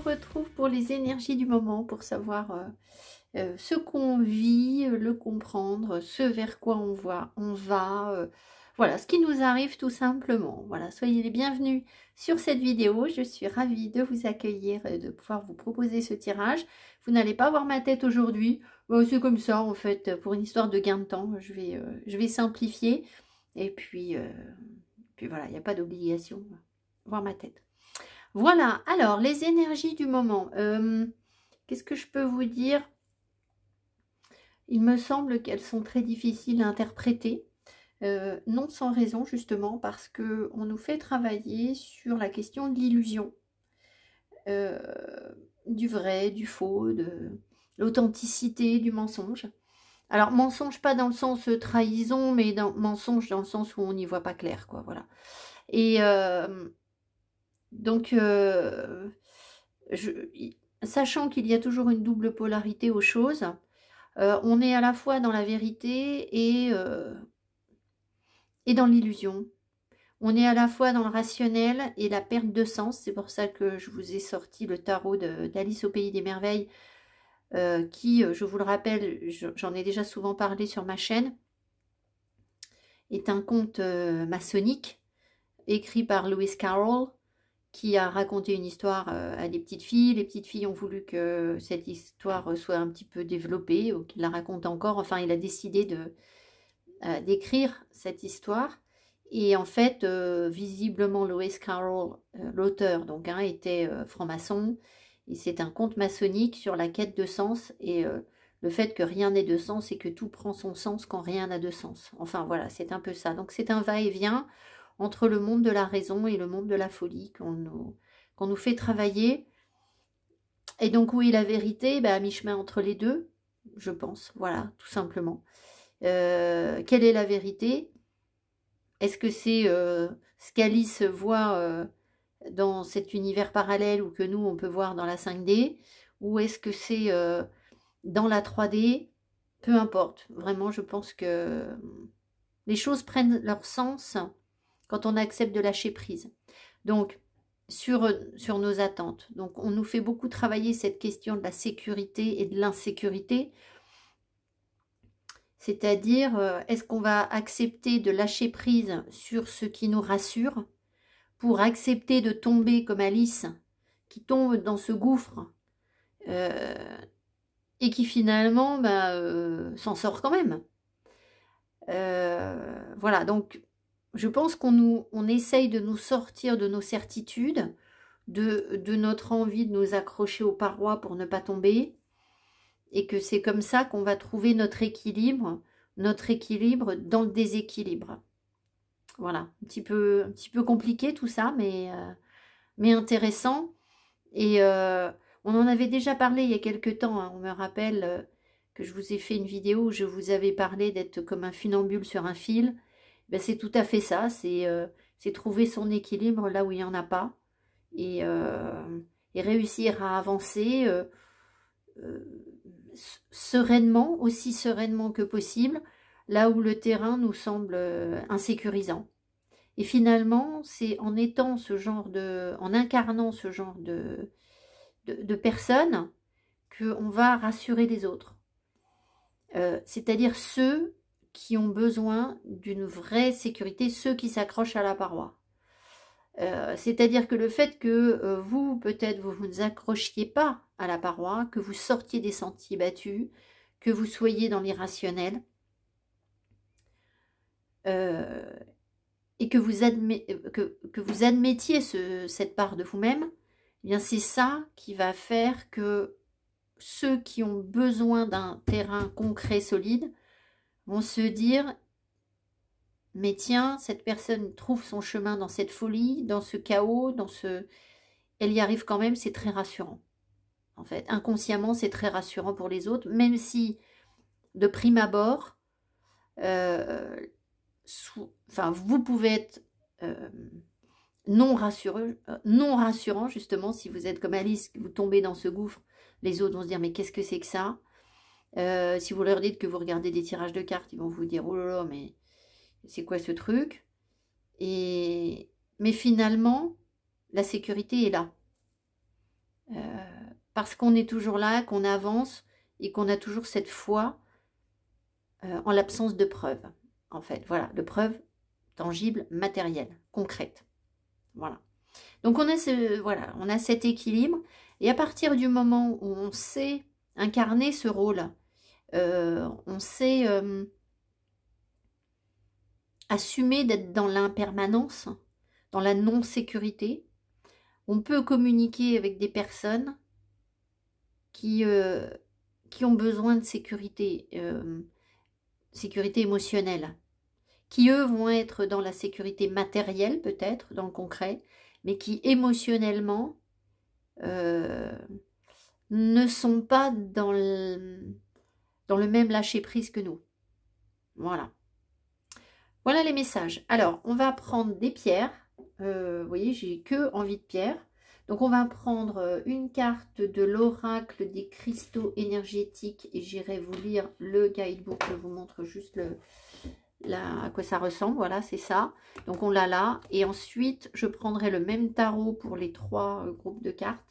retrouve pour les énergies du moment, pour savoir ce qu'on vit, le comprendre, ce vers quoi on va, voilà, ce qui nous arrive tout simplement. Voilà, soyez les bienvenus sur cette vidéo. Je suis ravie de vous accueillir et de pouvoir vous proposer ce tirage. Vous n'allez pas voir ma tête aujourd'hui. C'est comme ça, en fait, pour une histoire de gain de temps. Je vais simplifier. Et puis voilà, il n'y a pas d'obligation. Voir ma tête. Voilà, alors, les énergies du moment. Qu'est-ce que je peux vous dire? Il me semble qu'elles sont très difficiles à interpréter. Non sans raison, justement, parce qu'on nous fait travailler sur la question de l'illusion. Du vrai, du faux, de l'authenticité, du mensonge. Alors, mensonge pas dans le sens trahison, mais mensonge dans le sens où on n'y voit pas clair, quoi, voilà. Et donc, sachant qu'il y a toujours une double polarité aux choses, on est à la fois dans la vérité et dans l'illusion. On est à la fois dans le rationnel et la perte de sens. C'est pour ça que je vous ai sorti le tarot d'Alice au Pays des Merveilles, qui, je vous le rappelle, j'en ai déjà souvent parlé sur ma chaîne, est un conte maçonnique écrit par Lewis Carroll, qui a raconté une histoire à des petites filles. Les petites filles ont voulu que cette histoire soit un petit peu développée, ou qu'il la raconte encore. Enfin, il a décidé d'écrire cette histoire. Et en fait, visiblement, Lewis Carroll, l'auteur, donc, était franc-maçon. Et c'est un conte maçonnique sur la quête de sens et le fait que rien n'ait de sens et que tout prend son sens quand rien n'a de sens. Enfin, voilà, c'est un peu ça. Donc, c'est un va-et-vient entre le monde de la raison et le monde de la folie qu'on nous fait travailler. Et donc, où est la vérité? À mi-chemin entre les deux, je pense. Voilà, tout simplement. Quelle est la vérité? Est-ce que c'est ce qu'Alice voit dans cet univers parallèle ou que nous, on peut voir dans la 5D? Ou est-ce que c'est dans la 3D? Peu importe. Vraiment, je pense que les choses prennent leur sens quand on accepte de lâcher prise. Donc, sur nos attentes. Donc, on nous fait beaucoup travailler cette question de la sécurité et de l'insécurité. C'est-à-dire, est-ce qu'on va accepter de lâcher prise sur ce qui nous rassure pour accepter de tomber comme Alice, qui tombe dans ce gouffre et qui finalement s'en sort quand même. Voilà, donc je pense qu'on essaye de nous sortir de nos certitudes, de notre envie de nous accrocher aux parois pour ne pas tomber, et que c'est comme ça qu'on va trouver notre équilibre dans le déséquilibre. Voilà, un petit peu compliqué tout ça, mais intéressant. Et on en avait déjà parlé il y a quelques temps, hein. On me rappelle que je vous ai fait une vidéo où je vous avais parlé d'être comme un funambule sur un fil. C'est tout à fait ça, c'est trouver son équilibre là où il n'y en a pas, et réussir à avancer sereinement, aussi sereinement que possible, là où le terrain nous semble insécurisant. Et finalement, c'est en étant en incarnant ce genre de personnes qu'on va rassurer les autres. C'est-à-dire ceux qui ont besoin d'une vraie sécurité, ceux qui s'accrochent à la paroi. C'est-à-dire que le fait que vous, peut-être, vous ne vous accrochiez pas à la paroi, que vous sortiez des sentiers battus, que vous soyez dans l'irrationnel, et que vous admettiez cette part de vous-même, eh bien c'est ça qui va faire que ceux qui ont besoin d'un terrain concret, solide, vont se dire: mais tiens, cette personne trouve son chemin dans cette folie, dans ce chaos, elle y arrive quand même, c'est très rassurant. En fait, inconsciemment, c'est très rassurant pour les autres, même si, de prime abord, vous pouvez être non rassurant, justement, si vous êtes comme Alice, vous tombez dans ce gouffre, les autres vont se dire: mais qu'est-ce que c'est que ça? Si vous leur dites que vous regardez des tirages de cartes, ils vont vous dire: oh là là, mais c'est quoi ce truc? Mais finalement, la sécurité est là. parce qu'on est toujours là, qu'on avance et qu'on a toujours cette foi en l'absence de preuves. En fait, voilà, de preuves tangibles, matérielles, concrètes. Voilà. Donc on a voilà, on a cet équilibre. Et à partir du moment où on sait incarner ce rôle, on sait assumer d'être dans l'impermanence, dans la non-sécurité, on peut communiquer avec des personnes qui ont besoin de sécurité, sécurité émotionnelle, qui eux vont être dans la sécurité matérielle peut-être, dans le concret, mais qui émotionnellement ne sont pas dans le même lâcher-prise que nous. Voilà. Voilà les messages. Alors, on va prendre des pierres. Vous voyez, j'ai que envie de pierre. Donc, on va prendre une carte de l'oracle des cristaux énergétiques et j'irai vous lire le guidebook. Je vous montre juste à quoi ça ressemble. Voilà, c'est ça. Donc, on l'a là. Et ensuite, je prendrai le même tarot pour les 3 groupes de cartes.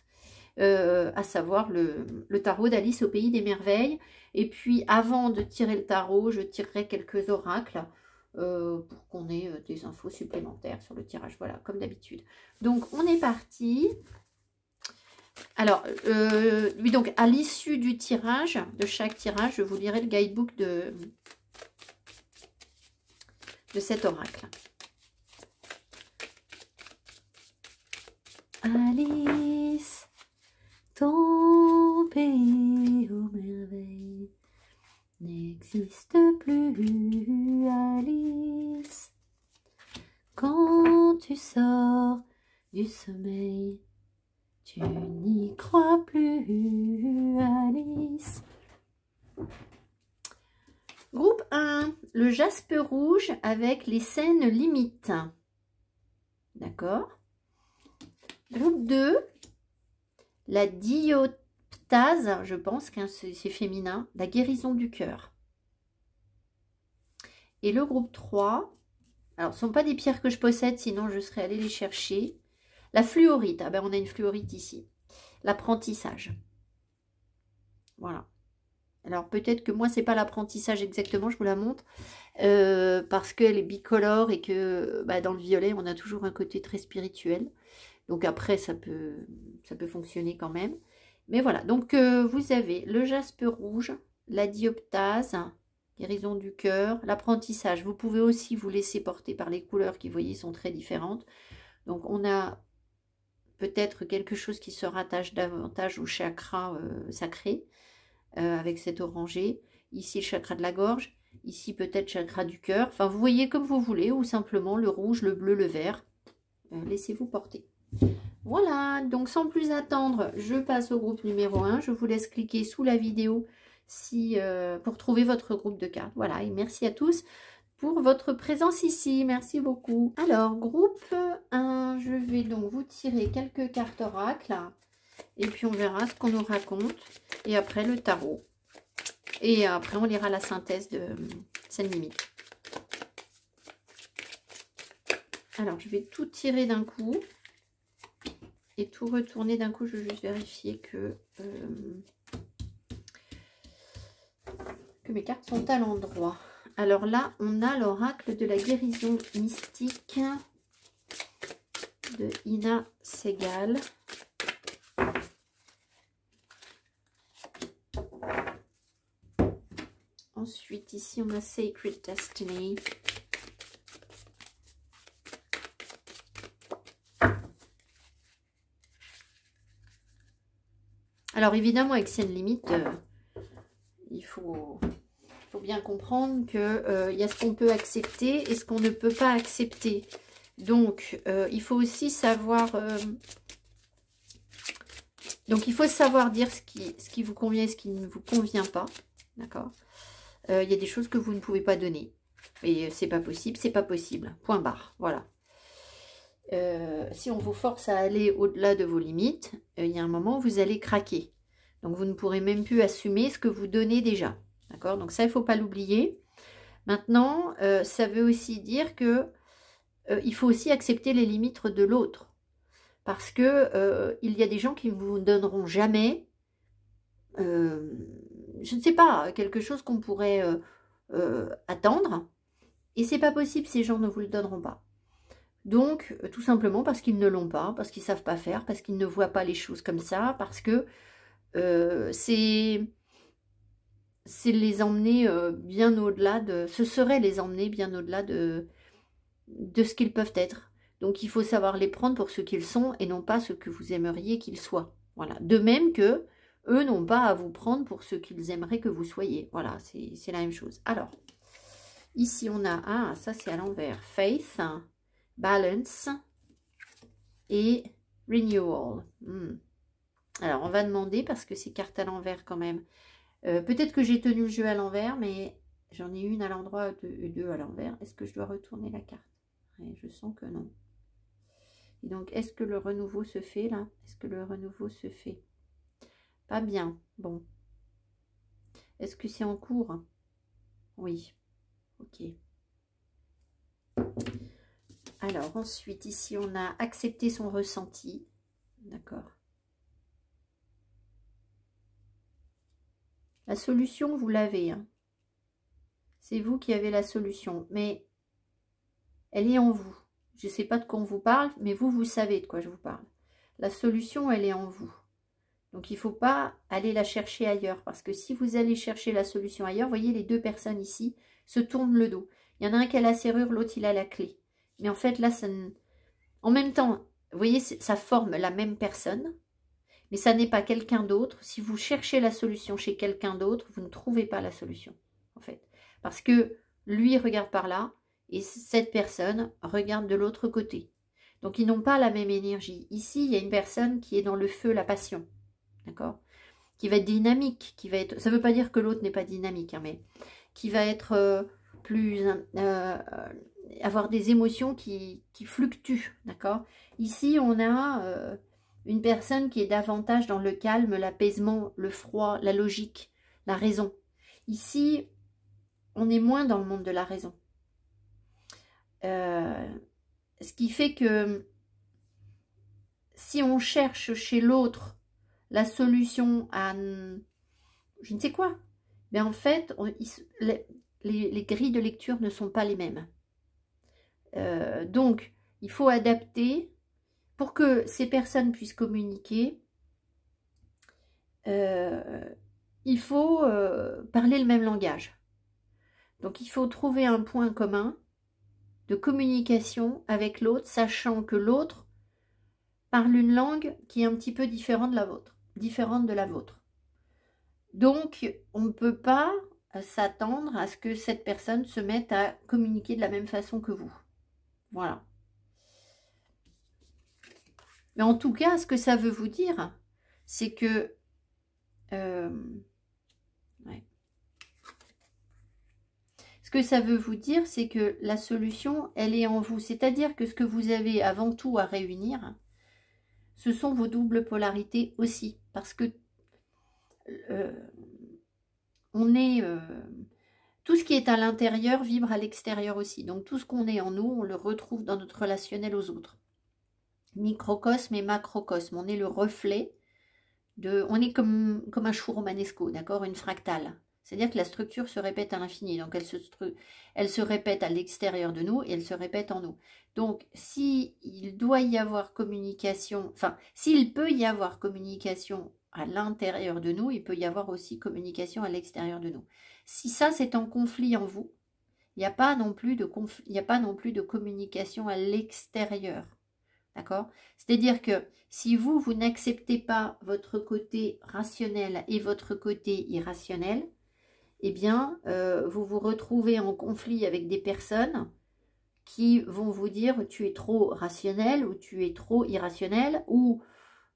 À savoir le tarot d'Alice au Pays des Merveilles. Et puis, avant de tirer le tarot, je tirerai quelques oracles pour qu'on ait des infos supplémentaires sur le tirage. Voilà, comme d'habitude. Donc, on est parti. Alors, oui, donc, à l'issue du tirage, de chaque tirage, je vous lirai le guidebook de cet oracle. Alice, ton pays aux merveilles n'existe plus, Alice. Quand tu sors du sommeil, tu n'y crois plus, Alice. Groupe 1, le jaspe rouge avec les scènes limites. D'accord. Groupe 2, la dioptase, je pense que c'est féminin, la guérison du cœur. Et le groupe 3, alors ce ne sont pas des pierres que je possède, sinon je serais allée les chercher. La fluorite, ah ben on a une fluorite ici. L'apprentissage. Voilà. Alors peut-être que moi c'est pas l'apprentissage exactement, je vous la montre, parce qu'elle est bicolore et que bah, dans le violet on a toujours un côté très spirituel. Donc après ça peut fonctionner quand même. Mais voilà, donc vous avez le jaspe rouge, la dioptase, guérison du cœur, l'apprentissage. Vous pouvez aussi vous laisser porter par les couleurs qui, vous voyez, sont très différentes. Donc on a peut-être quelque chose qui se rattache davantage au chakra sacré, avec cet orangé. Ici le chakra de la gorge, ici peut-être chakra du cœur. Enfin vous voyez comme vous voulez, ou simplement le rouge, le bleu, le vert. Laissez-vous porter. Voilà, donc sans plus attendre, je passe au groupe numéro 1. Je vous laisse cliquer sous la vidéo pour trouver votre groupe de cartes. Voilà, et merci à tous pour votre présence ici. Merci beaucoup. Alors, groupe 1, je vais donc vous tirer quelques cartes oracles. Et puis, on verra ce qu'on nous raconte. Et après, le tarot. Et après, on lira la synthèse de scène limite. Alors, je vais tout tirer d'un coup. Et tout retourner d'un coup. Je vais juste vérifier que mes cartes sont à l'endroit. Alors là, on a l'oracle de la guérison mystique de Ina Segal. Ensuite, ici, on a Sacred Destiny. Alors, évidemment, avec scène limite, il faut bien comprendre qu'il y a ce qu'on peut accepter et ce qu'on ne peut pas accepter. Donc, il faut aussi savoir... donc, il faut savoir dire ce qui vous convient et ce qui ne vous convient pas. D'accord. Il y a des choses que vous ne pouvez pas donner. Et c'est pas possible, c'est pas possible. Point barre. Voilà. Si on vous force à aller au-delà de vos limites, il y a un moment où vous allez craquer. Donc, vous ne pourrez même plus assumer ce que vous donnez déjà. D'accord? Donc, ça, il ne faut pas l'oublier. Maintenant, ça veut aussi dire que il faut aussi accepter les limites de l'autre. Parce que il y a des gens qui ne vous donneront jamais, je ne sais pas, quelque chose qu'on pourrait attendre. Et c'est pas possible, ces gens ne vous le donneront pas. Donc, tout simplement parce qu'ils ne l'ont pas, parce qu'ils ne savent pas faire, parce qu'ils ne voient pas les choses comme ça, parce que c'est les emmener bien au-delà de... Ce serait les emmener bien au-delà de ce qu'ils peuvent être. Donc, il faut savoir les prendre pour ce qu'ils sont et non pas ce que vous aimeriez qu'ils soient. Voilà. De même que eux n'ont pas à vous prendre pour ce qu'ils aimeraient que vous soyez. Voilà, c'est la même chose. Alors, ici, on a... Ah, ça, c'est à l'envers. Faith, Balance et Renewal. Alors, on va demander, parce que c'est carte à l'envers quand même. Peut-être que j'ai tenu le jeu à l'envers, mais j'en ai une à l'endroit et deux à l'envers. Est-ce que je dois retourner la carte? Ouais, je sens que non. Et donc, est-ce que le renouveau se fait là? Est-ce que le renouveau se fait? Pas bien. Bon. Est-ce que c'est en cours? Oui. Ok. Alors, ensuite, ici, on a accepté son ressenti. D'accord. La solution, vous l'avez. Hein. C'est vous qui avez la solution. Mais elle est en vous. Je ne sais pas de quoi on vous parle, mais vous, vous savez de quoi je vous parle. La solution, elle est en vous. Donc, il ne faut pas aller la chercher ailleurs. Parce que si vous allez chercher la solution ailleurs, vous voyez, les deux personnes ici se tournent le dos. Il y en a un qui a la serrure, l'autre, il a la clé. Mais en fait, là, ça ne... en même temps, vous voyez, ça forme la même personne. Mais ça n'est pas quelqu'un d'autre. Si vous cherchez la solution chez quelqu'un d'autre, vous ne trouvez pas la solution, en fait. Parce que lui regarde par là et cette personne regarde de l'autre côté. Donc, ils n'ont pas la même énergie. Ici, il y a une personne qui est dans le feu, la passion. D'accord? Qui va être dynamique, qui va être... Ça ne veut pas dire que l'autre n'est pas dynamique, hein, mais qui va être plus... avoir des émotions qui fluctuent, d'accord? Ici, on a une personne qui est davantage dans le calme, l'apaisement, le froid, la logique, la raison. Ici, on est moins dans le monde de la raison. Ce qui fait que si on cherche chez l'autre la solution à je ne sais quoi, mais en fait, les grilles de lecture ne sont pas les mêmes. Donc, il faut adapter pour que ces personnes puissent communiquer. Il faut parler le même langage. Donc, il faut trouver un point commun de communication avec l'autre, sachant que l'autre parle une langue qui est un petit peu différente de la vôtre. Donc, on ne peut pas s'attendre à ce que cette personne se mette à communiquer de la même façon que vous. Voilà. Mais en tout cas, ce que ça veut vous dire, c'est que... ouais. Ce que ça veut vous dire, c'est que la solution, elle est en vous. C'est-à-dire que ce que vous avez avant tout à réunir, ce sont vos doubles polarités aussi. Parce que on est... tout ce qui est à l'intérieur vibre à l'extérieur aussi. Donc tout ce qu'on est en nous, on le retrouve dans notre relationnel aux autres. Microcosme et macrocosme. On est le reflet de... On est comme un chou romanesco, d'accord? Une fractale. C'est-à-dire que la structure se répète à l'infini. Donc elle se répète à l'extérieur de nous et elle se répète en nous. Donc s'il doit y avoir communication, enfin s'il peut y avoir communication à l'intérieur de nous, il peut y avoir aussi communication à l'extérieur de nous. Si ça c'est en conflit en vous, il n'y a pas non plus de communication à l'extérieur. D'accord? C'est-à-dire que si vous n'acceptez pas votre côté rationnel et votre côté irrationnel, eh bien, vous vous retrouvez en conflit avec des personnes qui vont vous dire tu es trop rationnel ou tu es trop irrationnel ou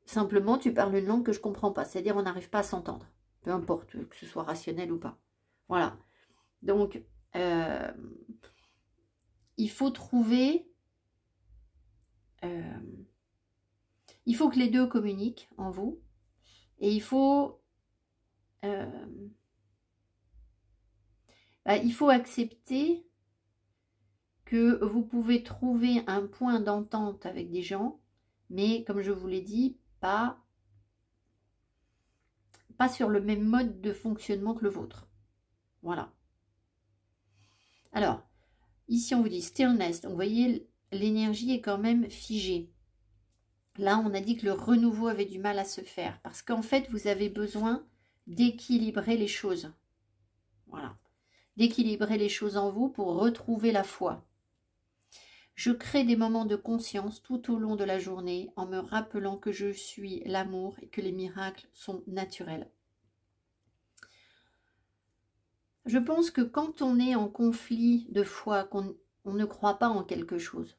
simplement tu parles une langue que je ne comprends pas. C'est-à-dire on n'arrive pas à s'entendre. Peu importe que ce soit rationnel ou pas. Voilà. Donc, il faut trouver... il faut que les deux communiquent en vous. Et il faut accepter que vous pouvez trouver un point d'entente avec des gens, mais comme je vous l'ai dit, pas sur le même mode de fonctionnement que le vôtre. Voilà. Alors, ici on vous dit stillness, donc vous voyez, l'énergie est quand même figée. Là, on a dit que le renouveau avait du mal à se faire, parce qu'en fait, vous avez besoin d'équilibrer les choses. Voilà. D'équilibrer les choses en vous pour retrouver la foi. Je crée des moments de conscience tout au long de la journée en me rappelant que je suis l'amour et que les miracles sont naturels. Je pense que quand on est en conflit de foi, qu'on ne croit pas en quelque chose,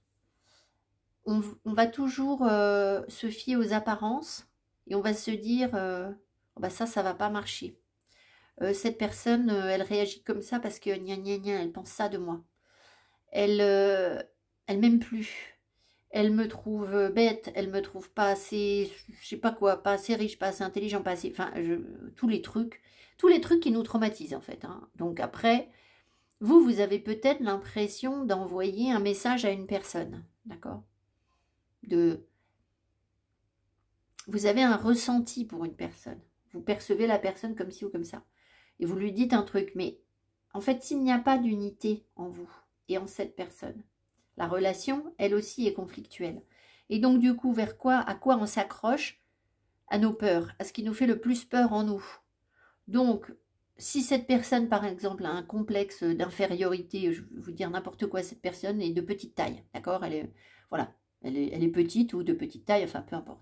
on va toujours se fier aux apparences et on va se dire oh bah ça va pas marcher. Cette personne, elle réagit comme ça parce que gna gna gna, elle pense ça de moi. Elle m'aime plus. Elle me trouve bête, elle me trouve pas assez, je sais pas quoi, pas assez riche, pas assez intelligent, pas assez... Enfin, tous les trucs qui nous traumatisent en fait. Hein. Donc après, vous avez peut-être l'impression d'envoyer un message à une personne, d'accord? Vous avez un ressenti pour une personne. Vous percevez la personne comme ci ou comme ça. Et vous lui dites un truc, mais en fait, s'il n'y a pas d'unité en vous et en cette personne, la relation, elle aussi, est conflictuelle. Et donc, du coup, à quoi on s'accroche? À nos peurs, à ce qui nous fait le plus peur en nous. Donc, si cette personne, par exemple, a un complexe d'infériorité, je vais vous dire n'importe quoi, cette personne est de petite taille, d'accord? Voilà, elle est petite ou de petite taille, enfin, peu importe.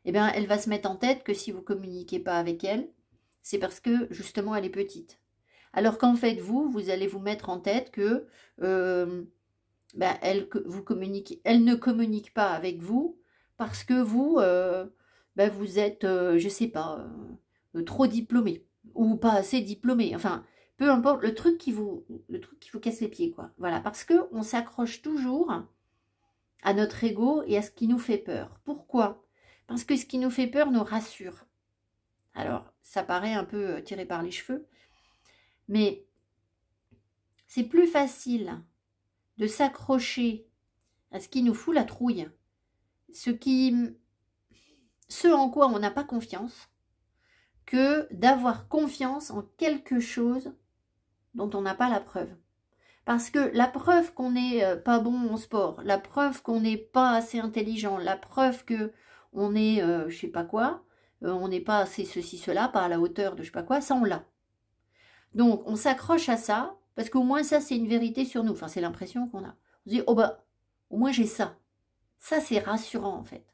Eh bien, elle va se mettre en tête que si vous ne communiquez pas avec elle, c'est parce que, justement, elle est petite. Alors qu'en fait, vous allez vous mettre en tête que elle ne communique pas avec vous parce que vous, vous êtes, je sais pas, trop diplômé ou pas assez diplômé. Enfin, peu importe, le truc qui vous casse les pieds, quoi. Voilà, parce que on s'accroche toujours à notre ego et à ce qui nous fait peur. Pourquoi? Parce que ce qui nous fait peur nous rassure. Alors, ça paraît un peu tiré par les cheveux, mais c'est plus facile de s'accrocher à ce qui nous fout la trouille, ce en quoi on n'a pas confiance, que d'avoir confiance en quelque chose dont on n'a pas la preuve. Parce que la preuve qu'on n'est pas bon en sport, la preuve qu'on n'est pas assez intelligent, la preuve que on est je sais pas quoi, on n'est pas assez ceci, cela, pas à la hauteur de je sais pas quoi, ça on l'a. Donc on s'accroche à ça, parce qu'au moins ça c'est une vérité sur nous, enfin c'est l'impression qu'on a. On se dit, oh bah, au moins j'ai ça. Ça c'est rassurant en fait.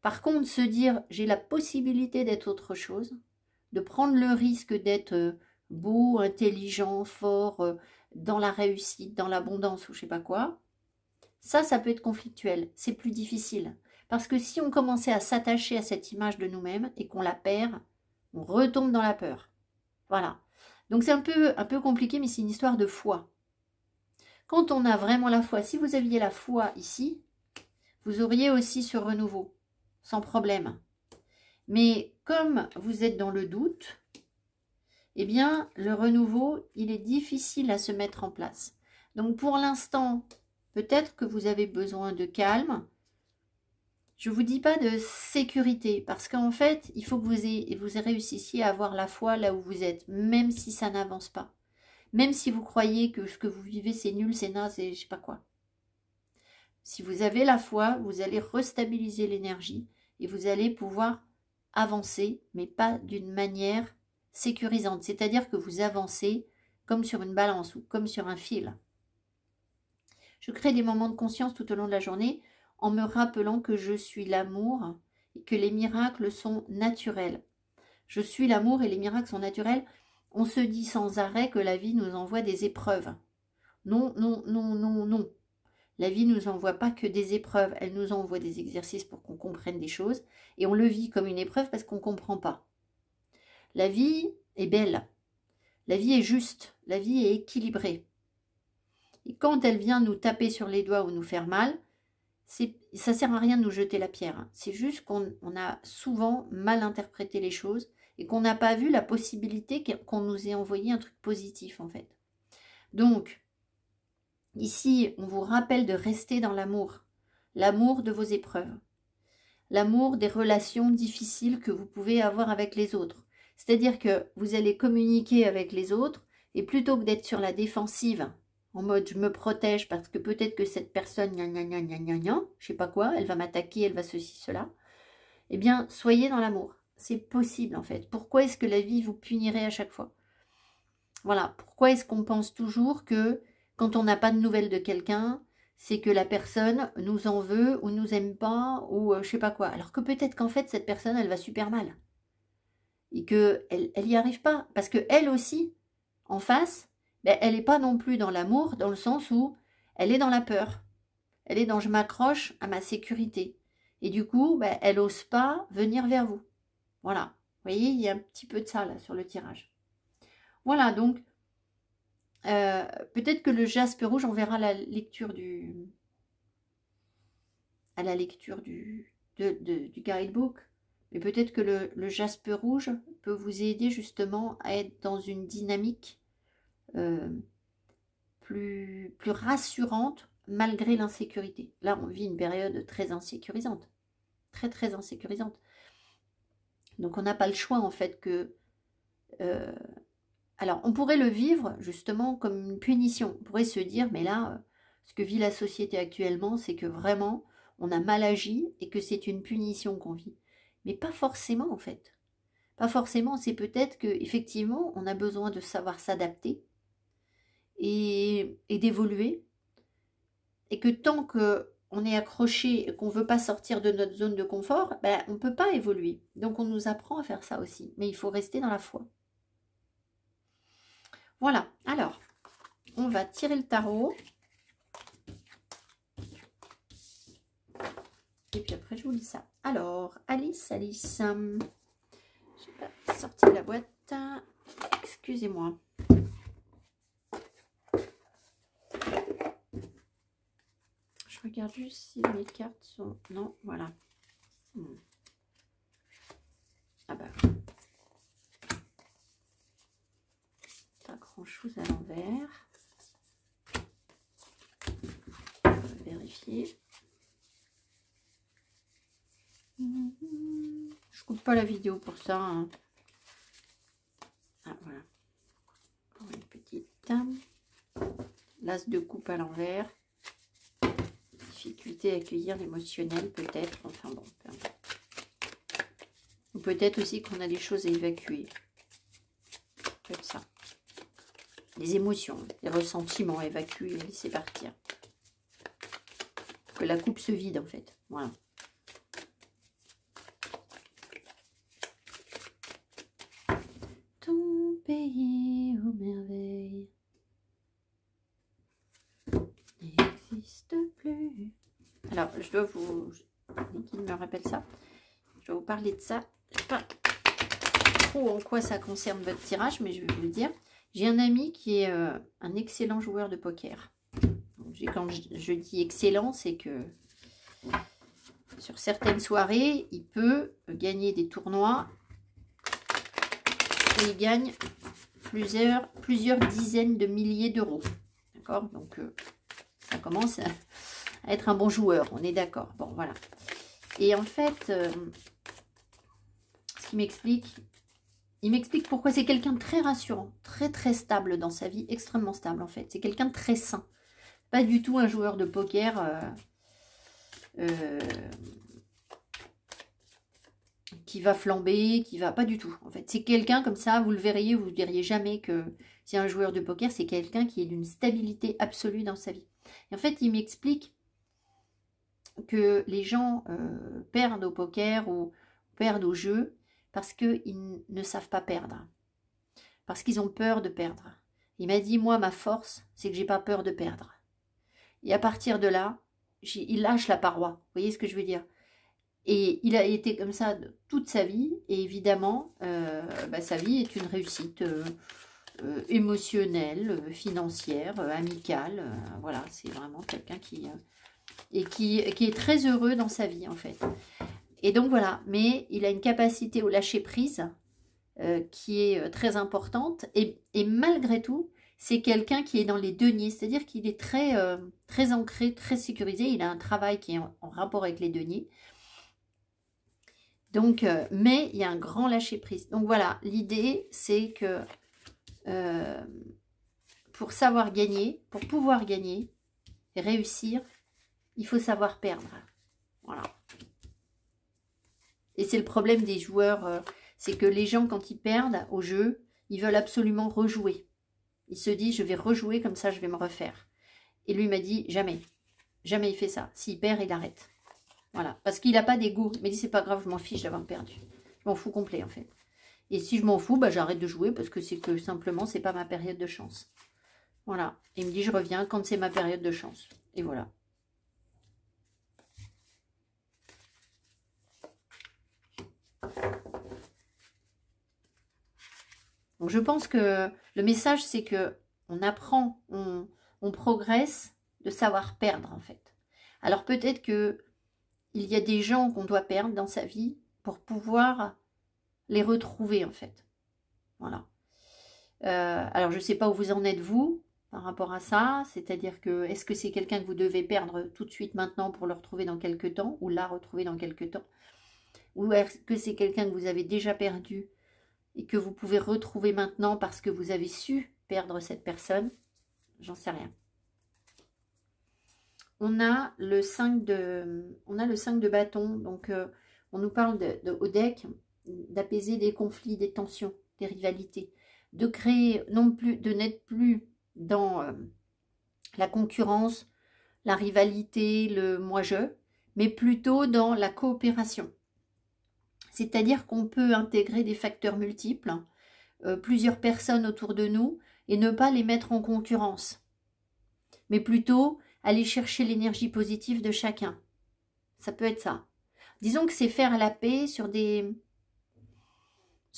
Par contre, se dire, j'ai la possibilité d'être autre chose, de prendre le risque d'être beau, intelligent, fort, dans la réussite, dans l'abondance ou je sais pas quoi, ça peut être conflictuel, c'est plus difficile. Parce que si on commençait à s'attacher à cette image de nous-mêmes et qu'on la perd, on retombe dans la peur. Voilà. Donc c'est un peu compliqué, mais c'est une histoire de foi. Quand on a vraiment la foi, si vous aviez la foi ici, vous auriez aussi ce renouveau, sans problème. Mais comme vous êtes dans le doute, eh bien, le renouveau, il est difficile à se mettre en place. Donc, pour l'instant, peut-être que vous avez besoin de calme. Je ne vous dis pas de sécurité, parce qu'en fait, il faut que vous réussissiez à avoir la foi là où vous êtes, même si ça n'avance pas. Même si vous croyez que ce que vous vivez, c'est nul, c'est naze, et je sais pas quoi. Si vous avez la foi, vous allez restabiliser l'énergie et vous allez pouvoir avancer, mais pas d'une manière sécurisante. C'est-à-dire que vous avancez comme sur une balance ou comme sur un fil. Je crée des moments de conscience tout au long de la journée en me rappelant que je suis l'amour et que les miracles sont naturels. Je suis l'amour et les miracles sont naturels. On se dit sans arrêt que la vie nous envoie des épreuves. Non, non, non, non, non. La vie ne nous envoie pas que des épreuves, elle nous envoie des exercices pour qu'on comprenne des choses et on le vit comme une épreuve parce qu'on ne comprend pas. La vie est belle, la vie est juste, la vie est équilibrée. Et quand elle vient nous taper sur les doigts ou nous faire mal, ça ne sert à rien de nous jeter la pierre. C'est juste qu'on a souvent mal interprété les choses et qu'on n'a pas vu la possibilité qu'on nous ait envoyé un truc positif en fait. Donc, ici, on vous rappelle de rester dans l'amour. l'amour de vos épreuves, l'amour des relations difficiles que vous pouvez avoir avec les autres. C'est-à-dire que vous allez communiquer avec les autres et plutôt que d'être sur la défensive, en mode je me protège parce que peut-être que cette personne, gna gna gna gna gna gna, je sais pas quoi, elle va m'attaquer, elle va ceci, cela, eh bien, soyez dans l'amour. C'est possible en fait. Pourquoi est-ce que la vie vous punirait à chaque fois? Voilà, pourquoi est-ce qu'on pense toujours que quand on n'a pas de nouvelles de quelqu'un, c'est que la personne nous en veut ou nous aime pas ou je sais pas quoi. Alors que peut-être qu'en fait, cette personne, elle va super mal. Et qu'elle n'y arrive pas. Parce qu'elle aussi, en face, ben, elle n'est pas non plus dans l'amour, dans le sens où elle est dans la peur. Elle est dans je m'accroche à ma sécurité. Et du coup, ben, elle n'ose pas venir vers vous. Voilà. Vous voyez, il y a un petit peu de ça là sur le tirage. Voilà, donc peut-être que le jaspe rouge, on verra la lecture du guidebook. Mais peut-être que le jaspe rouge peut vous aider justement à être dans une dynamique plus rassurante malgré l'insécurité. Là, on vit une période très insécurisante. Très, très insécurisante. Donc, on n'a pas le choix, en fait, que... alors, on pourrait le vivre, justement, comme une punition. On pourrait se dire, mais là, ce que vit la société actuellement, c'est que vraiment, on a mal agi et que c'est une punition qu'on vit. Mais pas forcément, en fait. Pas forcément, c'est peut-être qu'effectivement, on a besoin de savoir s'adapter et d'évoluer. Et que tant qu'on est accroché et qu'on ne veut pas sortir de notre zone de confort, ben, on ne peut pas évoluer. Donc on nous apprend à faire ça aussi. Mais il faut rester dans la foi. Voilà, alors, on va tirer le tarot. Et puis après, je vous lis ça. Alors, Alice, je n'ai pas sorti la boîte. Excusez-moi. Je regarde juste si les cartes sont... Non, voilà. Ah bah... Pas grand-chose à l'envers. On va vérifier. Je coupe pas la vidéo pour ça. Hein. Ah, voilà. Encore une petite... L'as de coupe à l'envers. Difficulté à accueillir l'émotionnel, peut-être. Enfin bon, peu importe. Ou peut-être aussi qu'on a des choses à évacuer. Peut-être ça. Des émotions, des ressentiments à évacuer, laisser partir. Que la coupe se vide, en fait. Voilà. Ton pays aux merveilles n'existe plus. Alors, je dois vous... Qui me rappelle ça? Je vais vous parler de ça. Je ne sais pas trop en quoi ça concerne votre tirage, mais je vais vous le dire. J'ai un ami qui est un excellent joueur de poker. Donc, quand je dis excellent, c'est que sur certaines soirées, il peut gagner des tournois et il gagne plusieurs dizaines de milliers d'euros. D'accord? Donc, ça commence à être un bon joueur, on est d'accord. Bon, voilà. Et en fait, ce qu'il m'explique, il m'explique pourquoi c'est quelqu'un de très rassurant, très très stable dans sa vie, extrêmement stable en fait. C'est quelqu'un de très sain. Pas du tout un joueur de poker qui va flamber, qui va... Pas du tout, en fait. C'est quelqu'un comme ça, vous le verriez, vous ne diriez jamais que c'est un joueur de poker, c'est quelqu'un qui est d'une stabilité absolue dans sa vie. Et en fait, il m'explique que les gens perdent au poker ou perdent au jeu parce qu'ils ne savent pas perdre. Parce qu'ils ont peur de perdre. Il m'a dit, moi, ma force, c'est que j'ai pas peur de perdre. Et à partir de là, il lâche la paroi. Vous voyez ce que je veux dire? Et il a été comme ça toute sa vie. Et évidemment, sa vie est une réussite émotionnelle, financière, amicale. Voilà, c'est vraiment quelqu'un qui est très heureux dans sa vie, en fait. Et donc, voilà. Mais il a une capacité au lâcher-prise qui est très importante. Et malgré tout, c'est quelqu'un qui est dans les deniers, c'est-à-dire qu'il est très ancré, très sécurisé. Il a un travail qui est en rapport avec les deniers. Donc, mais il y a un grand lâcher-prise. Donc voilà, l'idée, c'est que pour savoir gagner, pour pouvoir gagner et réussir, il faut savoir perdre. Voilà. Et c'est le problème des joueurs, c'est que les gens, quand ils perdent au jeu, ils veulent absolument rejouer. Ils se disent, je vais rejouer, comme ça je vais me refaire. Et lui m'a dit, jamais. Jamais il fait ça. S'il perd, il arrête. Voilà. Parce qu'il n'a pas d'ego. Il m'a dit, c'est pas grave, je m'en fiche d'avoir perdu. Je m'en fous complet, en fait. Et si je m'en fous, bah, j'arrête de jouer parce que c'est que simplement, c'est pas ma période de chance. Voilà. Il me dit, je reviens quand c'est ma période de chance. Et voilà. Donc, je pense que le message, c'est que on apprend, on progresse de savoir perdre, en fait. Alors, peut-être que il y a des gens qu'on doit perdre dans sa vie pour pouvoir les retrouver, en fait. Voilà. Alors, je ne sais pas où vous en êtes, vous, par rapport à ça. C'est-à-dire que, est-ce que c'est quelqu'un que vous devez perdre tout de suite maintenant pour le retrouver dans quelques temps, ou la retrouver dans quelques temps? Ou est-ce que c'est quelqu'un que vous avez déjà perdu et que vous pouvez retrouver maintenant parce que vous avez su perdre cette personne? J'en sais rien. On a le 5 de bâton, donc on nous parle au deck d'apaiser des conflits, des tensions, des rivalités, de créer, non plus, de n'être plus dans la concurrence, la rivalité, le moi-je, mais plutôt dans la coopération. C'est-à-dire qu'on peut intégrer des facteurs multiples, plusieurs personnes autour de nous, et ne pas les mettre en concurrence, mais plutôt aller chercher l'énergie positive de chacun. Ça peut être ça. Disons que c'est faire la paix sur des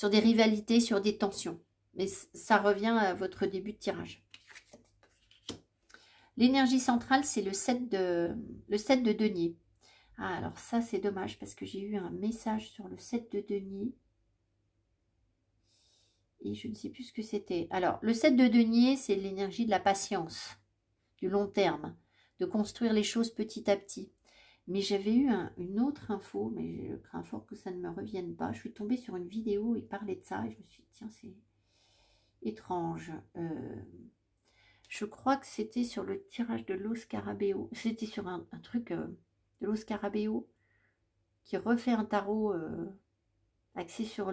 rivalités, sur des tensions. Mais ça revient à votre début de tirage. L'énergie centrale, c'est le 7 de denier. Ah, alors ça, c'est dommage parce que j'ai eu un message sur le 7 de denier. Et je ne sais plus ce que c'était. Alors, le 7 de denier, c'est l'énergie de la patience, du long terme, de construire les choses petit à petit. Mais j'avais eu une autre info, mais je crains fort que ça ne me revienne pas. Je suis tombée sur une vidéo, il parlait de ça, et je me suis dit, tiens, c'est étrange. Je crois que c'était sur le tirage de Los Scarabeo. C'était sur un truc de Los Scarabeo qui refait un tarot axé sur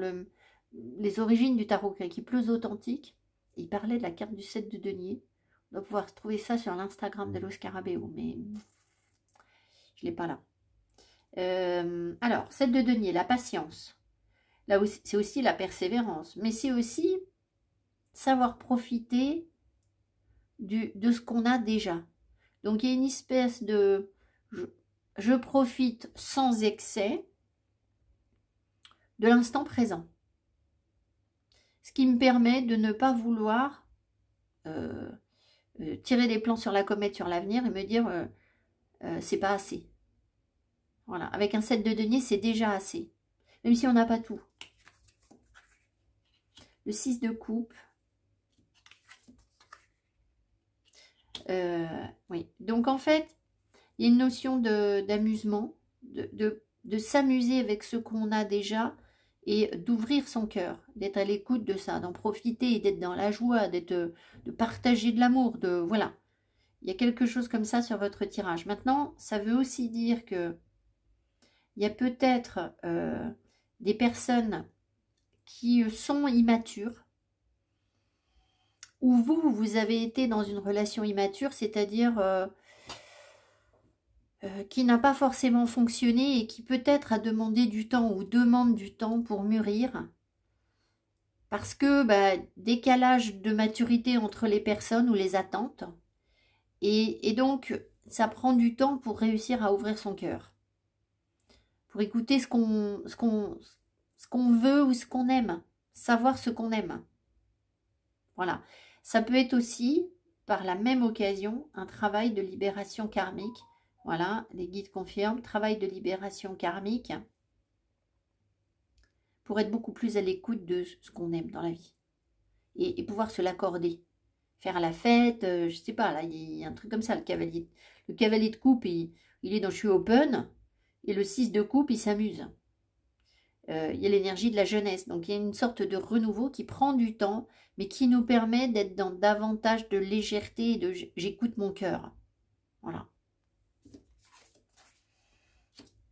les origines du tarot, qui est plus authentique. Il parlait de la carte du 7 de denier. On doit pouvoir trouver ça sur l'Instagram de Los Scarabeo, mais je ne l'ai pas là. Alors, 7 de denier, la patience. Là aussi, c'est aussi la persévérance, mais c'est aussi savoir profiter de ce qu'on a déjà. Donc, il y a une espèce de je profite sans excès de l'instant présent. Ce qui me permet de ne pas vouloir tirer des plans sur la comète sur l'avenir et me dire c'est pas assez. Voilà, avec un 7 de denier, c'est déjà assez. Même si on n'a pas tout. Le 6 de coupe. Oui, donc en fait, il y a une notion d'amusement, de s'amuser avec ce qu'on a déjà et d'ouvrir son cœur, d'être à l'écoute de ça, d'en profiter, d'être dans la joie, de partager de l'amour, voilà. Il y a quelque chose comme ça sur votre tirage. Maintenant, ça veut aussi dire que il y a peut-être des personnes qui sont immatures, ou vous avez été dans une relation immature, c'est-à-dire qui n'a pas forcément fonctionné et qui peut-être a demandé du temps ou demande du temps pour mûrir. Parce que décalage de maturité entre les personnes ou les attentes. Et donc, ça prend du temps pour réussir à ouvrir son cœur. Pour écouter ce qu'on veut ou ce qu'on aime. Savoir ce qu'on aime. Voilà. Ça peut être aussi, par la même occasion, un travail de libération karmique. Voilà, les guides confirment. Travail de libération karmique. Pour être beaucoup plus à l'écoute de ce qu'on aime dans la vie. Et pouvoir se l'accorder. faire la fête, je sais pas, là, il y a un truc comme ça, le cavalier de coupe, il est dans Je suis open, et le 6 de coupe, il s'amuse. Il y a l'énergie de la jeunesse, donc il y a une sorte de renouveau qui prend du temps, mais qui nous permet d'être dans davantage de légèreté et de j'écoute mon cœur. Voilà.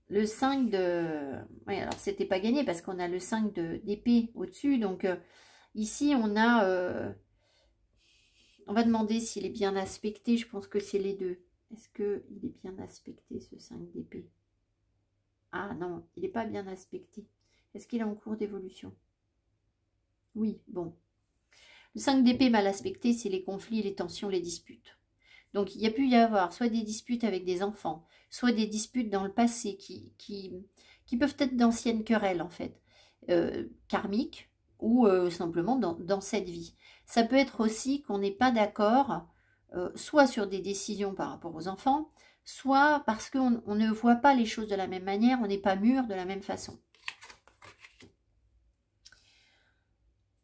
Le 5 de... Oui, alors c'était pas gagné parce qu'on a le 5 d'épée au-dessus, donc ici on a... On va demander s'il est bien aspecté. Je pense que c'est les deux. Est-ce qu'il est bien aspecté, ce 5 d'épée? Ah non, il n'est pas bien aspecté. Est-ce qu'il est en cours d'évolution? Oui, bon. Le 5 d'épée mal aspecté, c'est les conflits, les tensions, les disputes. Donc, il y a pu y avoir soit des disputes avec des enfants, soit des disputes dans le passé qui peuvent être d'anciennes querelles, en fait, karmiques, ou simplement dans cette vie. Ça peut être aussi qu'on n'est pas d'accord, soit sur des décisions par rapport aux enfants, soit parce qu'on ne voit pas les choses de la même manière, on n'est pas mûr de la même façon.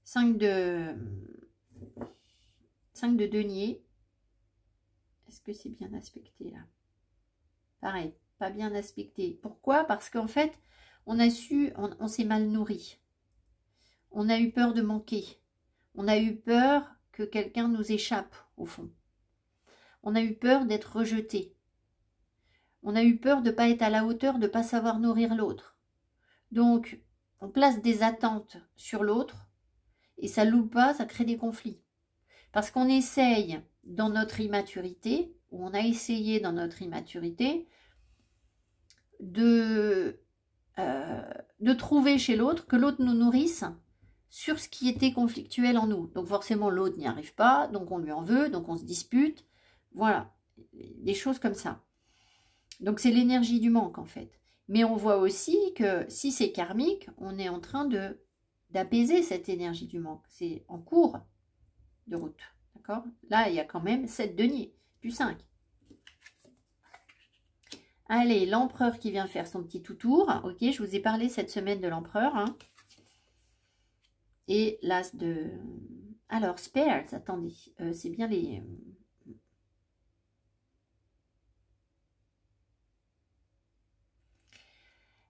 5 de denier. Est-ce que c'est bien aspecté là? Pareil, pas bien aspecté. Pourquoi? Parce qu'en fait, on s'est mal nourri. On a eu peur de manquer. On a eu peur que quelqu'un nous échappe, au fond. On a eu peur d'être rejeté. On a eu peur de ne pas être à la hauteur, de ne pas savoir nourrir l'autre. Donc, on place des attentes sur l'autre et ça loupe pas, ça crée des conflits. Parce qu'on essaye dans notre immaturité, ou on a essayé dans notre immaturité, de trouver chez l'autre, que l'autre nous nourrisse sur ce qui était conflictuel en nous. Donc forcément, l'autre n'y arrive pas, donc on lui en veut, donc on se dispute. Voilà, des choses comme ça. Donc c'est l'énergie du manque en fait. Mais on voit aussi que si c'est karmique, on est en train d'apaiser cette énergie du manque. C'est en cours de route. D'accord? Là, il y a quand même 7 deniers, plus 5. Allez, l'empereur qui vient faire son petit tout-tour. Ok, je vous ai parlé cette semaine de l'empereur. Hein. Et l'as de... Alors, spares, attendez. C'est bien les...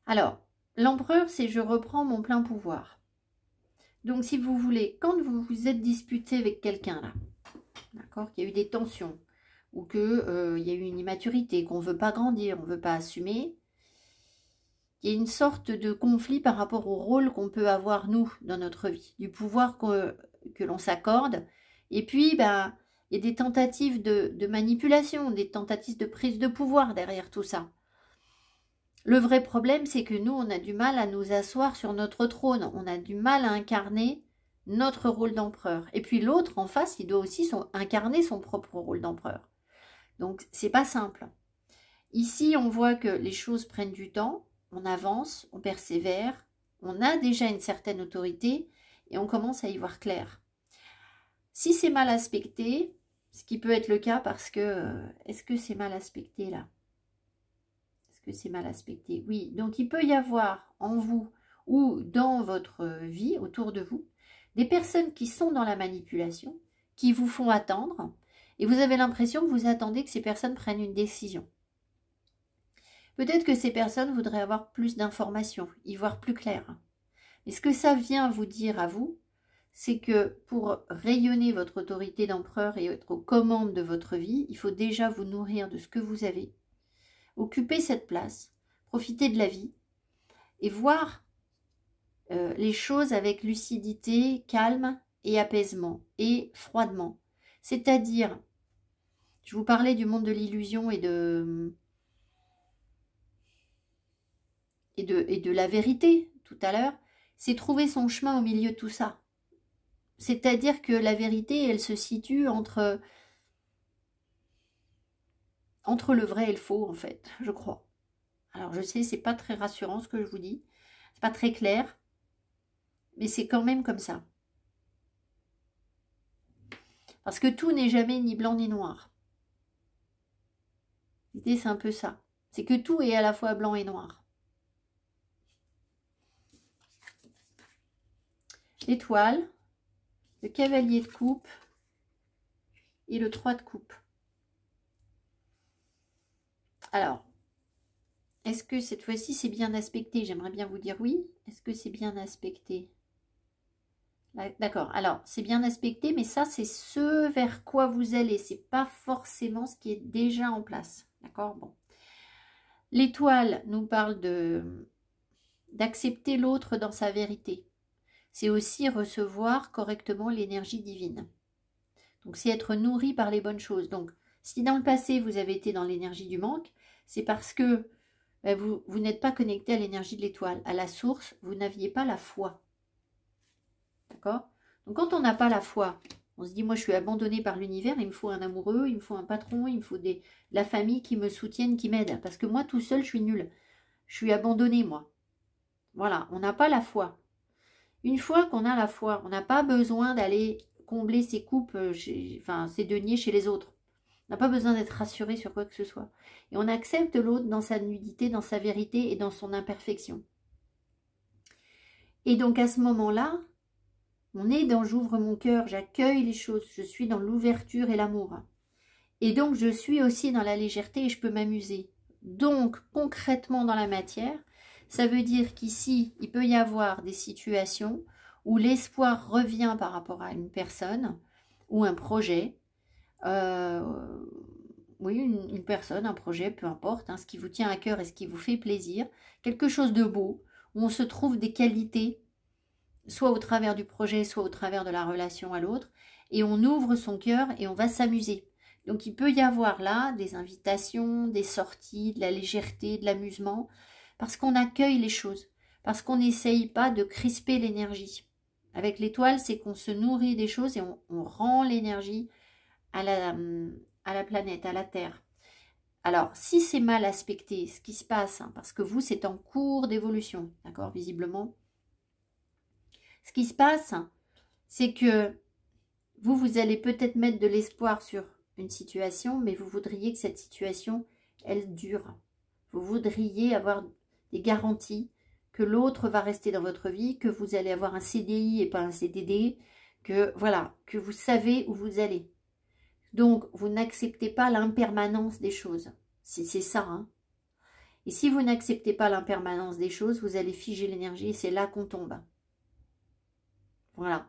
Alors, l'empereur, c'est je reprends mon plein pouvoir. Donc, si vous voulez, quand vous vous êtes disputé avec quelqu'un, là, d'accord, qu'il y a eu des tensions, ou qu'il y a eu une immaturité, qu'on ne veut pas grandir, on ne veut pas assumer, il y a une sorte de conflit par rapport au rôle qu'on peut avoir, nous, dans notre vie, du pouvoir que l'on s'accorde. Et puis, ben, il y a des tentatives de manipulation, des tentatives de prise de pouvoir derrière tout ça. Le vrai problème, c'est que nous, on a du mal à nous asseoir sur notre trône. On a du mal à incarner notre rôle d'empereur. Et puis l'autre, en face, il doit aussi incarner son propre rôle d'empereur. Donc, c'est pas simple. Ici, on voit que les choses prennent du temps. On avance, on persévère. On a déjà une certaine autorité et on commence à y voir clair. Si c'est mal aspecté, ce qui peut être le cas parce que... est-ce que c'est mal aspecté là? C'est mal aspecté. Oui, donc il peut y avoir en vous ou dans votre vie, autour de vous, des personnes qui sont dans la manipulation, qui vous font attendre, et vous avez l'impression que vous attendez que ces personnes prennent une décision. Peut-être que ces personnes voudraient avoir plus d'informations, y voir plus clair. Mais ce que ça vient vous dire à vous, c'est que pour rayonner votre autorité d'empereur et être aux commandes de votre vie, il faut déjà vous nourrir de ce que vous avez. Occuper cette place, profiter de la vie et voir les choses avec lucidité, calme et apaisement et froidement. C'est-à-dire, je vous parlais du monde de l'illusion et de la vérité tout à l'heure, c'est trouver son chemin au milieu de tout ça. C'est-à-dire que la vérité, elle se situe entre le vrai et le faux, en fait, je crois. Alors, je sais, c'est pas très rassurant ce que je vous dis. C'est pas très clair. Mais c'est quand même comme ça. Parce que tout n'est jamais ni blanc ni noir. L'idée, c'est un peu ça. C'est que tout est à la fois blanc et noir. L'étoile, le cavalier de coupe et le 3 de coupe. Alors, est-ce que cette fois-ci c'est bien aspecté? J'aimerais bien vous dire oui. Est-ce que c'est bien aspecté? D'accord, alors c'est bien aspecté, mais ça c'est ce vers quoi vous allez, c'est pas forcément ce qui est déjà en place. D'accord, bon. L'étoile nous parle d'accepter l'autre dans sa vérité. C'est aussi recevoir correctement l'énergie divine. Donc c'est être nourri par les bonnes choses. Donc si dans le passé vous avez été dans l'énergie du manque, c'est parce que vous n'êtes pas connecté à l'énergie de l'étoile. À la source, vous n'aviez pas la foi. D'accord? Donc quand on n'a pas la foi, on se dit moi je suis abandonné par l'univers, il me faut un amoureux, il me faut un patron, il me faut la famille qui me soutienne, qui m'aide. Parce que moi tout seul je suis nul. Je suis abandonné moi. Voilà, on n'a pas la foi. Une fois qu'on a la foi, on n'a pas besoin d'aller combler ses coupes, ses deniers chez les autres. On n'a pas besoin d'être rassuré sur quoi que ce soit. Et on accepte l'autre dans sa nudité, dans sa vérité et dans son imperfection. Et donc à ce moment-là, on est dans j'ouvre mon cœur, j'accueille les choses, je suis dans l'ouverture et l'amour. Et donc je suis aussi dans la légèreté et je peux m'amuser. Donc concrètement dans la matière, ça veut dire qu'ici, il peut y avoir des situations où l'espoir revient par rapport à une personne ou un projet. Oui, une personne, un projet, peu importe, hein, ce qui vous tient à cœur et ce qui vous fait plaisir. Quelque chose de beau, où on se trouve des qualités, soit au travers du projet, soit au travers de la relation à l'autre, et on ouvre son cœur et on va s'amuser. Donc il peut y avoir là des invitations, des sorties, de la légèreté, de l'amusement, parce qu'on accueille les choses, parce qu'on n'essaye pas de crisper l'énergie. Avec l'étoile, c'est qu'on se nourrit des choses et on rend l'énergie à la planète, à la Terre. Alors, si c'est mal aspecté, ce qui se passe, hein, parce que vous, c'est en cours d'évolution, d'accord, visiblement, ce qui se passe, c'est que vous allez peut-être mettre de l'espoir sur une situation, mais vous voudriez que cette situation, elle dure. Vous voudriez avoir des garanties que l'autre va rester dans votre vie, que vous allez avoir un CDI et pas un CDD, que voilà, que vous savez où vous allez. Donc, vous n'acceptez pas l'impermanence des choses. C'est ça, hein. Et si vous n'acceptez pas l'impermanence des choses, vous allez figer l'énergie et c'est là qu'on tombe. Voilà.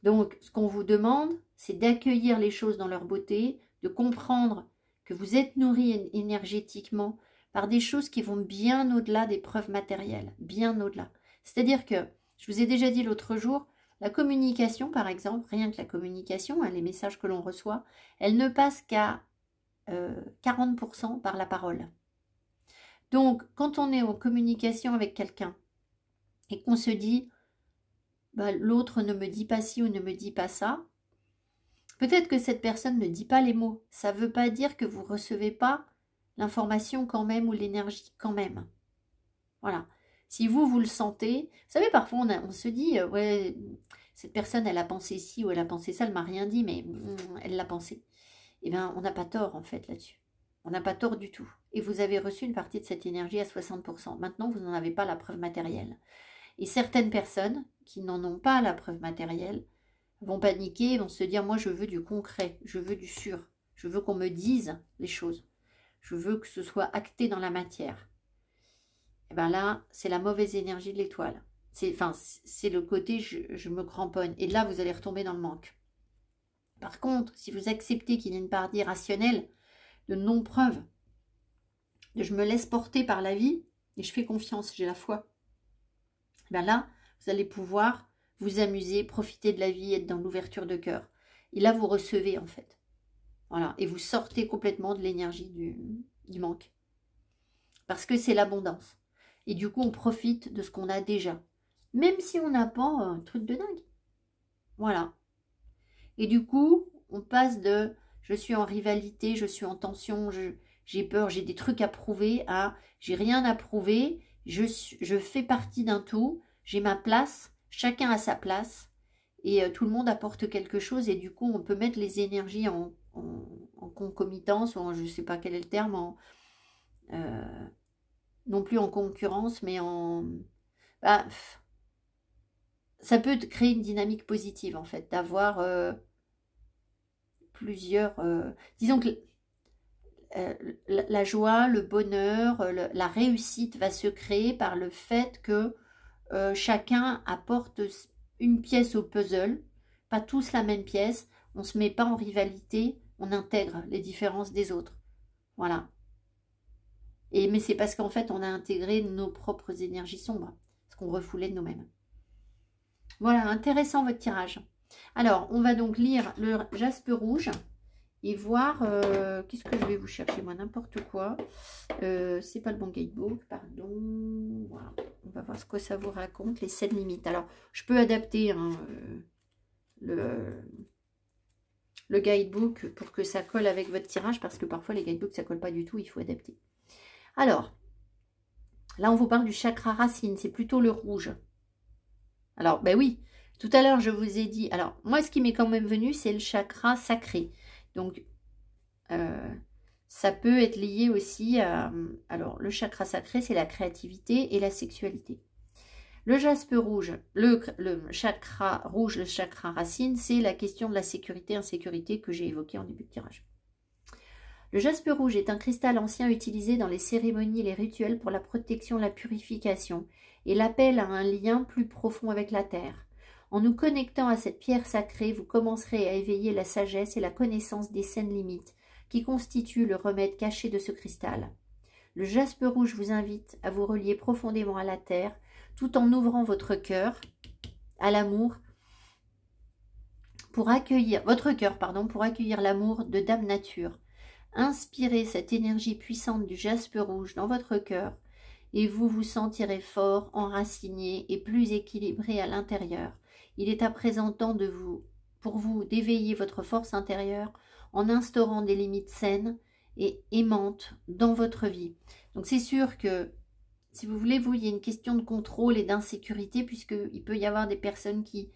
Donc, ce qu'on vous demande, c'est d'accueillir les choses dans leur beauté, de comprendre que vous êtes nourri énergétiquement par des choses qui vont bien au-delà des preuves matérielles, bien au-delà. C'est-à-dire que, je vous ai déjà dit l'autre jour, la communication, par exemple, rien que la communication, hein, les messages que l'on reçoit, elle ne passe qu'à 40% par la parole. Donc, quand on est en communication avec quelqu'un et qu'on se dit bah, l'autre ne me dit pas ci ou ne me dit pas ça, peut-être que cette personne ne dit pas les mots. Ça ne veut pas dire que vous ne recevez pas l'information quand même ou l'énergie quand même. Voilà. Si vous le sentez, vous savez, parfois on se dit, ouais, cette personne, elle a pensé ci ou elle a pensé ça, elle m'a rien dit, mais elle l'a pensé. Eh bien, on n'a pas tort en fait là-dessus. On n'a pas tort du tout. Et vous avez reçu une partie de cette énergie à 60%. Maintenant, vous n'en avez pas la preuve matérielle. Et certaines personnes qui n'en ont pas la preuve matérielle vont paniquer, vont se dire, moi je veux du concret, je veux du sûr, je veux qu'on me dise les choses, je veux que ce soit acté dans la matière. Et bien là, c'est la mauvaise énergie de l'étoile. C'est le côté je me cramponne. Et là, vous allez retomber dans le manque. Par contre, si vous acceptez qu'il y ait une part irrationnelle, de non-preuve, de je me laisse porter par la vie et je fais confiance, j'ai la foi, ben là, vous allez pouvoir vous amuser, profiter de la vie, être dans l'ouverture de cœur. Et là, vous recevez en fait. Voilà. Et vous sortez complètement de l'énergie du manque. Parce que c'est l'abondance. Et du coup, on profite de ce qu'on a déjà. Même si on n'a pas un truc de dingue. Voilà. Et du coup, on passe de je suis en rivalité, je suis en tension, j'ai peur, j'ai des trucs à prouver, à j'ai rien à prouver, je fais partie d'un tout, j'ai ma place, chacun a sa place, et tout le monde apporte quelque chose, et du coup, on peut mettre les énergies en concomitance, ou en, je ne sais pas quel est le terme, non plus en concurrence, mais en... Bah, ça peut créer une dynamique positive, en fait, d'avoir... plusieurs... disons que la joie, le bonheur, la réussite va se créer par le fait que chacun apporte une pièce au puzzle, pas tous la même pièce, on ne se met pas en rivalité, on intègre les différences des autres. Voilà. Mais c'est parce qu'en fait, on a intégré nos propres énergies sombres, ce qu'on refoulait de nous-mêmes. Voilà, intéressant votre tirage. Alors, on va donc lire le jaspe rouge et voir, qu'est-ce que je vais vous chercher, moi, n'importe quoi. C'est pas le bon guidebook, pardon. Voilà. On va voir ce que ça vous raconte, les 7 limites. Alors, je peux adapter hein, le guidebook pour que ça colle avec votre tirage, parce que parfois, les guidebooks, ça colle pas du tout, il faut adapter. Alors, là, on vous parle du chakra racine, c'est plutôt le rouge. Alors, ben oui, tout à l'heure, je vous ai dit... Alors, moi, ce qui m'est quand même venu, c'est le chakra sacré. Donc, ça peut être lié aussi à... Alors, le chakra sacré, c'est la créativité et la sexualité. Le jaspe rouge, le chakra rouge, le chakra racine, c'est la question de la sécurité-insécurité que j'ai évoquée en début de tirage. Le jaspe rouge est un cristal ancien utilisé dans les cérémonies et les rituels pour la protection, la purification et l'appel à un lien plus profond avec la terre. En nous connectant à cette pierre sacrée, vous commencerez à éveiller la sagesse et la connaissance des saines limites qui constituent le remède caché de ce cristal. Le jaspe rouge vous invite à vous relier profondément à la terre tout en ouvrant votre cœur à l'amour pour accueillir l'amour de Dame Nature. Inspirez cette énergie puissante du jaspe rouge dans votre cœur et vous vous sentirez fort, enraciné et plus équilibré à l'intérieur. Il est à présent temps pour vous d'éveiller votre force intérieure en instaurant des limites saines et aimantes dans votre vie. Donc c'est sûr que, si vous voulez, il y a une question de contrôle et d'insécurité, puisqu'il peut y avoir des personnes qui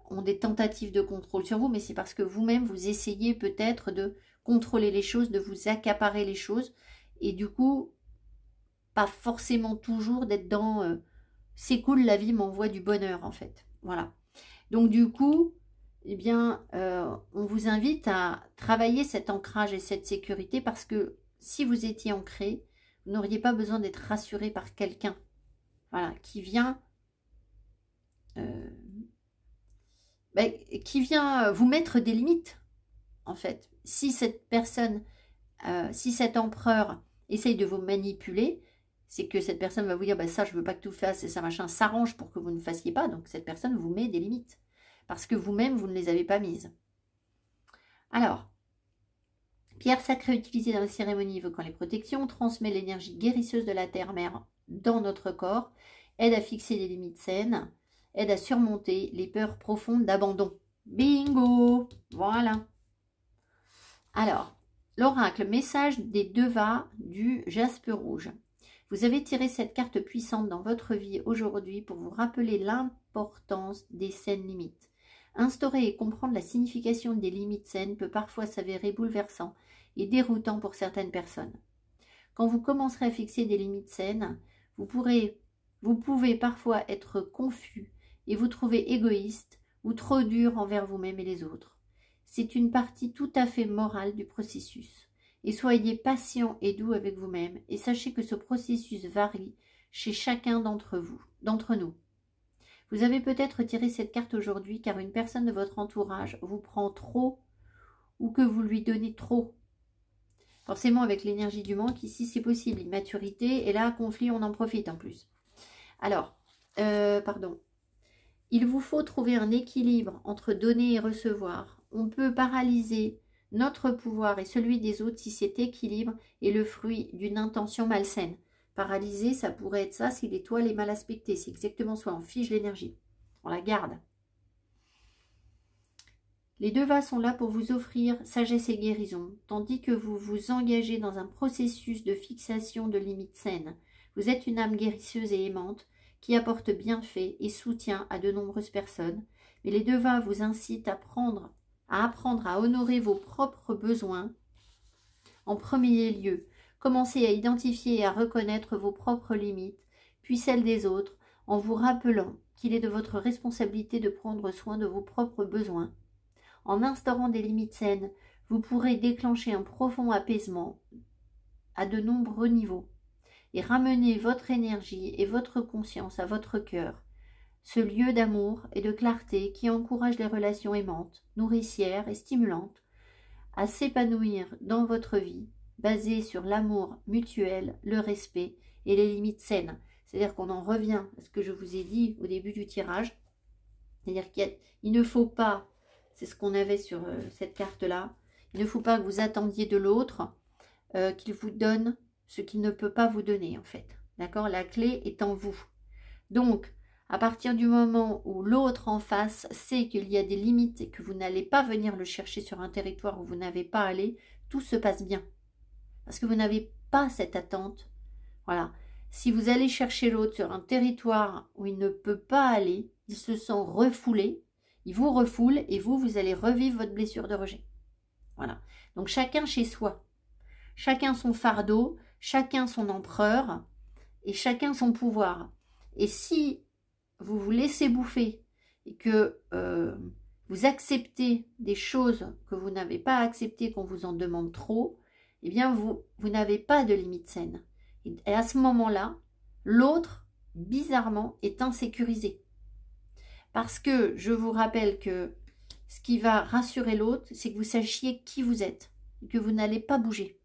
ont des tentatives de contrôle sur vous, mais c'est parce que vous-même, vous essayez peut-être de contrôler les choses, de vous accaparer les choses, et du coup, pas forcément toujours d'être dans c'est cool, la vie m'envoie du bonheur, en fait. Voilà. Donc, du coup, eh bien, on vous invite à travailler cet ancrage et cette sécurité, parce que si vous étiez ancré, vous n'auriez pas besoin d'être rassuré par quelqu'un, voilà, qui vient vous mettre des limites, en fait. Si cette personne, si cet empereur essaye de vous manipuler, c'est que cette personne va vous dire, bah, ça, je veux pas que tu fasses, et ça, machin, s'arrange pour que vous ne fassiez pas. Donc, cette personne vous met des limites, parce que vous-même, vous ne les avez pas mises. Alors, pierre sacrée utilisée dans la cérémonie évoquant les protections, transmet l'énergie guérisseuse de la terre-mère dans notre corps, aide à fixer des limites saines, aide à surmonter les peurs profondes d'abandon. Bingo! Voilà. Alors, l'oracle, message des devas du jaspe rouge. Vous avez tiré cette carte puissante dans votre vie aujourd'hui pour vous rappeler l'importance des saines limites. Instaurer et comprendre la signification des limites saines peut parfois s'avérer bouleversant et déroutant pour certaines personnes. Quand vous commencerez à fixer des limites saines, vous pouvez parfois être confus et vous trouver égoïste ou trop dur envers vous-même et les autres. C'est une partie tout à fait morale du processus. Et soyez patient et doux avec vous-même et sachez que ce processus varie chez chacun d'entre nous. Vous avez peut-être tiré cette carte aujourd'hui car une personne de votre entourage vous prend trop ou que vous lui donnez trop. Forcément avec l'énergie du manque, ici c'est possible, immaturité, et là, conflit, on en profite en plus. Alors, il vous faut trouver un équilibre entre donner et recevoir. On peut paralyser notre pouvoir et celui des autres si cet équilibre est le fruit d'une intention malsaine. Paralyser, ça pourrait être ça si l'étoile est mal aspectée. C'est exactement ça, on fige l'énergie. On la garde. Les devas sont là pour vous offrir sagesse et guérison, tandis que vous vous engagez dans un processus de fixation de limites saines. Vous êtes une âme guérisseuse et aimante qui apporte bienfait et soutien à de nombreuses personnes, mais les devas vous incitent à apprendre à honorer vos propres besoins. En premier lieu, commencez à identifier et à reconnaître vos propres limites, puis celles des autres, en vous rappelant qu'il est de votre responsabilité de prendre soin de vos propres besoins. En instaurant des limites saines, vous pourrez déclencher un profond apaisement à de nombreux niveaux et ramener votre énergie et votre conscience à votre cœur, ce lieu d'amour et de clarté qui encourage les relations aimantes, nourricières et stimulantes à s'épanouir dans votre vie, basée sur l'amour mutuel, le respect et les limites saines. C'est-à-dire qu'on en revient à ce que je vous ai dit au début du tirage. C'est-à-dire qu'il ne faut pas, c'est ce qu'on avait sur cette carte-là, il ne faut pas que vous attendiez de l'autre qu'il vous donne ce qu'il ne peut pas vous donner en fait. D'accord? La clé est en vous. Donc, à partir du moment où l'autre en face sait qu'il y a des limites et que vous n'allez pas venir le chercher sur un territoire où vous n'avez pas à aller, tout se passe bien. Parce que vous n'avez pas cette attente. Voilà. Si vous allez chercher l'autre sur un territoire où il ne peut pas aller, il se sent refoulé, il vous refoule et vous allez revivre votre blessure de rejet. Voilà. Donc chacun chez soi. Chacun son fardeau, chacun son empereur et chacun son pouvoir. Et si vous vous laissez bouffer et que vous acceptez des choses que vous n'avez pas acceptées, qu'on vous en demande trop, eh bien vous n'avez pas de limite saine. Et à ce moment-là, l'autre, bizarrement, est insécurisé. Parce que je vous rappelle que ce qui va rassurer l'autre, c'est que vous sachiez qui vous êtes et que vous n'allez pas bouger.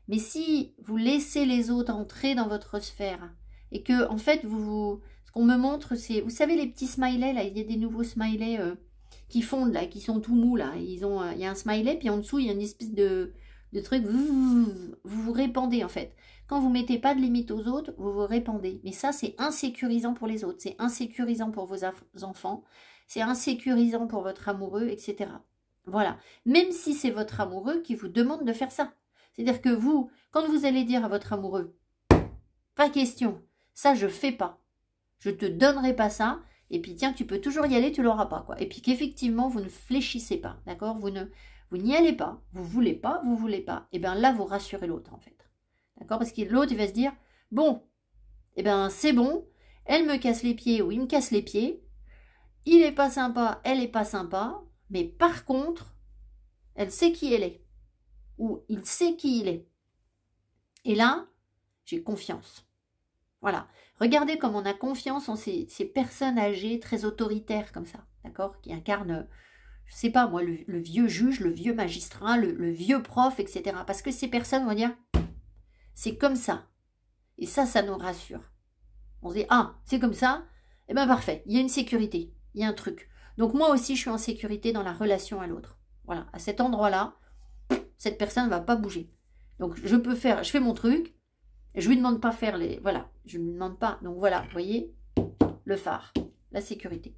Mais si vous laissez les autres entrer dans votre sphère et que, en fait, ce qu'on me montre, c'est, vous savez, les petits smileys, là, il y a des nouveaux smileys qui fondent, là, qui sont tout mous, là. Il y a un smiley, puis en dessous, il y a une espèce de truc, vous vous répandez, en fait. Quand vous ne mettez pas de limite aux autres, vous vous répandez. Mais ça, c'est insécurisant pour les autres, c'est insécurisant pour vos enfants, c'est insécurisant pour votre amoureux, etc. Voilà. Même si c'est votre amoureux qui vous demande de faire ça. C'est-à-dire que vous, quand vous allez dire à votre amoureux, pas question, ça je fais pas, je te donnerai pas ça, et puis tiens, tu peux toujours y aller, tu l'auras pas, quoi. Et puis qu'effectivement, vous ne fléchissez pas, d'accord? Vous n'y allez pas, vous voulez pas, et bien là, vous rassurez l'autre, en fait. D'accord? Parce que l'autre, il va se dire, bon, et bien c'est bon, elle me casse les pieds ou il me casse les pieds, il est pas sympa, elle est pas sympa, mais par contre, elle sait qui elle est. Ou il sait qui il est. Et là, j'ai confiance. Voilà. Regardez comme on a confiance en ces personnes âgées, très autoritaires comme ça, d'accord? Qui incarnent, je sais pas moi, le vieux juge, le vieux magistrat, le vieux prof, etc. Parce que ces personnes vont dire, c'est comme ça. Et ça nous rassure. On se dit, ah, c'est comme ça, eh bien parfait, il y a une sécurité, il y a un truc. Donc moi aussi, je suis en sécurité dans la relation à l'autre. Voilà, à cet endroit-là, cette personne ne va pas bouger. Donc, je fais mon truc, et je ne lui demande pas faire les... Voilà, je ne lui demande pas. Donc, voilà, vous voyez, le phare, la sécurité.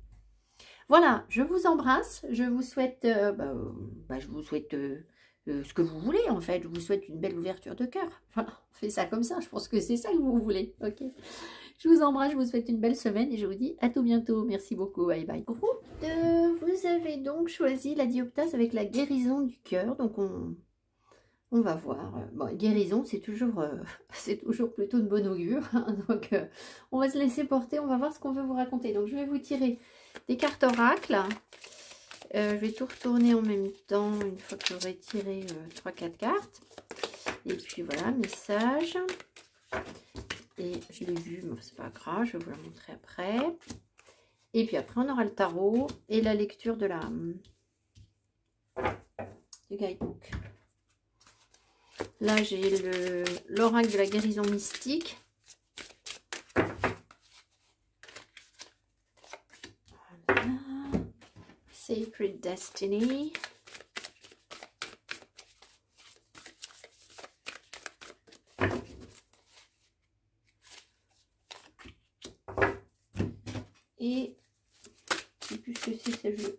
Voilà, je vous embrasse, je vous souhaite... je vous souhaite ce que vous voulez, en fait. Je vous souhaite une belle ouverture de cœur. Voilà, on fait ça comme ça, je pense que c'est ça que vous voulez, ok? Je vous embrasse, je vous souhaite une belle semaine, et je vous dis à tout bientôt. Merci beaucoup, bye bye. Groupe 2, vous avez donc choisi la dioptase avec la guérison du cœur, donc on va voir. Bon, guérison, c'est toujours plutôt de bon augure. Hein, donc, on va se laisser porter. On va voir ce qu'on veut vous raconter. Donc, je vais vous tirer des cartes oracles. Je vais tout retourner en même temps une fois que j'aurai tiré 3-4 cartes. Et puis, voilà, message. Et je l'ai vu, mais c'est pas grave. Je vais vous la montrer après. Et puis après, on aura le tarot et la lecture de du guidebook. Là, j'ai l'oracle de la guérison mystique. Voilà. Sacred Destiny. Et je ne sais plus ce que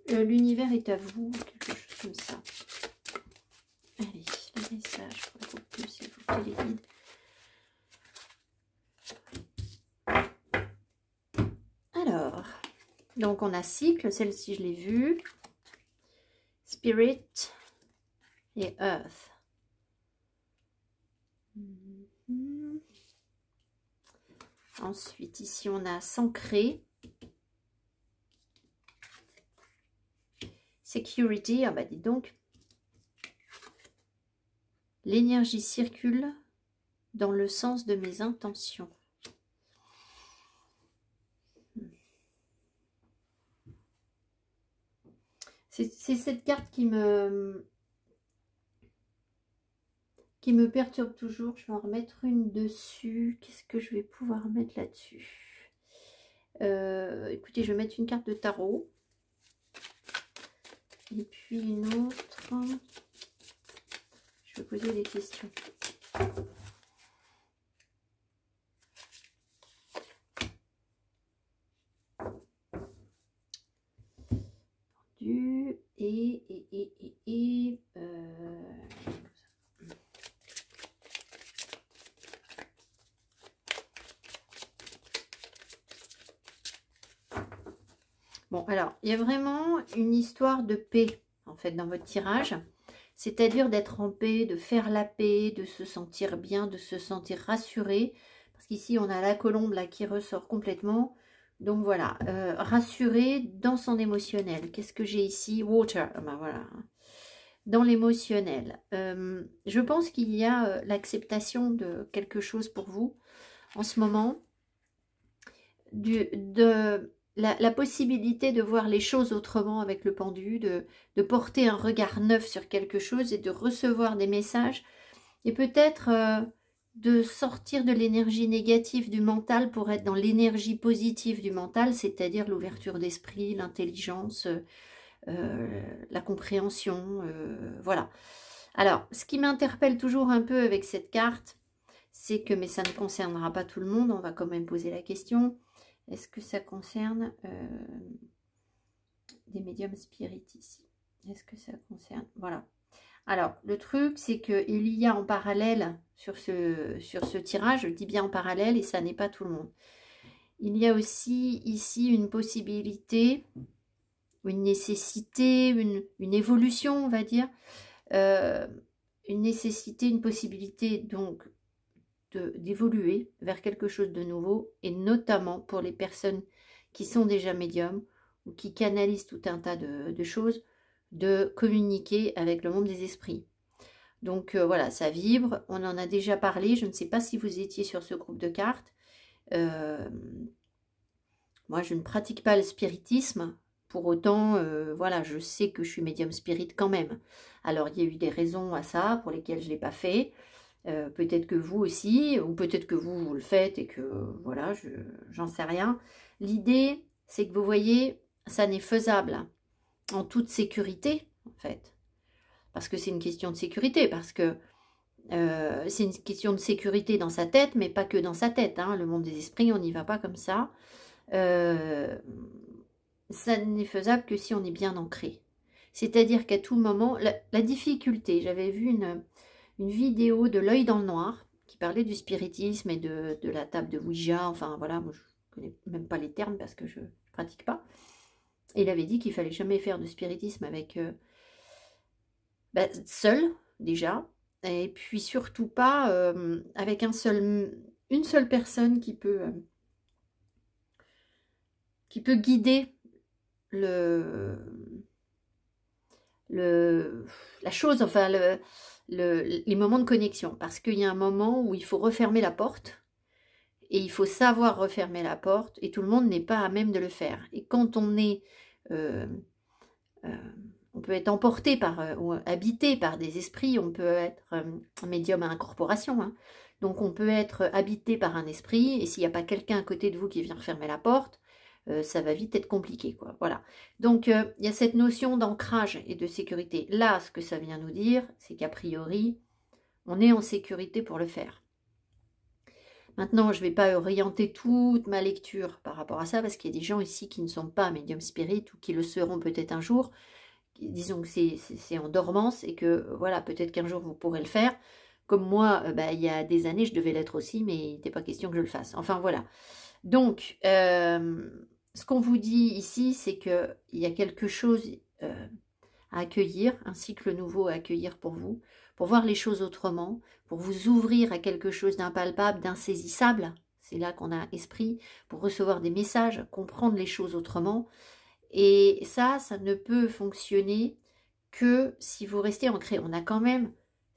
c'est, l'univers est à vous, quelque chose comme ça. Allez, le message pour le groupe, s'il vous plaît, les guides. Alors, donc on a cycle, celle-ci je l'ai vue. Spirit et Earth. Ensuite, ici on a s'ancrer. Security, ah bah dis donc. L'énergie circule dans le sens de mes intentions. C'est cette carte qui me perturbe toujours. Je vais en remettre une dessus. Qu'est-ce que je vais pouvoir mettre là-dessus? Écoutez, je vais mettre une carte de tarot. Et puis une autre. Je vais poser des questions. Bon, alors, il y a vraiment une histoire de paix, en fait, dans votre tirage. C'est-à-dire d'être en paix, de faire la paix, de se sentir bien, de se sentir rassuré. Parce qu'ici, on a la colombe là qui ressort complètement. Donc voilà, rassuré dans son émotionnel. Qu'est-ce que j'ai ici? Water, ben voilà. Dans l'émotionnel. Je pense qu'il y a l'acceptation de quelque chose pour vous en ce moment. La possibilité de voir les choses autrement avec le pendu, de porter un regard neuf sur quelque chose et de recevoir des messages. Et peut-être de sortir de l'énergie négative du mental pour être dans l'énergie positive du mental, c'est-à-dire l'ouverture d'esprit, l'intelligence, la compréhension, voilà. Alors, ce qui m'interpelle toujours un peu avec cette carte, c'est que, mais ça ne concernera pas tout le monde, on va quand même poser la question, est-ce que ça concerne des médiums spirites ici? Est-ce que ça concerne? Voilà. Alors, le truc, c'est qu'il y a en parallèle sur ce tirage, je dis bien en parallèle, et ça n'est pas tout le monde. Il y a aussi ici une possibilité, une nécessité, une évolution, on va dire, une nécessité, une possibilité donc d'évoluer vers quelque chose de nouveau, et notamment pour les personnes qui sont déjà médiums ou qui canalisent tout un tas de choses, de communiquer avec le monde des esprits. Donc voilà, ça vibre, on en a déjà parlé, je ne sais pas si vous étiez sur ce groupe de cartes. Moi, je ne pratique pas le spiritisme, pour autant, voilà, je sais que je suis médium spirit quand même. Alors, il y a eu des raisons à ça pour lesquelles je ne l'ai pas fait. Peut-être que vous aussi, ou peut-être que vous le faites et que, voilà, j'en sais rien. L'idée, c'est que vous voyez, ça n'est faisable en toute sécurité, en fait. Parce que c'est une question de sécurité, parce que c'est une question de sécurité dans sa tête, mais pas que dans sa tête. Hein. Le monde des esprits, on n'y va pas comme ça. Ça n'est faisable que si on est bien ancré. C'est-à-dire qu'à tout moment, la difficulté, j'avais vu une vidéo de l'œil dans le noir, qui parlait du spiritisme et de la table de Ouija, enfin voilà, moi je connais même pas les termes parce que je pratique pas. Et il avait dit qu'il fallait jamais faire de spiritisme avec seul déjà, et puis surtout pas avec une seule personne qui peut guider la chose, enfin les moments de connexion, parce qu'il y a un moment où il faut refermer la porte, et il faut savoir refermer la porte, et tout le monde n'est pas à même de le faire. Et quand on est on peut être emporté ou habité par des esprits, on peut être médium à incorporation, hein. Donc on peut être habité par un esprit, et s'il n'y a pas quelqu'un à côté de vous qui vient refermer la porte, ça va vite être compliqué, quoi. Voilà. Donc il y a cette notion d'ancrage et de sécurité. Là, ce que ça vient nous dire, c'est qu'a priori, on est en sécurité pour le faire. Maintenant, je ne vais pas orienter toute ma lecture par rapport à ça, parce qu'il y a des gens ici qui ne sont pas médiums spirit, ou qui le seront peut-être un jour. Disons que c'est en dormance, et que voilà, peut-être qu'un jour vous pourrez le faire. Comme moi, il y a des années, je devais l'être aussi, mais il n'était pas question que je le fasse. Enfin voilà. Donc, ce qu'on vous dit ici, c'est qu'il y a quelque chose à accueillir, un cycle nouveau à accueillir pour vous, pour voir les choses autrement, pour vous ouvrir à quelque chose d'impalpable, d'insaisissable. C'est là qu'on a esprit, pour recevoir des messages, comprendre les choses autrement. Et ça ne peut fonctionner que si vous restez ancré. On a quand même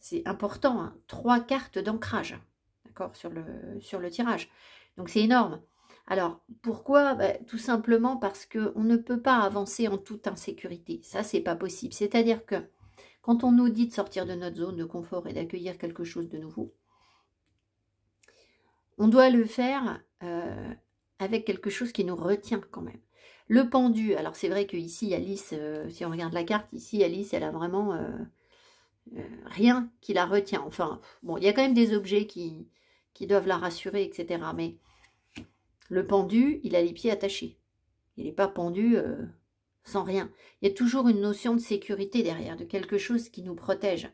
c'est important, hein, 3 cartes d'ancrage, d'accord, sur le tirage. Donc c'est énorme. Alors, pourquoi? Tout simplement parce qu'on ne peut pas avancer en toute insécurité. Ça, c'est pas possible. C'est-à-dire que quand on nous dit de sortir de notre zone de confort et d'accueillir quelque chose de nouveau, on doit le faire avec quelque chose qui nous retient quand même. Le pendu, alors c'est vrai qu'ici, Alice, si on regarde la carte, ici, Alice, elle a vraiment rien qui la retient. Enfin, bon, il y a quand même des objets qui doivent la rassurer, etc. Mais le pendu, il a les pieds attachés. Il n'est pas pendu sans rien. Il y a toujours une notion de sécurité derrière, de quelque chose qui nous protège.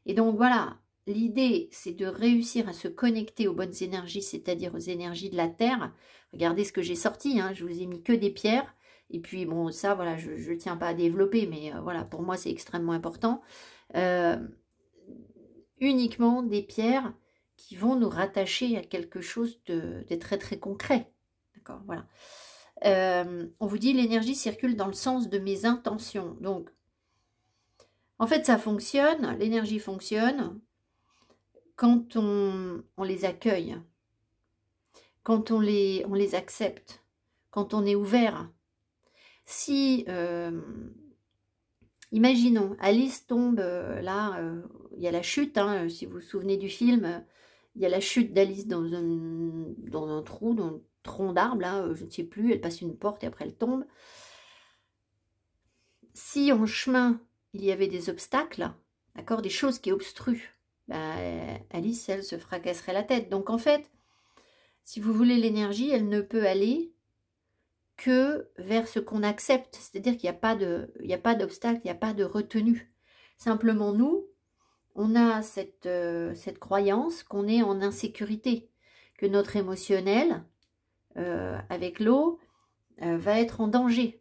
Et donc voilà, l'idée, c'est de réussir à se connecter aux bonnes énergies, c'est-à-dire aux énergies de la Terre. Regardez ce que j'ai sorti, hein, je vous ai mis que des pierres. Et puis bon, ça, voilà, je ne tiens pas à développer, mais voilà, pour moi, c'est extrêmement important. Uniquement des pierres qui vont nous rattacher à quelque chose de très très concret. D'accord, voilà. On vous dit l'énergie circule dans le sens de mes intentions. Donc, en fait, ça fonctionne, l'énergie fonctionne quand on les accueille, quand on les accepte, quand on est ouvert. Si, imaginons, Alice tombe là, il y a la chute, hein, si vous vous souvenez du film, il y a la chute d'Alice dans un trou, dans un tronc d'arbre, là, je ne sais plus, elle passe une porte et après elle tombe. Si en chemin, il y avait des obstacles, d'accord, des choses qui obstruent, Alice, elle se fracasserait la tête. Donc en fait, si vous voulez l'énergie, elle ne peut aller que vers ce qu'on accepte. C'est-à-dire qu'il n'y a pas d'obstacle, il n'y a pas de retenue. Simplement, nous, on a cette croyance qu'on est en insécurité, que notre émotionnel, avec l'eau, va être en danger.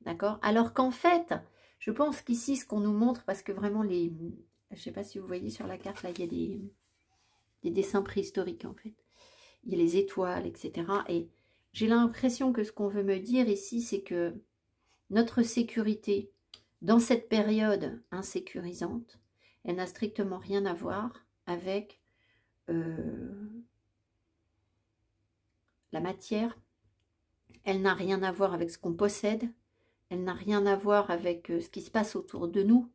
D'accord? Alors qu'en fait, je pense qu'ici, ce qu'on nous montre, parce que vraiment, je ne sais pas si vous voyez sur la carte, là, il y a des dessins préhistoriques, en fait. Il y a les étoiles, etc. Et j'ai l'impression que ce qu'on veut me dire ici, c'est que notre sécurité, dans cette période insécurisante, elle n'a strictement rien à voir avec la matière. Elle n'a rien à voir avec ce qu'on possède. Elle n'a rien à voir avec ce qui se passe autour de nous,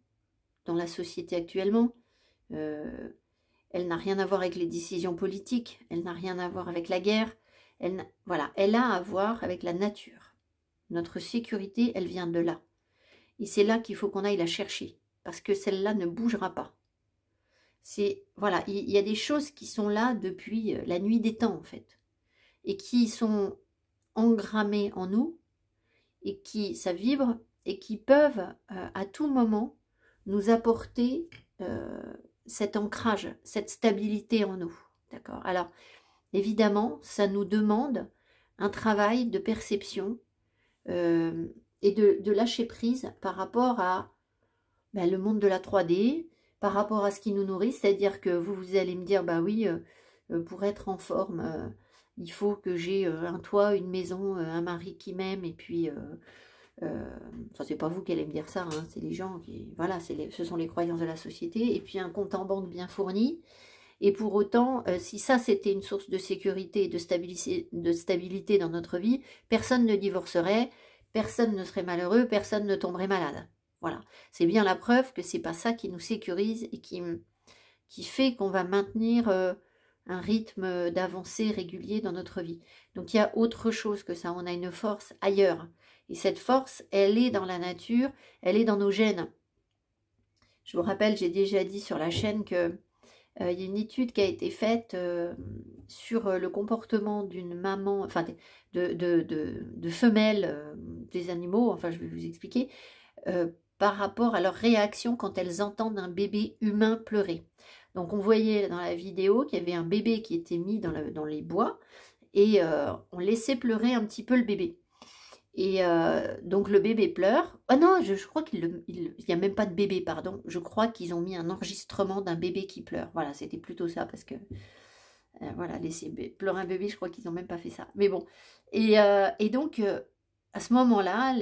dans la société actuellement. Elle n'a rien à voir avec les décisions politiques. Elle n'a rien à voir avec la guerre. Voilà, elle a à voir avec la nature. Notre sécurité, elle vient de là. Et c'est là qu'il faut qu'on aille la chercher. Parce que celle-là ne bougera pas. Voilà, il y a des choses qui sont là depuis la nuit des temps, en fait. Et qui sont engrammées en nous. Et qui, ça vibre, et qui peuvent à tout moment nous apporter cet ancrage, cette stabilité en nous. D'accord? Alors, évidemment, ça nous demande un travail de perception et de lâcher prise par rapport à le monde de la 3D, par rapport à ce qui nous nourrit, c'est-à-dire que vous allez me dire, bah oui, pour être en forme, il faut que j'ai un toit, une maison, un mari qui m'aime, et puis, ça c'est pas vous qui allez me dire ça, hein, c'est les gens qui, voilà, ce sont les croyances de la société, et puis un compte en banque bien fourni, et pour autant, si ça c'était une source de sécurité et de stabilité dans notre vie, personne ne divorcerait, personne ne serait malheureux, personne ne tomberait malade. Voilà, c'est bien la preuve que c'est pas ça qui nous sécurise et qui fait qu'on va maintenir un rythme d'avancée régulier dans notre vie. Donc il y a autre chose que ça, on a une force ailleurs. Et cette force, elle est dans la nature, elle est dans nos gènes. Je vous rappelle, j'ai déjà dit sur la chaîne que il y a une étude qui a été faite sur le comportement d'une maman, enfin de femelles des animaux, enfin je vais vous expliquer, par rapport à leur réaction quand elles entendent un bébé humain pleurer. Donc on voyait dans la vidéo qu'il y avait un bébé qui était mis dans les bois et on laissait pleurer un petit peu le bébé. Et donc le bébé pleure. Ah non, je crois qu'il n'y a même pas de bébé, pardon. Je crois qu'ils ont mis un enregistrement d'un bébé qui pleure. Voilà, c'était plutôt ça parce que voilà, laisser pleurer un bébé, je crois qu'ils n'ont même pas fait ça. Mais bon. Et donc à ce moment-là,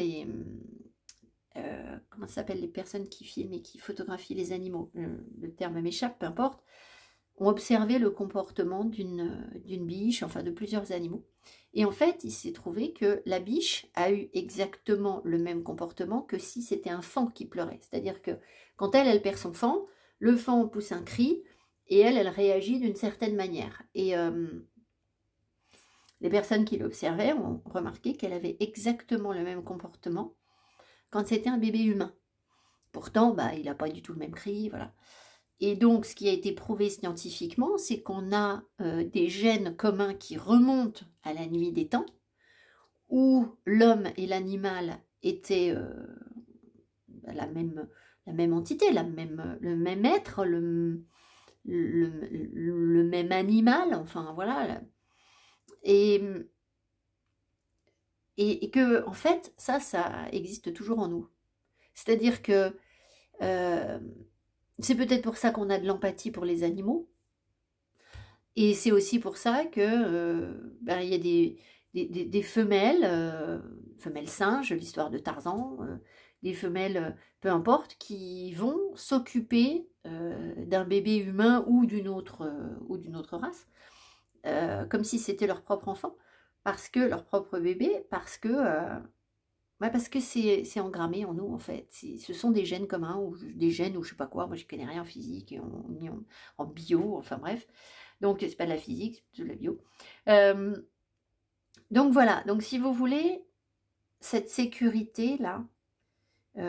comment ça s'appelle, les personnes qui filment et qui photographient les animaux, le terme m'échappe, peu importe, ont observé le comportement d'une biche, enfin de plusieurs animaux. Et en fait, il s'est trouvé que la biche a eu exactement le même comportement que si c'était un faon qui pleurait. C'est-à-dire que quand elle perd son faon, le faon pousse un cri et elle réagit d'une certaine manière. Et les personnes qui l'observaient ont remarqué qu'elle avait exactement le même comportement quand c'était un bébé humain. Pourtant, bah, il n'a pas du tout le même cri, voilà. Et donc, ce qui a été prouvé scientifiquement, c'est qu'on a des gènes communs qui remontent à la nuit des temps, où l'homme et l'animal étaient la même entité, le même être, le même animal, enfin voilà. Et que, en fait, ça existe toujours en nous. C'est-à-dire que c'est peut-être pour ça qu'on a de l'empathie pour les animaux. Et c'est aussi pour ça que ben, y a des femelles, femelles singes, l'histoire de Tarzan, des femelles, peu importe, qui vont s'occuper d'un bébé humain ou d'une autre race, comme si c'était leur propre enfant, parce que leur propre bébé, parce que c'est engrammé en nous, en fait. Ce sont des gènes communs, ou des gènes, ou je sais pas quoi. Moi, je connais rien en physique, ni en bio, enfin bref. Donc, c'est pas de la physique, c'est de la bio. Donc, voilà. Donc, si vous voulez, cette sécurité-là,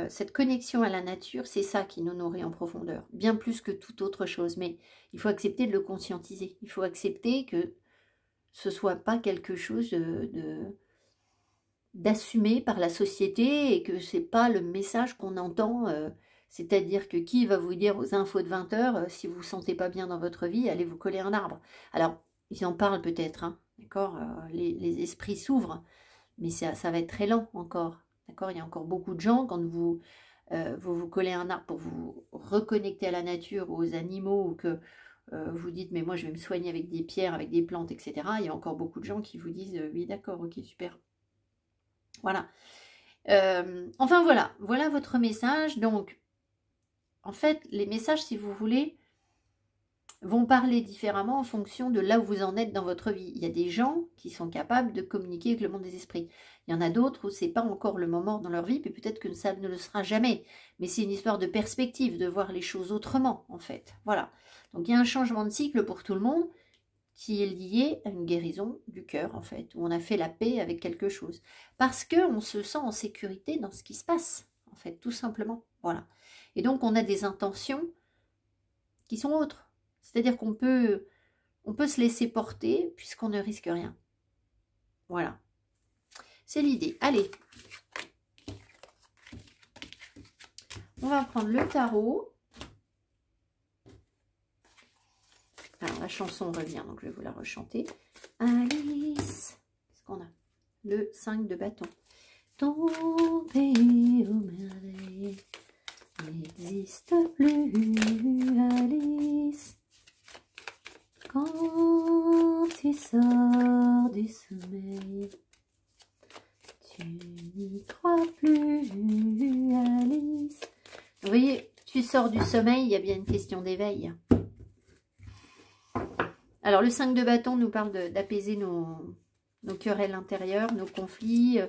cette connexion à la nature, c'est ça qui nous nourrit en profondeur. Bien plus que toute autre chose. Mais il faut accepter de le conscientiser. Il faut accepter que ce soit pas quelque chose d'assumer par la société et que c'est pas le message qu'on entend, c'est-à-dire que qui va vous dire aux infos de 20 h si vous vous sentez pas bien dans votre vie, allez vous coller un arbre. Alors, ils en parlent peut-être, hein, d'accord, les esprits s'ouvrent, mais ça va être très lent encore, d'accord, il y a encore beaucoup de gens, quand vous collez un arbre pour vous reconnecter à la nature, aux animaux, ou que vous dites, mais moi je vais me soigner avec des pierres, avec des plantes, etc. Il y a encore beaucoup de gens qui vous disent, oui d'accord, ok, super. Voilà. Enfin voilà, voilà votre message. Donc, en fait, les messages, si vous voulez, vont parler différemment en fonction de là où vous en êtes dans votre vie. Il y a des gens qui sont capables de communiquer avec le monde des esprits. Il y en a d'autres où c'est pas encore le moment dans leur vie, puis peut-être que ça ne le sera jamais. Mais c'est une histoire de perspective, de voir les choses autrement, en fait. Voilà. Donc il y a un changement de cycle pour tout le monde qui est lié à une guérison du cœur, en fait, où on a fait la paix avec quelque chose. Parce qu'on se sent en sécurité dans ce qui se passe, en fait, tout simplement. Voilà. Et donc, on a des intentions qui sont autres. C'est-à-dire qu'on peut se laisser porter puisqu'on ne risque rien. Voilà. C'est l'idée. Allez. On va prendre le tarot. Alors, la chanson revient, donc je vais vous la rechanter. Alice. Qu'est-ce qu'on a? Le 5 de bâton. Ton pays aux merveilles n'existe plus, Alice. Quand tu sors du sommeil, tu n'y crois plus, Alice. Vous voyez, tu sors du sommeil, il y a bien une question d'éveil. Alors, le 5 de bâton nous parle d'apaiser nos querelles intérieures, nos conflits,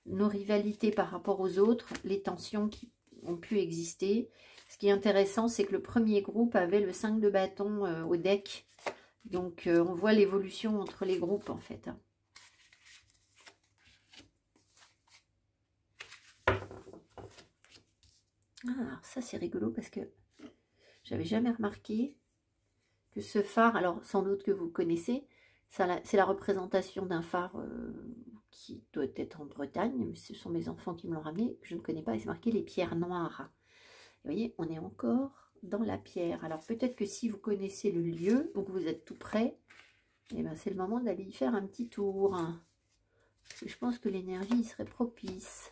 nos rivalités par rapport aux autres, les tensions qui ont pu exister. Ce qui est intéressant, c'est que le premier groupe avait le 5 de bâton au deck. Donc, on voit l'évolution entre les groupes, en fait. Ah, ça, c'est rigolo parce que j'avais jamais remarqué que ce phare, alors sans doute que vous connaissez, c'est la représentation d'un phare qui doit être en Bretagne, mais ce sont mes enfants qui me l'ont ramené, que je ne connais pas, et c'est marqué les pierres noires. Vous voyez, on est encore dans la pierre. Alors peut-être que si vous connaissez le lieu, donc vous êtes tout près, et ben c'est le moment d'aller y faire un petit tour. Parce que je pense que l'énergie serait propice.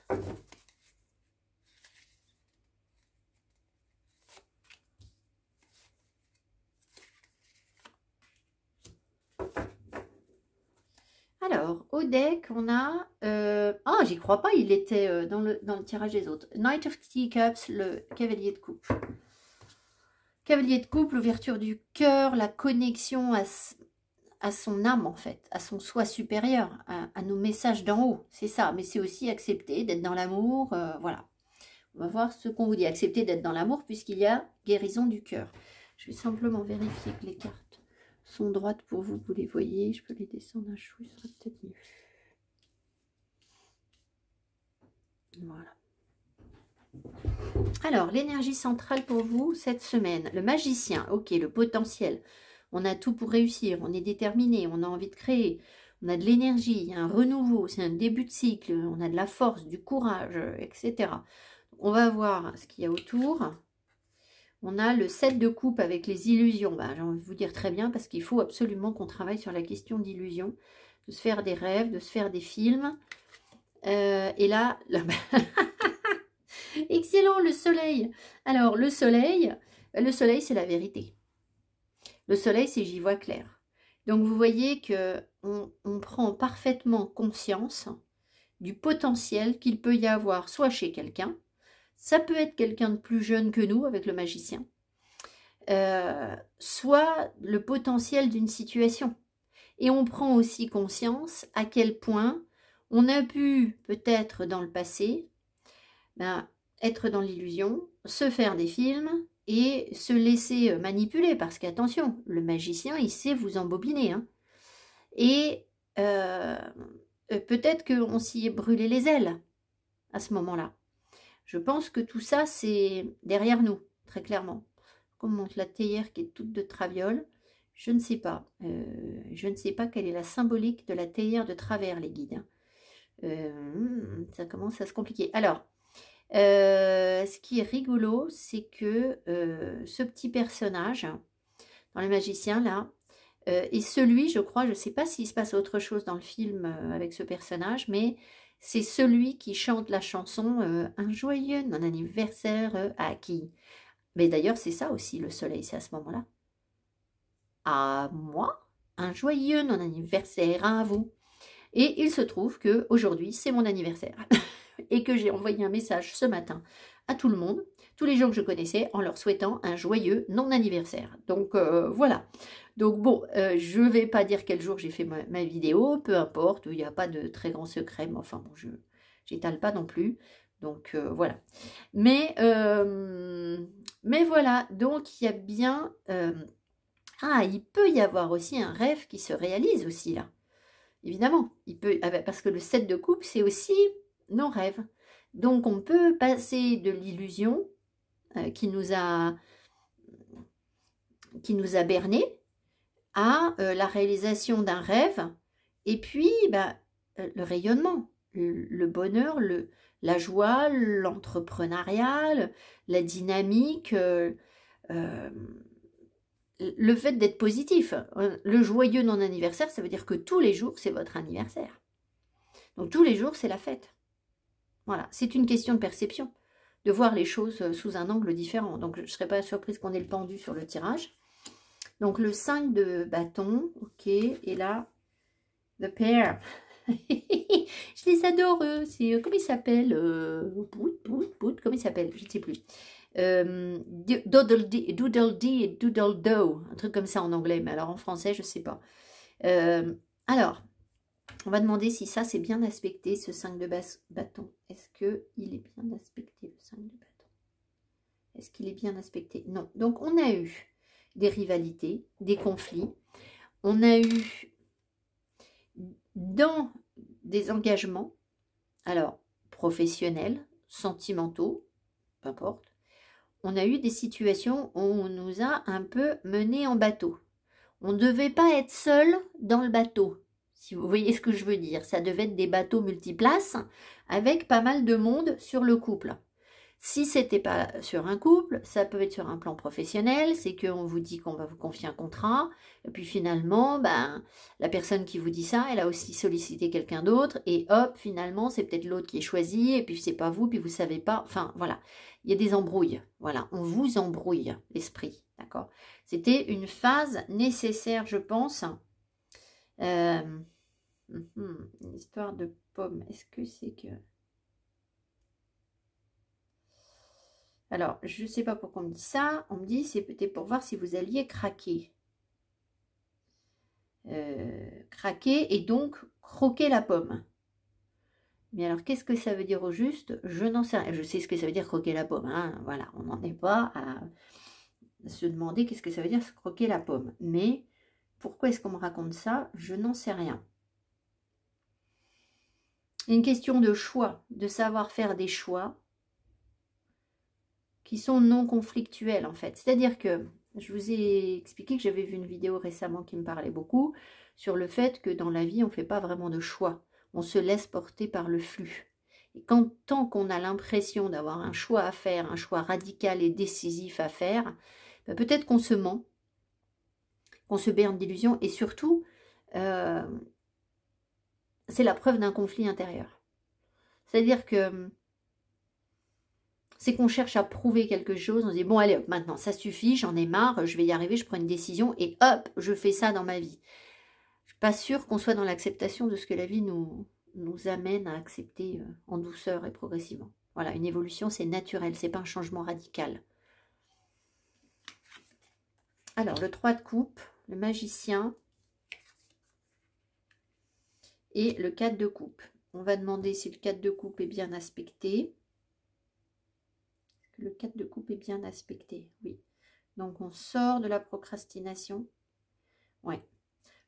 Alors, au deck, on a... Ah, j'y crois pas, il était dans le tirage des autres. Knight of Teacups, le cavalier de coupe. Cavalier de coupe, l'ouverture du cœur, la connexion à son âme, en fait, à son soi supérieur, à nos messages d'en haut. C'est ça, mais c'est aussi accepter d'être dans l'amour, voilà. On va voir ce qu'on vous dit. Accepter d'être dans l'amour, puisqu'il y a guérison du cœur. Je vais simplement vérifier que les cartes sont droites pour vous, vous les voyez. Je peux les descendre un chou, ce serait peut-être mieux. Voilà. Alors, l'énergie centrale pour vous cette semaine. Le magicien, ok, le potentiel. On a tout pour réussir, on est déterminé, on a envie de créer. On a de l'énergie, il y a un renouveau, c'est un début de cycle. On a de la force, du courage, etc. On va voir ce qu'il y a autour. On a le 7 de coupe avec les illusions. Ben, j'ai envie de vous dire très bien parce qu'il faut absolument qu'on travaille sur la question d'illusion, de se faire des rêves, de se faire des films. Et là excellent, le soleil. Alors, le soleil, c'est la vérité. Le soleil, c'est j'y vois clair. Donc, vous voyez qu'on prend parfaitement conscience du potentiel qu'il peut y avoir soit chez quelqu'un, ça peut être quelqu'un de plus jeune que nous avec le magicien, soit le potentiel d'une situation. Et on prend aussi conscience à quel point on a pu, peut-être dans le passé, être dans l'illusion, se faire des films et se laisser manipuler. Parce qu'attention, le magicien, il sait vous embobiner. Hein. Et peut-être qu'on s'y est brûlé les ailes à ce moment-là. Je pense que tout ça, c'est derrière nous, très clairement. On montre la théière qui est toute de traviole. Je ne sais pas. Je ne sais pas quelle est la symbolique de la théière de travers, les guides. Ça commence à se compliquer. Alors, ce qui est rigolo, c'est que ce petit personnage, dans les magiciens, là, est celui, je crois, je ne sais pas s'il se passe autre chose dans le film avec ce personnage, mais c'est celui qui chante la chanson un joyeux non-anniversaire à qui? Mais d'ailleurs, c'est ça aussi, le soleil, c'est à ce moment-là. À moi, un joyeux non-anniversaire à vous. Et il se trouve que aujourd'hui c'est mon anniversaire. Et que j'ai envoyé un message ce matin à tout le monde, tous les gens que je connaissais, en leur souhaitant un joyeux non-anniversaire. Donc voilà. Donc bon, je ne vais pas dire quel jour j'ai fait ma vidéo, peu importe, il n'y a pas de très grand secret, mais enfin bon, je n'étale pas non plus. Donc voilà. Mais voilà, donc il y a bien... il peut y avoir aussi un rêve qui se réalise aussi là. Évidemment, il peut, parce que le 7 de coupe, c'est aussi nos rêves. Donc, on peut passer de l'illusion qui nous a berné à la réalisation d'un rêve et puis le rayonnement, le bonheur, la joie, l'entrepreneuriat, la dynamique, le fait d'être positif. Le joyeux non-anniversaire, ça veut dire que tous les jours, c'est votre anniversaire. Donc, tous les jours, c'est la fête. Voilà, c'est une question de perception, de voir les choses sous un angle différent. Donc, je ne serais pas surprise qu'on ait le pendu sur le tirage. Donc, le 5 de bâton, ok, et là, the pair. Je les adore, c'est, comment il s'appelle comment il s'appelle? Je ne sais plus. Doodle Dee et Doodle Do, un truc comme ça en anglais, mais alors en français, je ne sais pas. Alors, on va demander si ça, c'est bien aspecté, ce 5 de bâton. Est-ce qu'il est bien aspecté, le 5 de bâton? Est-ce qu'il est bien aspecté? Non. Donc, on a eu des rivalités, des conflits. On a eu dans des engagements, alors professionnels, sentimentaux, peu importe. On a eu des situations où on nous a un peu menés en bateau. On ne devait pas être seul dans le bateau, si vous voyez ce que je veux dire. Ça devait être des bateaux multiplaces avec pas mal de monde sur le couple. Si ce n'était pas sur un couple, ça peut être sur un plan professionnel, c'est qu'on vous dit qu'on va vous confier un contrat, et puis finalement, la personne qui vous dit ça, elle a aussi sollicité quelqu'un d'autre, et hop, finalement, c'est peut-être l'autre qui est choisi, et puis c'est pas vous, puis vous savez pas, enfin voilà, il y a des embrouilles, voilà, on vous embrouille l'esprit, d'accord? C'était une phase nécessaire, je pense, Une histoire de pomme. Est-ce que c'est que... Alors, je ne sais pas pourquoi on me dit ça. On me dit c'est peut-être pour voir si vous alliez craquer. Craquer et donc croquer la pomme. Mais alors, qu'est-ce que ça veut dire au juste? Je n'en sais rien. Je sais ce que ça veut dire croquer la pomme. Hein. Voilà, on n'en est pas à se demander qu'est-ce que ça veut dire croquer la pomme. Mais pourquoi est-ce qu'on me raconte ça? Je n'en sais rien. Une question de choix, de savoir faire des choix qui sont non conflictuels en fait. C'est-à-dire que je vous ai expliqué que j'avais vu une vidéo récemment qui me parlait beaucoup sur le fait que dans la vie, on ne fait pas vraiment de choix. On se laisse porter par le flux. Et tant qu'on a l'impression d'avoir un choix à faire, un choix radical et décisif à faire, ben peut-être qu'on se ment, qu'on se berce d'illusions et surtout, c'est la preuve d'un conflit intérieur. C'est-à-dire que c'est qu'on cherche à prouver quelque chose, on se dit bon allez hop, maintenant ça suffit, j'en ai marre, je vais y arriver, je prends une décision et hop, je fais ça dans ma vie. Je ne suis pas sûre qu'on soit dans l'acceptation de ce que la vie nous amène à accepter en douceur et progressivement. Voilà, une évolution c'est naturel, c'est pas un changement radical. Alors le 3 de coupe, le magicien et le 4 de coupe. On va demander si le 4 de coupe est bien aspecté. Le 4 de coupe est bien aspecté, oui. Donc, on sort de la procrastination. Ouais.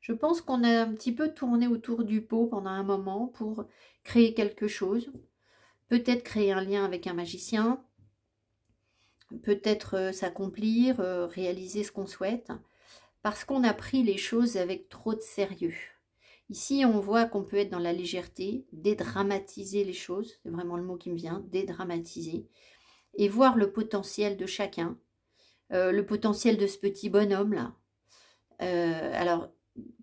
Je pense qu'on a un petit peu tourné autour du pot pendant un moment pour créer quelque chose. Peut-être créer un lien avec un magicien. Peut-être s'accomplir, réaliser ce qu'on souhaite. Parce qu'on a pris les choses avec trop de sérieux. Ici, on voit qu'on peut être dans la légèreté, dédramatiser les choses. C'est vraiment le mot qui me vient, dédramatiser. Et voir le potentiel de chacun, le potentiel de ce petit bonhomme-là. Alors,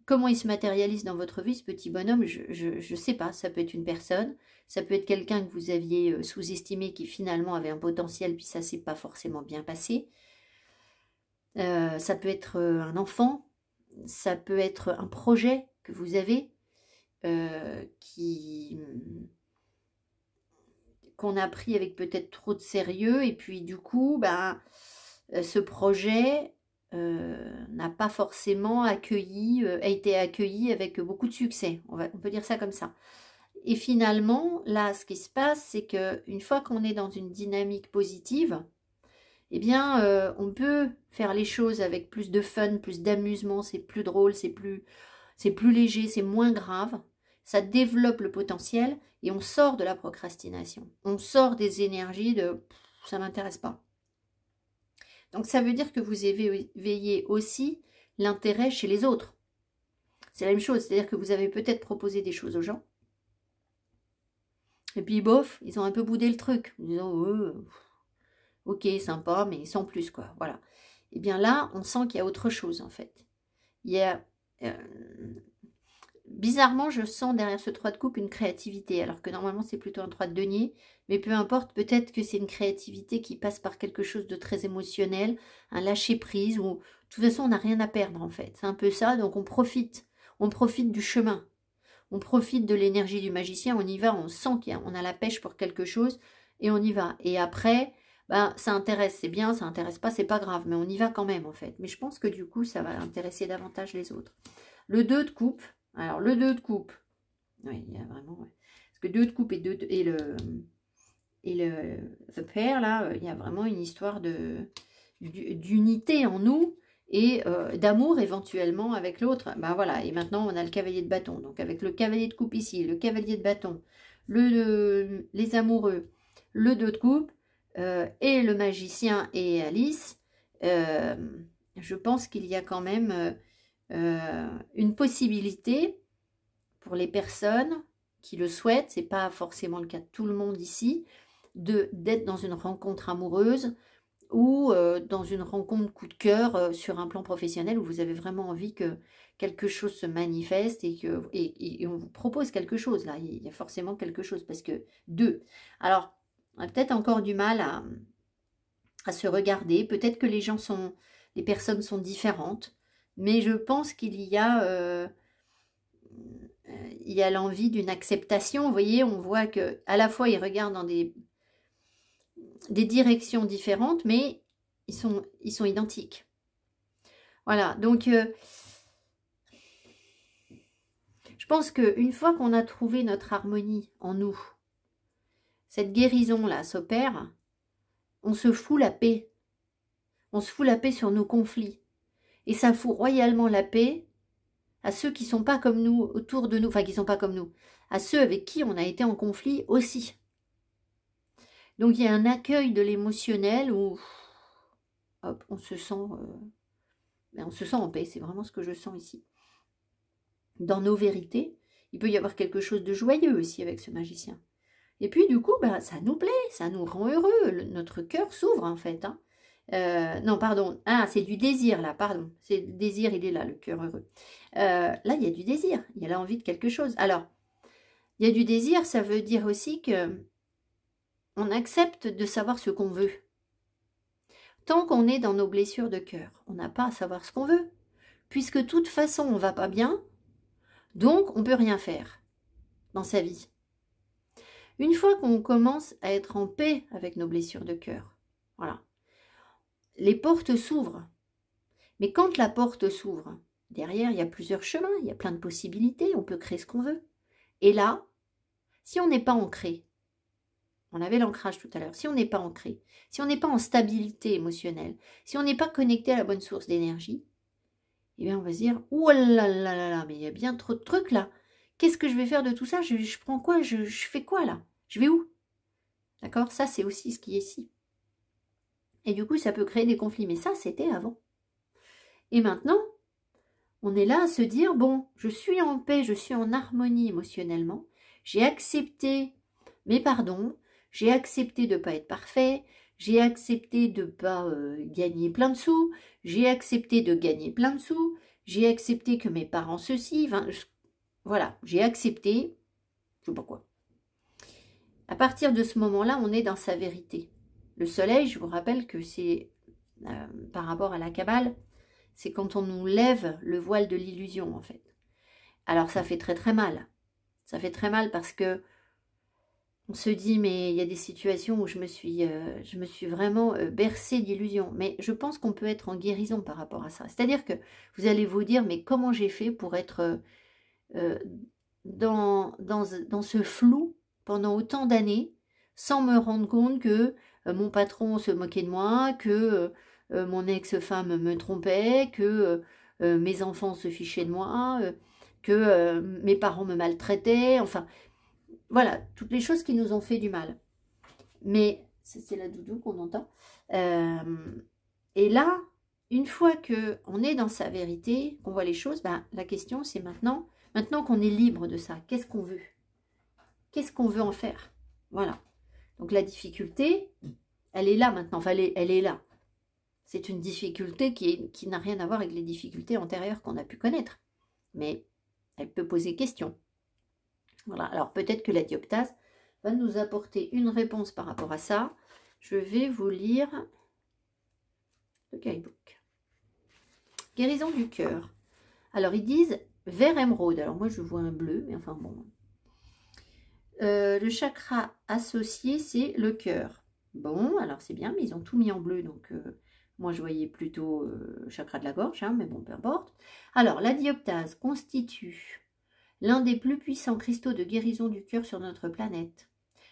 comment il se matérialise dans votre vie, ce petit bonhomme, je ne sais pas. Ça peut être une personne, ça peut être quelqu'un que vous aviez sous-estimé qui finalement avait un potentiel, puis ça ne s'est pas forcément bien passé. Ça peut être un enfant, ça peut être un projet que vous avez qu'on a pris avec peut-être trop de sérieux et puis du coup, ce projet n'a pas forcément a été accueilli avec beaucoup de succès. On peut dire ça comme ça. Et finalement, là, ce qui se passe, c'est qu'une fois qu'on est dans une dynamique positive, eh bien, on peut faire les choses avec plus de fun, plus d'amusement, c'est plus drôle, c'est plus léger, c'est moins grave. Ça développe le potentiel et on sort de la procrastination. On sort des énergies de « ça ne m'intéresse pas ». Donc ça veut dire que vous éveillez aussi l'intérêt chez les autres. C'est la même chose, c'est-à-dire que vous avez peut-être proposé des choses aux gens. Et puis bof, ils ont un peu boudé le truc. En disant ok, sympa, mais sans plus quoi. Voilà. Et bien là, on sent qu'il y a autre chose en fait. Il y a... bizarrement, je sens derrière ce 3 de coupe une créativité, alors que normalement c'est plutôt un 3 de denier, mais peu importe, peut-être que c'est une créativité qui passe par quelque chose de très émotionnel, un lâcher-prise, où de toute façon on n'a rien à perdre en fait, c'est un peu ça, donc on profite du chemin, on profite de l'énergie du magicien, on y va, on sent qu'on a la pêche pour quelque chose, et on y va, et après, ça intéresse, c'est bien, ça intéresse pas, c'est pas grave, mais on y va quand même en fait, mais je pense que du coup ça va intéresser davantage les autres. Le 2 de coupe. Alors, le 2 de coupe, oui, il y a vraiment... Ouais. Parce que 2 de coupe et le The Pair, là, il y a vraiment une histoire d'unité en nous et d'amour éventuellement avec l'autre. Voilà, et maintenant, on a le cavalier de bâton. Donc, avec le cavalier de coupe ici, le cavalier de bâton, les amoureux, le 2 de coupe et le magicien et Alice, je pense qu'il y a quand même... une possibilité pour les personnes qui le souhaitent, c'est pas forcément le cas de tout le monde ici, d'être dans une rencontre amoureuse ou dans une rencontre coup de cœur sur un plan professionnel où vous avez vraiment envie que quelque chose se manifeste et on vous propose quelque chose là, il y a forcément quelque chose parce que 2. Alors, on a peut-être encore du mal à se regarder, peut-être que les personnes sont différentes, mais je pense qu'il y a il y a l'envie d'une acceptation. Vous voyez, on voit que à la fois, il regarde dans des directions différentes, mais ils sont identiques. Voilà, donc je pense qu'une fois qu'on a trouvé notre harmonie en nous, cette guérison-là s'opère, on se fout la paix. On se fout la paix sur nos conflits. Et ça fout royalement la paix à ceux qui ne sont pas comme nous, autour de nous, enfin qui ne sont pas comme nous, à ceux avec qui on a été en conflit aussi. Donc il y a un accueil de l'émotionnel où hop, on se sent en paix, c'est vraiment ce que je sens ici. Dans nos vérités, il peut y avoir quelque chose de joyeux aussi avec ce magicien. Et puis du coup, ça nous plaît, ça nous rend heureux, notre cœur s'ouvre en fait. Hein. Non, pardon, c'est du désir là, pardon. C'est le désir, il est là, le cœur heureux. Là, il y a du désir, il y a l'envie de quelque chose. Alors, il y a du désir, ça veut dire aussi que on accepte de savoir ce qu'on veut. Tant qu'on est dans nos blessures de cœur, on n'a pas à savoir ce qu'on veut. Puisque de toute façon, on ne va pas bien, donc on ne peut rien faire dans sa vie. Une fois qu'on commence à être en paix avec nos blessures de cœur, voilà, les portes s'ouvrent. Mais quand la porte s'ouvre, derrière, il y a plusieurs chemins, il y a plein de possibilités, on peut créer ce qu'on veut. Et là, si on n'est pas ancré, on avait l'ancrage tout à l'heure, si on n'est pas ancré, si on n'est pas en stabilité émotionnelle, si on n'est pas connecté à la bonne source d'énergie, eh bien on va se dire, oh là là là là, mais il y a bien trop de trucs là. Qu'est-ce que je vais faire de tout ça? Je prends quoi? Je fais quoi là? Je vais où? D'accord? Ça, c'est aussi ce qui est ici. Et du coup, ça peut créer des conflits. Mais ça, c'était avant. Et maintenant, on est là à se dire, bon, je suis en paix, je suis en harmonie émotionnellement. J'ai accepté mes pardons. J'ai accepté de ne pas être parfait. J'ai accepté de ne pas gagner plein de sous. J'ai accepté de gagner plein de sous. J'ai accepté que mes parents ceci. Enfin, voilà, j'ai accepté, je ne sais pas quoi. À partir de ce moment-là, on est dans sa vérité. Le soleil, je vous rappelle que c'est, par rapport à la Kabbale, c'est quand on nous lève le voile de l'illusion, en fait. Alors, ça fait très très mal. Ça fait très mal parce que on se dit, mais il y a des situations où je me suis vraiment bercée d'illusions. Mais je pense qu'on peut être en guérison par rapport à ça. C'est-à-dire que vous allez vous dire, mais comment j'ai fait pour être dans ce flou pendant autant d'années, sans me rendre compte que mon patron se moquait de moi, que mon ex-femme me trompait, que mes enfants se fichaient de moi, que mes parents me maltraitaient, enfin, voilà, toutes les choses qui nous ont fait du mal. Mais, c'est la doudou qu'on entend. Et là, une fois qu'on est dans sa vérité, qu'on voit les choses, la question c'est maintenant qu'on est libre de ça, qu'est-ce qu'on veut? Qu'est-ce qu'on veut en faire? Voilà. Donc la difficulté, elle est là maintenant. Enfin, elle est là. C'est une difficulté qui n'a rien à voir avec les difficultés antérieures qu'on a pu connaître. Mais elle peut poser question. Voilà. Alors peut-être que la dioptase va nous apporter une réponse par rapport à ça. Je vais vous lire le guidebook. Guérison du cœur. Alors ils disent vert émeraude. Alors moi je vois un bleu, mais enfin bon. Le chakra associé, c'est le cœur. Bon, alors c'est bien, mais ils ont tout mis en bleu, donc moi je voyais plutôt chakra de la gorge, hein, mais bon, peu importe. Alors, la dioptase constitue l'un des plus puissants cristaux de guérison du cœur sur notre planète.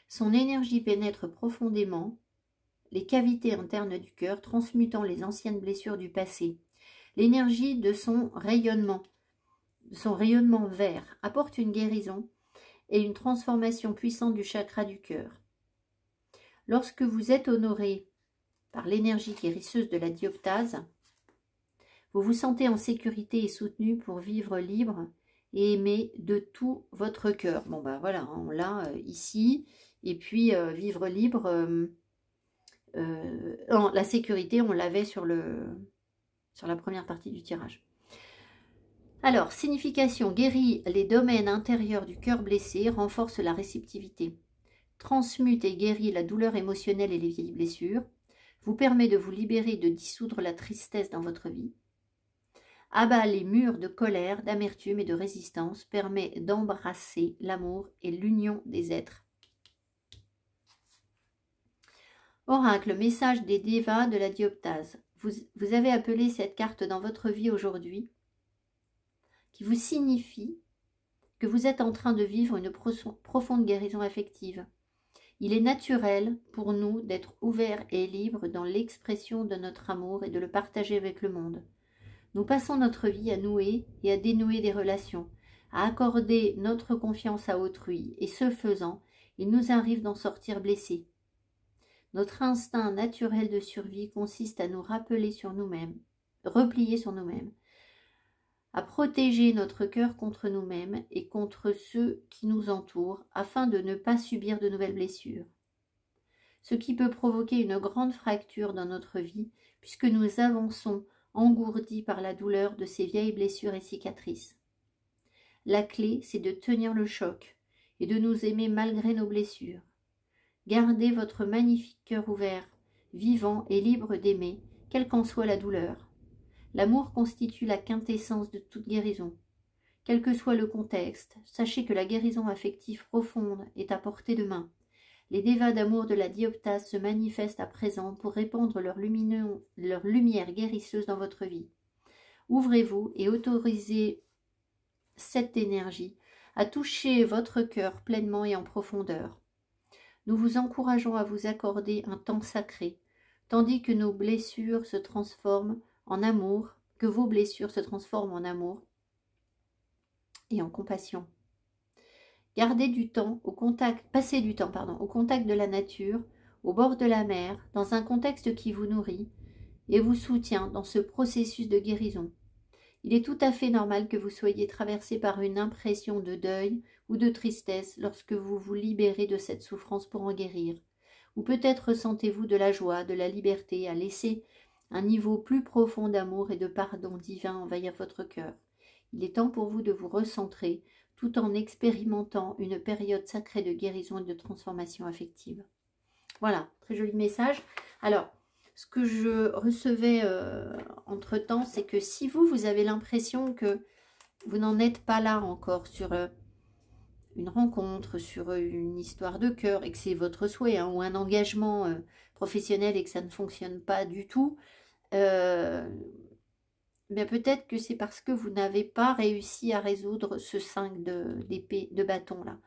Son énergie pénètre profondément les cavités internes du cœur, transmutant les anciennes blessures du passé. L'énergie de son rayonnement vert, apporte une guérison et une transformation puissante du chakra du cœur. Lorsque vous êtes honoré par l'énergie guérisseuse de la dioptase, vous vous sentez en sécurité et soutenu pour vivre libre et aimer de tout votre cœur. Bon ben voilà, on l'a ici. Et puis vivre libre, la sécurité, on l'avait sur la première partie du tirage. Alors, signification, guérit les domaines intérieurs du cœur blessé, renforce la réceptivité, transmute et guérit la douleur émotionnelle et les vieilles blessures, vous permet de vous libérer et de dissoudre la tristesse dans votre vie, abat les murs de colère, d'amertume et de résistance, permet d'embrasser l'amour et l'union des êtres. Oracle, message des Devas de la dioptase. Vous avez appelé cette carte dans votre vie aujourd'hui, qui vous signifie que vous êtes en train de vivre une profonde guérison affective. Il est naturel pour nous d'être ouverts et libres dans l'expression de notre amour et de le partager avec le monde. Nous passons notre vie à nouer et à dénouer des relations, à accorder notre confiance à autrui, et ce faisant, il nous arrive d'en sortir blessés. Notre instinct naturel de survie consiste à nous rappeler sur nous-mêmes, replier sur nous-mêmes, à protéger notre cœur contre nous-mêmes et contre ceux qui nous entourent, afin de ne pas subir de nouvelles blessures. Ce qui peut provoquer une grande fracture dans notre vie, puisque nous avançons engourdis par la douleur de ces vieilles blessures et cicatrices. La clé, c'est de tenir le choc et de nous aimer malgré nos blessures. Gardez votre magnifique cœur ouvert, vivant et libre d'aimer, quelle qu'en soit la douleur. L'amour constitue la quintessence de toute guérison. Quel que soit le contexte, sachez que la guérison affective profonde est à portée de main. Les Devas d'amour de la dioptase se manifestent à présent pour répandre leur lumière guérisseuse dans votre vie. Ouvrez-vous et autorisez cette énergie à toucher votre cœur pleinement et en profondeur. Nous vous encourageons à vous accorder un temps sacré, tandis que nos blessures se transforment en amour, que vos blessures se transforment en amour et en compassion. Passez du temps au contact de la nature, au bord de la mer, dans un contexte qui vous nourrit et vous soutient dans ce processus de guérison. Il est tout à fait normal que vous soyez traversé par une impression de deuil ou de tristesse lorsque vous vous libérez de cette souffrance pour en guérir. Ou peut-être ressentez-vous de la joie, de la liberté à laisser un niveau plus profond d'amour et de pardon divin envahir votre cœur. Il est temps pour vous de vous recentrer tout en expérimentant une période sacrée de guérison et de transformation affective. Voilà, très joli message. Alors, ce que je recevais entre-temps, c'est que si vous avez l'impression que vous n'en êtes pas là encore sur une rencontre, sur une histoire de cœur, et que c'est votre souhait, ou un engagement professionnel et que ça ne fonctionne pas du tout, bien peut-être que c'est parce que vous n'avez pas réussi à résoudre ce 5 d'épée, de bâton là.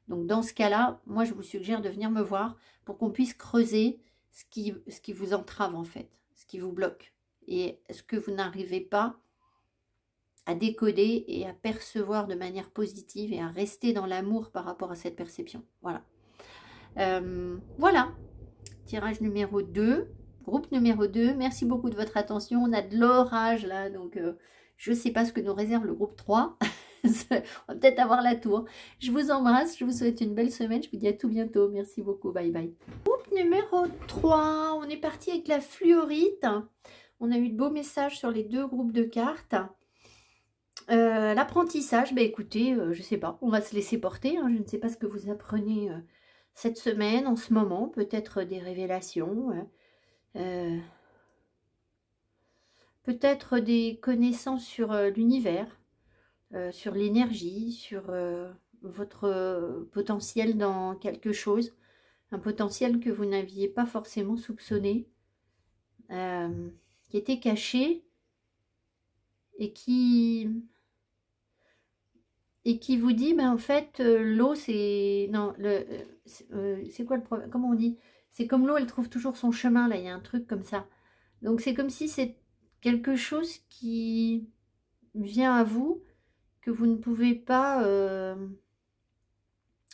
Donc dans ce cas-là, moi je vous suggère de venir me voir pour qu'on puisse creuser ce qui vous entrave en fait, ce qui vous bloque. Et ce que vous n'arrivez pas à décoder et à percevoir de manière positive et à rester dans l'amour par rapport à cette perception. Voilà. Voilà. Tirage numéro 2. Groupe numéro 2, merci beaucoup de votre attention. On a de l'orage là, donc je ne sais pas ce que nous réserve le groupe 3. On va peut-être avoir la tour. Je vous embrasse, je vous souhaite une belle semaine. Je vous dis à tout bientôt. Merci beaucoup, bye bye. Groupe numéro 3, on est parti avec la fluorite. On a eu de beaux messages sur les deux groupes de cartes. L'apprentissage, écoutez, je ne sais pas, on va se laisser porter. Hein. Je ne sais pas ce que vous apprenez cette semaine, en ce moment. Peut-être des révélations. Peut-être des connaissances sur l'univers, sur l'énergie, sur votre potentiel dans quelque chose, un potentiel que vous n'aviez pas forcément soupçonné, qui était caché et qui vous dit, en fait, l'eau c'est... Non, c'est quoi le problème? Comment on dit? C'est comme l'eau, elle trouve toujours son chemin, là, il y a un truc comme ça. Donc c'est comme si c'est quelque chose qui vient à vous, que vous ne pouvez pas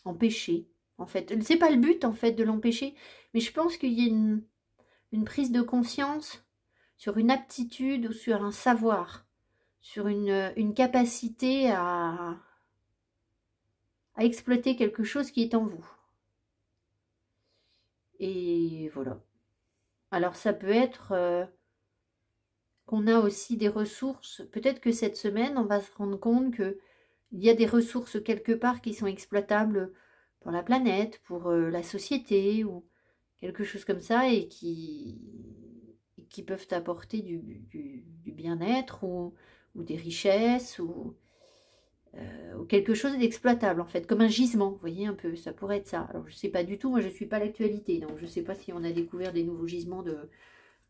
empêcher, en fait. C'est pas le but, en fait, de l'empêcher, mais je pense qu'il y a une prise de conscience sur une aptitude ou sur un savoir, sur une capacité à exploiter quelque chose qui est en vous. Et voilà. Alors ça peut être qu'on a aussi des ressources. Peut-être que cette semaine, on va se rendre compte qu'il y a des ressources quelque part qui sont exploitables pour la planète, pour la société, ou quelque chose comme ça, et qui peuvent apporter du bien-être ou des richesses, ou quelque chose d'exploitable en fait, comme un gisement, vous voyez un peu, ça pourrait être ça. Alors je sais pas du tout, moi je suis pas l'actualité, donc je sais pas si on a découvert des nouveaux gisements de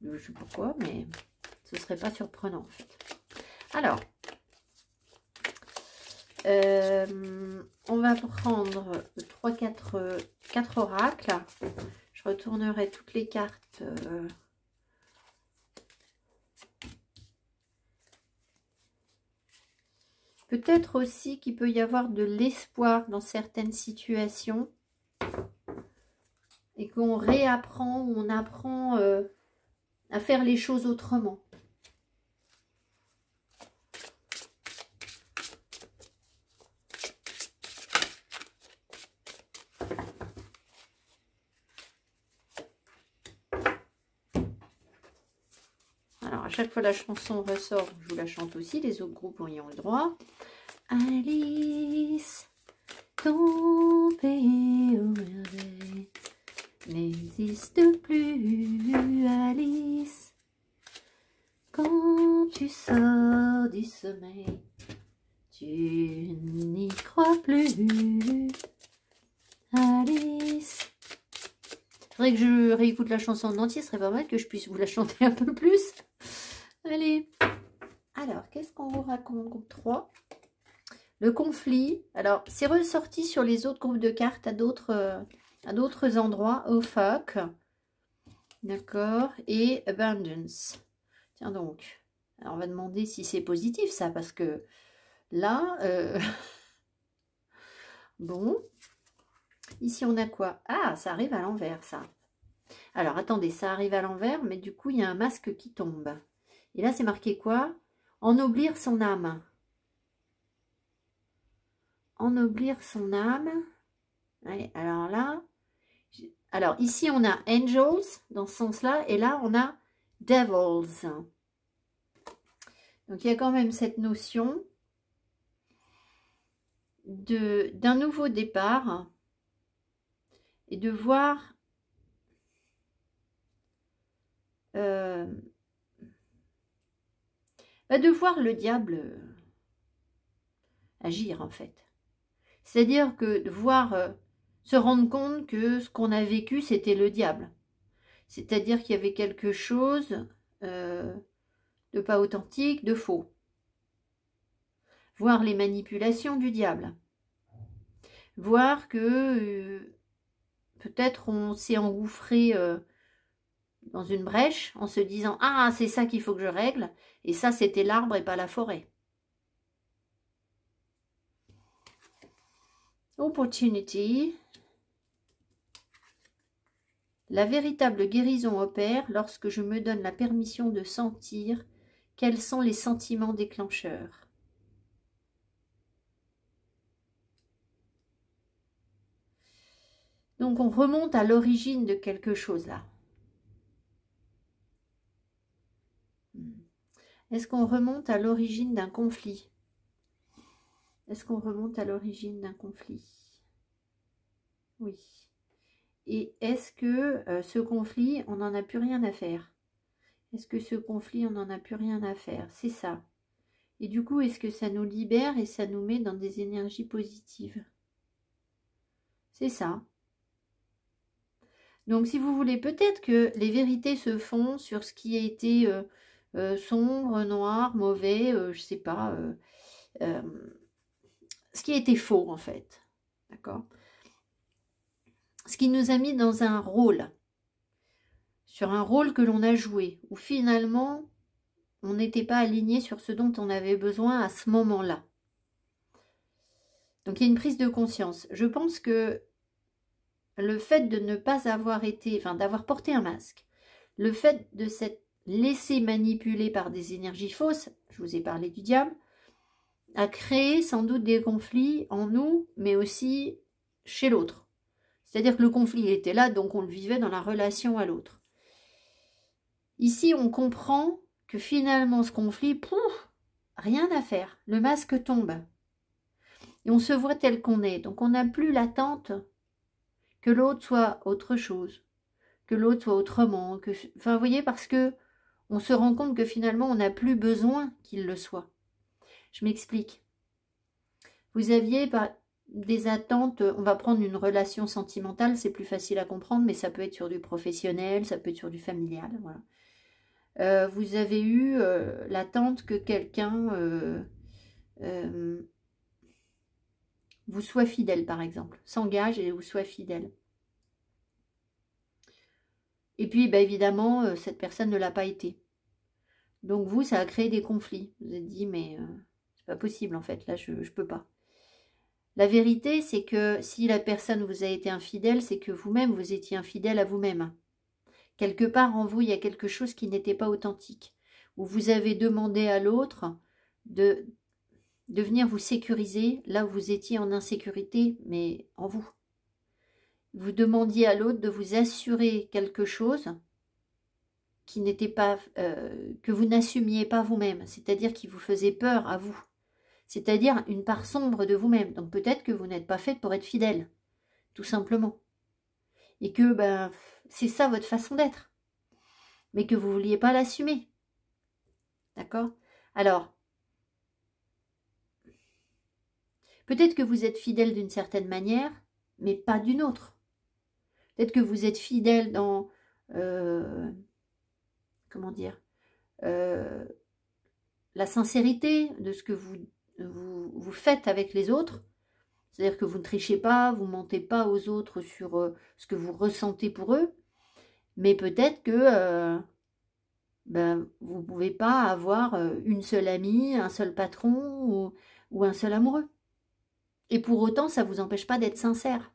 je sais pas quoi, mais ce serait pas surprenant en fait. Alors, on va prendre 4 oracles. Je retournerai toutes les cartes. Peut-être aussi qu'il peut y avoir de l'espoir dans certaines situations et qu'on réapprend, ou on apprend à faire les choses autrement. Alors, à chaque fois la chanson ressort, je vous la chante aussi, les autres groupes y ont le droit. Alice, ton pays aux merveilles n'existe plus, Alice. Quand tu sors du sommeil, tu n'y crois plus, Alice. C'est vrai que je réécoute la chanson en entier, ce serait pas mal que je puisse vous la chanter un peu plus. Allez. Alors, qu'est-ce qu'on vous raconte, groupe 3? Le conflit. Alors, c'est ressorti sur les autres groupes de cartes à d'autres endroits. Oh fuck. D'accord. Et abundance. Tiens donc. Alors, on va demander si c'est positif, ça, parce que là... Bon. Ici, on a quoi? Ah, ça arrive à l'envers, ça. Alors, attendez, ça arrive à l'envers, mais du coup, il y a un masque qui tombe. Et là, c'est marqué quoi? Ennoblir son âme. Ennoblir son âme. Allez, alors là... Alors, ici, on a angels, dans ce sens-là, et là, on a devils. Donc, il y a quand même cette notion d'un nouveau départ et de voir le diable agir, en fait. C'est-à-dire que de voir, se rendre compte que ce qu'on a vécu, c'était le diable. C'est-à-dire qu'il y avait quelque chose de pas authentique, de faux. Voir les manipulations du diable. Voir que peut-être on s'est engouffré dans une brèche en se disant « Ah, c'est ça qu'il faut que je règle » et ça, c'était l'arbre et pas la forêt. Opportunity. La véritable guérison opère lorsque je me donne la permission de sentir quels sont les sentiments déclencheurs. Donc, on remonte à l'origine de quelque chose là. Est-ce qu'on remonte à l'origine d'un conflit? Est-ce qu'on remonte à l'origine d'un conflit? Oui. Et est-ce que ce conflit, on n'en a plus rien à faire? Est-ce que ce conflit, on n'en a plus rien à faire? C'est ça. Et du coup, est-ce que ça nous libère et ça nous met dans des énergies positives? C'est ça. Donc, si vous voulez, peut-être que les vérités se font sur ce qui a été sombre, noir, mauvais, je sais pas, ce qui a été faux, en fait. D'accord? Ce qui nous a mis dans un rôle, sur un rôle que l'on a joué, où finalement, on n'était pas aligné sur ce dont on avait besoin à ce moment-là. Donc, il y a une prise de conscience. Je pense que le fait de ne pas avoir été, enfin, d'avoir porté un masque, le fait de s'être laissé manipuler par des énergies fausses, je vous ai parlé du diable, a créé sans doute des conflits en nous, mais aussi chez l'autre. C'est-à-dire que le conflit était là, donc on le vivait dans la relation à l'autre. Ici, on comprend que finalement, ce conflit, pouf, rien à faire. Le masque tombe. Et on se voit tel qu'on est. Donc, on n'a plus l'attente que l'autre soit autre chose, que l'autre soit autrement. Enfin, vous voyez, parce que on se rend compte que finalement, on n'a plus besoin qu'il le soit. Je m'explique. Vous aviez des attentes, on va prendre une relation sentimentale, c'est plus facile à comprendre, mais ça peut être sur du professionnel, ça peut être sur du familial, voilà. Vous avez eu l'attente que quelqu'un vous soit fidèle, par exemple, s'engage et vous soit fidèle. Et puis, bah, évidemment, cette personne ne l'a pas été. Donc vous, ça a créé des conflits. Vous vous êtes dit, mais c'est pas possible en fait, là je peux pas. La vérité, c'est que si la personne vous a été infidèle, c'est que vous-même, vous étiez infidèle à vous-même. Quelque part en vous, il y a quelque chose qui n'était pas authentique. Où vous avez demandé à l'autre de venir vous sécuriser là où vous étiez en insécurité, mais en vous. Vous demandiez à l'autre de vous assurer quelque chose qui n'était pas, que vous n'assumiez pas vous-même, c'est-à-dire qui vous faisait peur à vous. C'est-à-dire une part sombre de vous-même. Donc peut-être que vous n'êtes pas faite pour être fidèle, tout simplement. Et que ben, c'est ça votre façon d'être. Mais que vous ne vouliez pas l'assumer. D'accord? Alors, peut-être que vous êtes fidèle d'une certaine manière, mais pas d'une autre. Peut-être que vous êtes fidèle dans... comment dire, la sincérité de ce que vous faites avec les autres, c'est-à-dire que vous ne trichez pas, vous ne mentez pas aux autres sur ce que vous ressentez pour eux, mais peut-être que ben, vous ne pouvez pas avoir une seule amie, un seul patron ou un seul amoureux. Et pour autant, ça ne vous empêche pas d'être sincère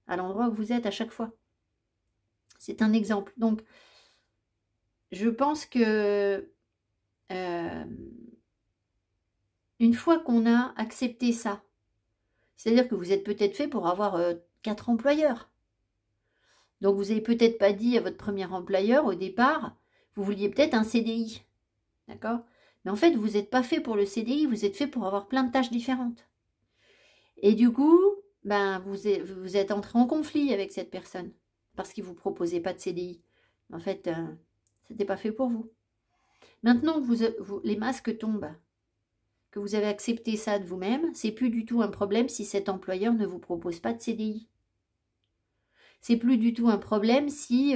à l'endroit où vous êtes à chaque fois. C'est un exemple. Donc, je pense que une fois qu'on a accepté ça, c'est-à-dire que vous êtes peut-être fait pour avoir 4 employeurs. Donc vous n'avez peut-être pas dit à votre premier employeur au départ, vous vouliez peut-être un CDI. D'accord? Mais en fait, vous n'êtes pas fait pour le CDI, vous êtes fait pour avoir plein de tâches différentes. Et du coup, ben, vous êtes entré en conflit avec cette personne parce qu'il ne vous proposait pas de CDI. En fait, ce n'était pas fait pour vous. Maintenant que les masques tombent, que vous avez accepté ça de vous-même, c'est plus du tout un problème si cet employeur ne vous propose pas de CDI. C'est plus du tout un problème si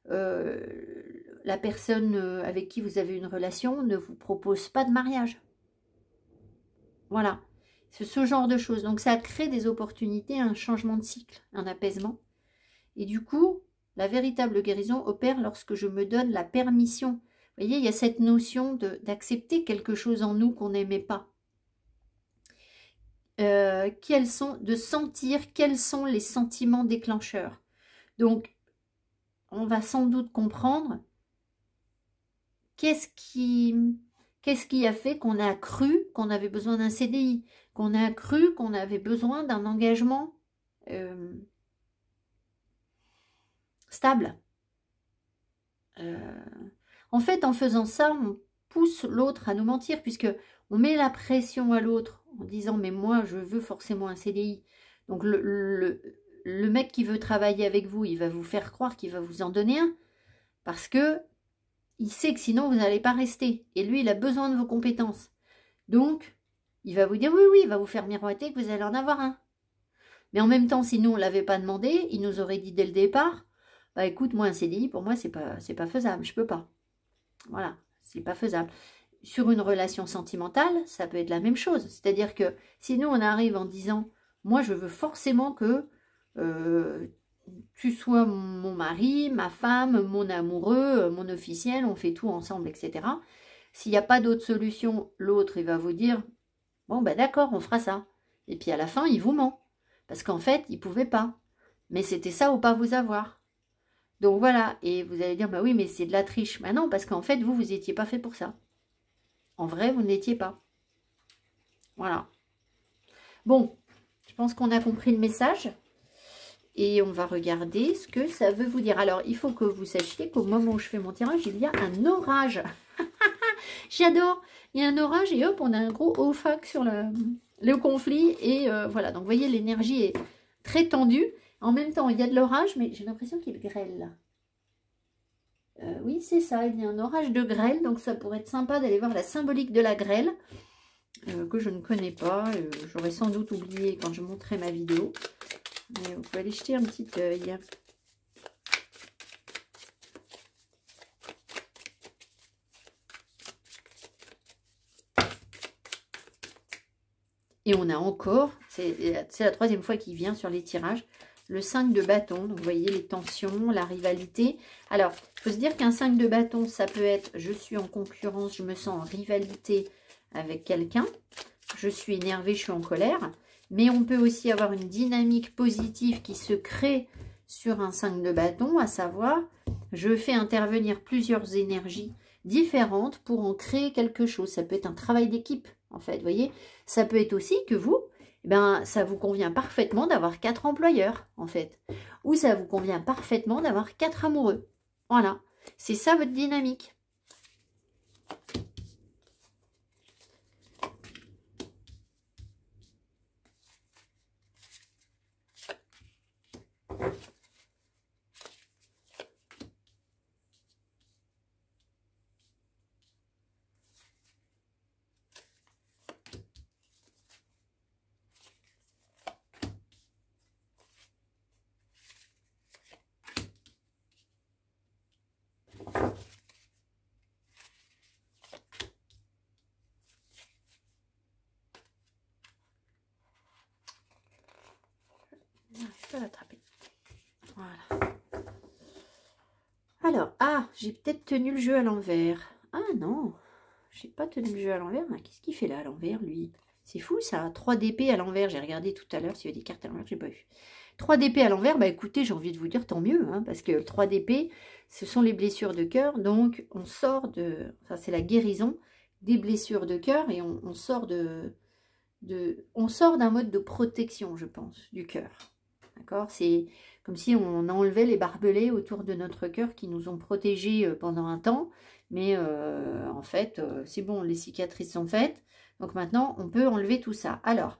la personne avec qui vous avez une relation ne vous propose pas de mariage. Voilà, c'est ce genre de choses. Donc ça crée des opportunités, un changement de cycle, un apaisement. Et du coup, la véritable guérison opère lorsque je me donne la permission. Vous voyez, il y a cette notion d'accepter quelque chose en nous qu'on n'aimait pas. De sentir quels sont les sentiments déclencheurs. Donc, on va sans doute comprendre qu'est-ce qui a fait qu'on a cru qu'on avait besoin d'un CDI, qu'on a cru qu'on avait besoin d'un engagement stable. En fait, en faisant ça, on pousse l'autre à nous mentir, puisque on met la pression à l'autre en disant « mais moi, je veux forcément un CDI ». Donc, le mec qui veut travailler avec vous, il va vous faire croire qu'il va vous en donner un, parce que il sait que sinon, vous n'allez pas rester. Et lui, il a besoin de vos compétences. Donc, il va vous dire « oui, oui », il va vous faire miroiter que vous allez en avoir un. Mais en même temps, si nous, on ne l'avait pas demandé, il nous aurait dit dès le départ « bah écoute, moi, un CDI, pour moi, c'est pas faisable, je peux pas. » Voilà, c'est pas faisable. Sur une relation sentimentale, ça peut être la même chose. C'est-à-dire que si nous, on arrive en disant « moi, je veux forcément que tu sois mon mari, ma femme, mon amoureux, mon officiel, on fait tout ensemble, etc. » S'il n'y a pas d'autre solution, l'autre, il va vous dire « bon, ben d'accord, on fera ça. » Et puis à la fin, il vous ment. Parce qu'en fait, il ne pouvait pas. Mais c'était ça ou pas vous avoir. Donc voilà, et vous allez dire, bah oui, mais c'est de la triche. Bah non, parce qu'en fait, vous n'étiez pas fait pour ça. En vrai, vous ne l'étiez pas. Voilà. Bon, je pense qu'on a compris le message. Et on va regarder ce que ça veut vous dire. Alors, il faut que vous sachiez qu'au moment où je fais mon tirage, il y a un orage. J'adore. Il y a un orage et hop, on a un gros haut-fac sur le conflit. Et voilà, donc vous voyez, l'énergie est très tendue. En même temps, il y a de l'orage, mais j'ai l'impression qu'il grêle. Oui, c'est ça, il y a un orage de grêle, donc ça pourrait être sympa d'aller voir la symbolique de la grêle. que je ne connais pas. J'aurais sans doute oublié quand je montrais ma vidéo. Mais vous pouvez aller jeter un petit œil. Et on a encore, c'est la troisième fois qu'il vient sur les tirages, le 5 de bâton. Donc vous voyez les tensions, la rivalité. Alors, il faut se dire qu'un 5 de bâton, ça peut être je suis en concurrence, je me sens en rivalité avec quelqu'un. Je suis énervée, je suis en colère. Mais on peut aussi avoir une dynamique positive qui se crée sur un 5 de bâton, à savoir, je fais intervenir plusieurs énergies différentes pour en créer quelque chose. Ça peut être un travail d'équipe, en fait, vous voyez. Ça peut être aussi que vous, ben, ça vous convient parfaitement d'avoir 4 employeurs, en fait. Ou ça vous convient parfaitement d'avoir 4 amoureux. Voilà, c'est ça votre dynamique. Je peux l'attraper. Voilà. Alors, ah, j'ai peut-être tenu le jeu à l'envers. Ah non, j'ai pas tenu le jeu à l'envers. Qu'est-ce qu'il fait là à l'envers, lui? C'est fou ça, 3 d'épée à l'envers. J'ai regardé tout à l'heure s'il y avait des cartes à l'envers, j'ai pas vu. 3 d'épée à l'envers, bah écoutez, j'ai envie de vous dire tant mieux, hein, parce que 3 d'épée, ce sont les blessures de cœur. Donc, on sort de... Ça, c'est la guérison des blessures de cœur et on sort on sort d'un mode de protection, je pense, du cœur. D'accord? C'est comme si on enlevait les barbelés autour de notre cœur qui nous ont protégés pendant un temps. Mais en fait, c'est bon, les cicatrices sont faites. Donc maintenant, on peut enlever tout ça. Alors,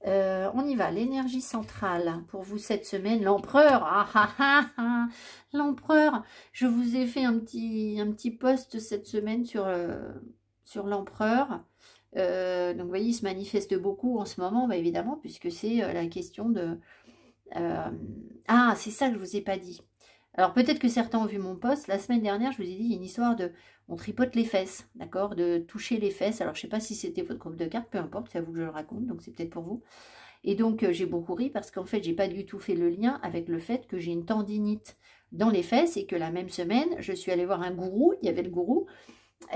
on y va. L'énergie centrale pour vous cette semaine. L'empereur. L'empereur. Je vous ai fait un petit post cette semaine sur l'empereur. Donc, vous voyez, il se manifeste beaucoup en ce moment, bah, évidemment, puisque c'est la question de... ah, c'est ça que je vous ai pas dit. Alors, peut-être que certains ont vu mon post. La semaine dernière, je vous ai dit, il y a une histoire de... On tripote les fesses, d'accord? De toucher les fesses. Alors, je ne sais pas si c'était votre groupe de cartes, peu importe, c'est à vous que je le raconte, donc c'est peut-être pour vous. Et donc, j'ai beaucoup ri parce qu'en fait, j'ai pas du tout fait le lien avec le fait que j'ai une tendinite dans les fesses et que la même semaine, je suis allée voir un gourou, il y avait le gourou,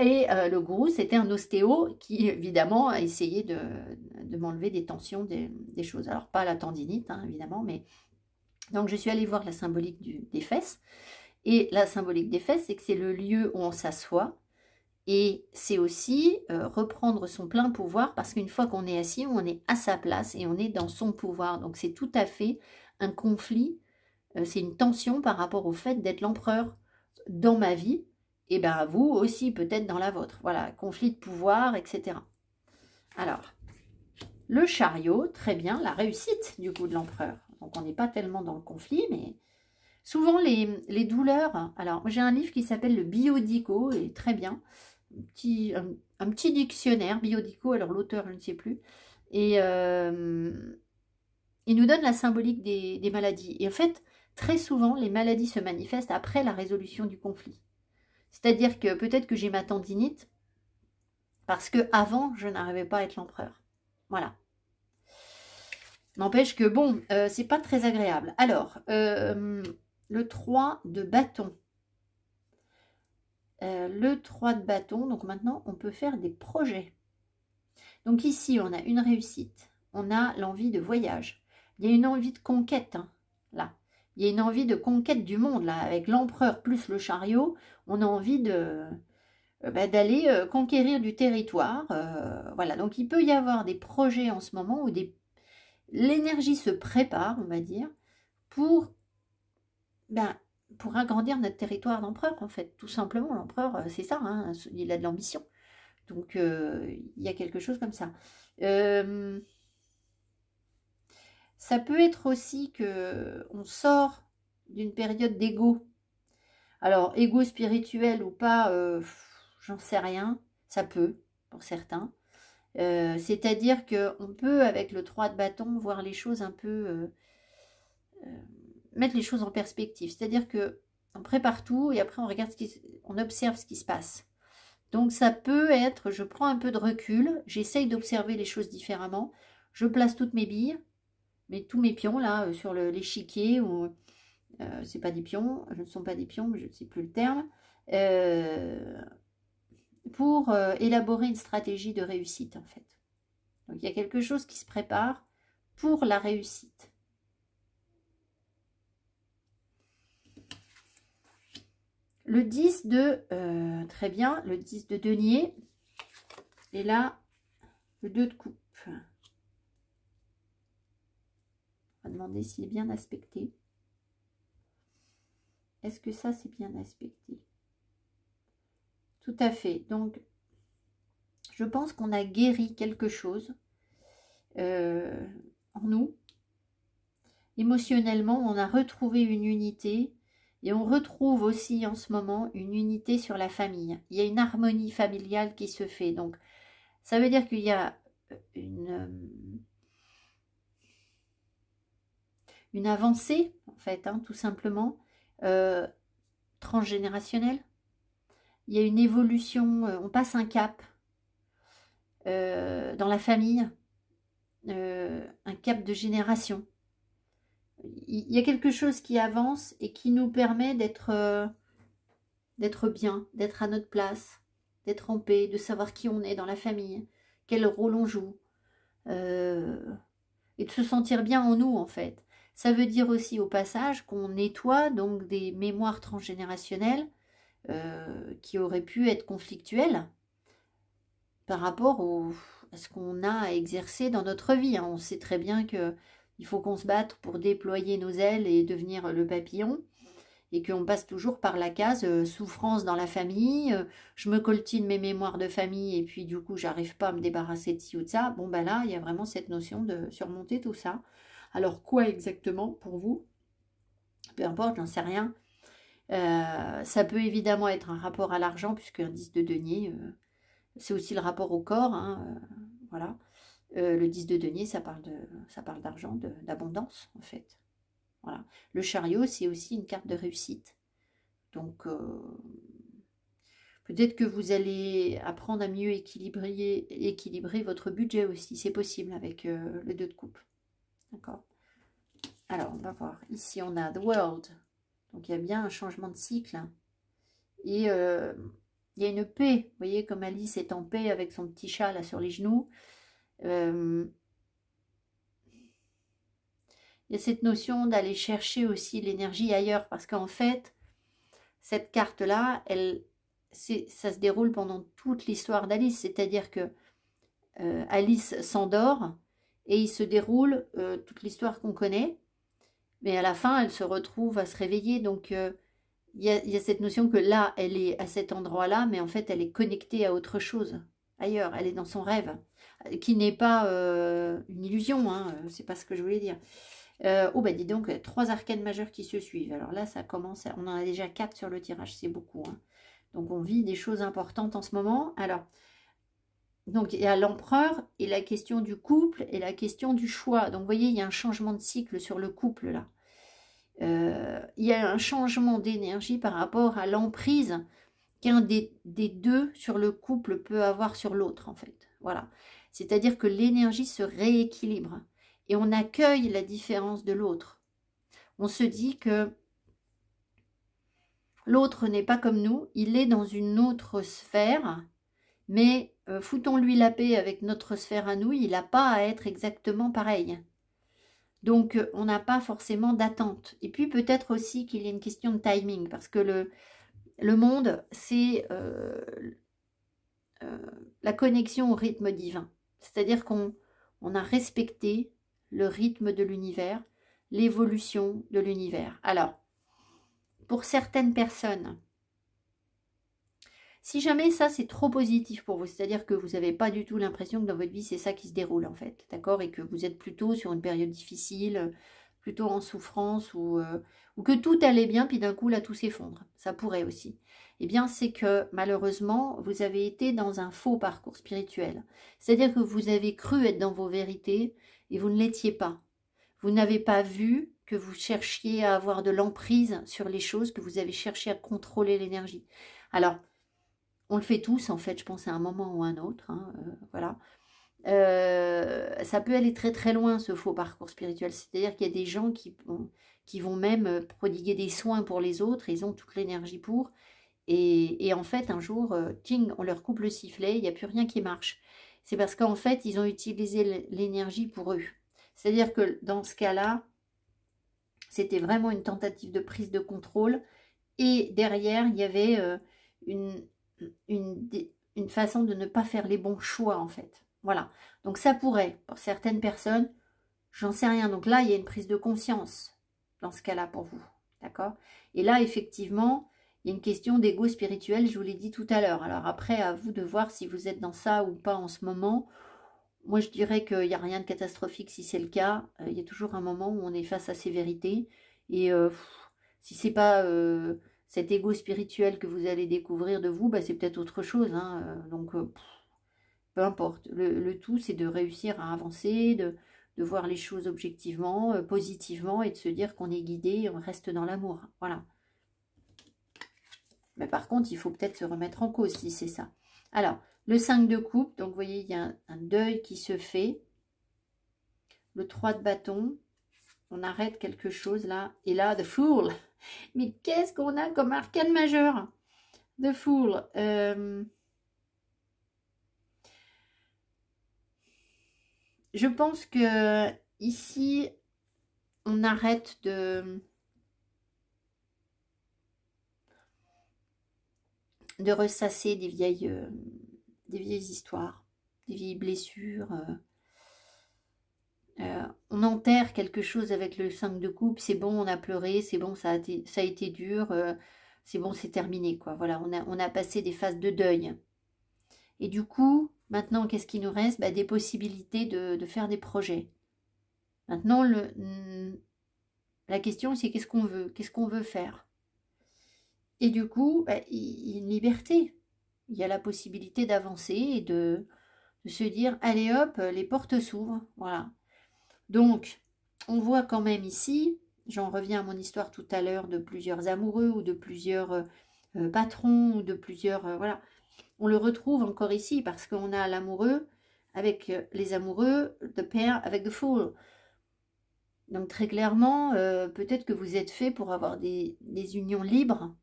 et le gourou, c'était un ostéo qui, évidemment, a essayé de m'enlever des tensions, des choses. Alors, pas la tendinite, hein, évidemment, mais... Donc, je suis allée voir la symbolique des fesses. Et la symbolique des fesses, c'est que c'est le lieu où on s'assoit. Et c'est aussi reprendre son plein pouvoir, parce qu'une fois qu'on est assis, on est à sa place et on est dans son pouvoir. Donc, c'est tout à fait un conflit, c'est une tension par rapport au fait d'être l'empereur dans ma vie. Et bien, vous aussi, peut-être dans la vôtre. Voilà, conflit de pouvoir, etc. Alors, le chariot, très bien, la réussite du coup de l'empereur. Donc, on n'est pas tellement dans le conflit, mais souvent les douleurs. Alors, j'ai un livre qui s'appelle le Biodico, et très bien. Un petit dictionnaire, Biodico, alors l'auteur, je ne sais plus. Et il nous donne la symbolique des maladies. Et en fait, très souvent, les maladies se manifestent après la résolution du conflit. C'est-à-dire que peut-être que j'ai ma tendinite parce que avant je n'arrivais pas à être l'empereur. Voilà. N'empêche que bon, c'est pas très agréable. Alors, le 3 de bâton. Le 3 de bâton, donc maintenant on peut faire des projets. Donc ici on a une réussite, on a l'envie de voyage. Il y a une envie de conquête, hein, là. Il y a une envie de conquête du monde, là, avec l'empereur plus le chariot. On a envie d'aller conquérir du territoire. Voilà, donc il peut y avoir des projets en ce moment où l'énergie se prépare, on va dire, pour agrandir notre territoire d'empereur, en fait. Tout simplement, l'empereur, c'est ça, hein, il a de l'ambition. Donc, il y a quelque chose comme ça. Ça peut être aussi qu'on sort d'une période d'ego. Alors, ego spirituel ou pas, j'en sais rien. Ça peut, pour certains. C'est-à-dire qu'on peut, avec le 3 de bâton, voir les choses un peu... mettre les choses en perspective. C'est-à-dire que on prépare tout et après on regarde on observe ce qui se passe. Donc ça peut être, je prends un peu de recul, j'essaye d'observer les choses différemment, je place toutes mes billes, tous mes pions là sur l'échiquier, ou c'est pas des pions, ce ne sont pas des pions, mais je ne sais plus le terme, pour élaborer une stratégie de réussite en fait. Donc il y a quelque chose qui se prépare pour la réussite. Le 10 de, très bien, le 10 de denier, et là, le 2 de coupe. On va demander s'il est bien aspecté. Est-ce que ça, c'est bien aspecté? Tout à fait. Donc, je pense qu'on a guéri quelque chose en nous. Émotionnellement, on a retrouvé une unité. Et on retrouve aussi en ce moment une unité sur la famille. Il y a une harmonie familiale qui se fait. Donc, ça veut dire qu'il y a une avancée, en fait, hein, tout simplement, transgénérationnelle. Il y a une évolution, on passe un cap dans la famille, un cap de génération. Il y a quelque chose qui avance et qui nous permet d'être bien, d'être à notre place, d'être en paix, de savoir qui on est dans la famille, quel rôle on joue, et de se sentir bien en nous en fait. Ça veut dire aussi au passage qu'on nettoie donc des mémoires transgénérationnelles qui auraient pu être conflictuelles par rapport à ce qu'on a exercé dans notre vie. On sait très bien qu'il faut qu'on se batte pour déployer nos ailes et devenir le papillon. Et qu'on passe toujours par la case souffrance dans la famille, je me coltine mes mémoires de famille et puis du coup j'arrive pas à me débarrasser de ci ou de ça. Bon ben là il y a vraiment cette notion de surmonter tout ça. Alors quoi exactement pour vous? Peu importe, j'en sais rien. Ça peut évidemment être un rapport à l'argent puisque un 10 de denier c'est aussi le rapport au corps, hein, voilà. Le 10 de denier ça parle d'argent, d'abondance en fait. Voilà. Le chariot, c'est aussi une carte de réussite. Donc, peut-être que vous allez apprendre à mieux équilibrer votre budget aussi. C'est possible avec le 2 de coupe. D'accord. Alors, on va voir. Ici, on a The World. Donc, il y a bien un changement de cycle. Et il y a une paix. Vous voyez, comme Alice est en paix avec son petit chat là sur les genoux. Il y a cette notion d'aller chercher aussi l'énergie ailleurs, parce qu'en fait, cette carte-là, ça se déroule pendant toute l'histoire d'Alice, c'est-à-dire que Alice s'endort et il se déroule toute l'histoire qu'on connaît, mais à la fin, elle se retrouve à se réveiller, donc il y a cette notion que là, elle est à cet endroit-là, mais en fait, elle est connectée à autre chose, ailleurs, elle est dans son rêve, qui n'est pas une illusion, hein, c'est pas ce que je voulais dire. Oh bah dis donc, 3 arcanes majeures qui se suivent. Alors là, ça commence, on en a déjà 4 sur le tirage, c'est beaucoup. Hein. Donc on vit des choses importantes en ce moment. Alors, donc il y a l'empereur et la question du couple et la question du choix. Donc vous voyez, il y a un changement de cycle sur le couple là. Il y a un changement d'énergie par rapport à l'emprise qu'un des deux sur le couple peut avoir sur l'autre en fait. Voilà. C'est-à-dire que l'énergie se rééquilibre. Et on accueille la différence de l'autre. On se dit que l'autre n'est pas comme nous, il est dans une autre sphère, mais foutons-lui la paix avec notre sphère à nous, il n'a pas à être exactement pareil. Donc on n'a pas forcément d'attente. Et puis peut-être aussi qu'il y a une question de timing, parce que le monde, c'est la connexion au rythme divin. C'est-à-dire qu'on a respecté le rythme de l'univers, l'évolution de l'univers. Alors, pour certaines personnes, si jamais ça c'est trop positif pour vous, c'est-à-dire que vous n'avez pas du tout l'impression que dans votre vie c'est ça qui se déroule en fait, d'accord, et que vous êtes plutôt sur une période difficile, plutôt en souffrance, ou que tout allait bien, puis d'un coup là tout s'effondre, ça pourrait aussi. eh bien c'est que malheureusement, vous avez été dans un faux parcours spirituel. C'est-à-dire que vous avez cru être dans vos vérités et vous ne l'étiez pas. Vous n'avez pas vu que vous cherchiez à avoir de l'emprise sur les choses, que vous avez cherché à contrôler l'énergie. Alors, on le fait tous en fait, je pense à un moment ou à un autre, hein, voilà. Ça peut aller très très loin ce faux parcours spirituel, c'est-à-dire qu'il y a des gens qui vont même prodiguer des soins pour les autres, ils ont toute l'énergie pour, et en fait un jour, ting, on leur coupe le sifflet, il n'y a plus rien qui marche. C'est parce qu'en fait ils ont utilisé l'énergie pour eux. C'est-à-dire que dans ce cas-là, c'était vraiment une tentative de prise de contrôle, et derrière il y avait une, une, une façon de ne pas faire les bons choix en fait. Voilà, donc ça pourrait, pour certaines personnes, j'en sais rien. Donc là, il y a une prise de conscience dans ce cas-là pour vous, d'accord? Et là, effectivement, il y a une question d'ego spirituel, je vous l'ai dit tout à l'heure. Alors après, à vous de voir si vous êtes dans ça ou pas en ce moment. Moi, je dirais qu'il n'y a rien de catastrophique si c'est le cas. Il y a toujours un moment où on est face à ces vérités. Et si c'est pas cet ego spirituel que vous allez découvrir de vous, bah, c'est peut-être autre chose, hein. Donc, peu importe. Le tout, c'est de réussir à avancer, de voir les choses objectivement, positivement, et de se dire qu'on est guidé, on reste dans l'amour. Voilà. Mais par contre, il faut peut-être se remettre en cause si c'est ça. Alors, le 5 de coupe, donc vous voyez, il y a un deuil qui se fait. Le 3 de bâton, on arrête quelque chose là. Et là, The Fool. Mais qu'est-ce qu'on a comme arcane majeur? The Fool. Je pense que ici, on arrête de ressasser des vieilles histoires, des vieilles blessures. On enterre quelque chose avec le 5 de coupe, c'est bon, on a pleuré, c'est bon, ça a été dur, c'est bon, c'est terminé, quoi. Voilà, on a passé des phases de deuil. Et du coup, maintenant, qu'est-ce qui nous reste? Bah, des possibilités de faire des projets. Maintenant, la question, c'est qu'est-ce qu'on veut? Qu'est-ce qu'on veut faire? Et du coup, bah, il y a une liberté. Il y a la possibilité d'avancer et de se dire, allez hop, les portes s'ouvrent. Voilà. Donc, on voit quand même ici, j'en reviens à mon histoire tout à l'heure de plusieurs amoureux ou de plusieurs patrons ou de plusieurs... voilà. On le retrouve encore ici parce qu'on a l'amoureux avec les amoureux, the pair avec the fool. Donc très clairement, peut-être que vous êtes fait pour avoir des unions libres,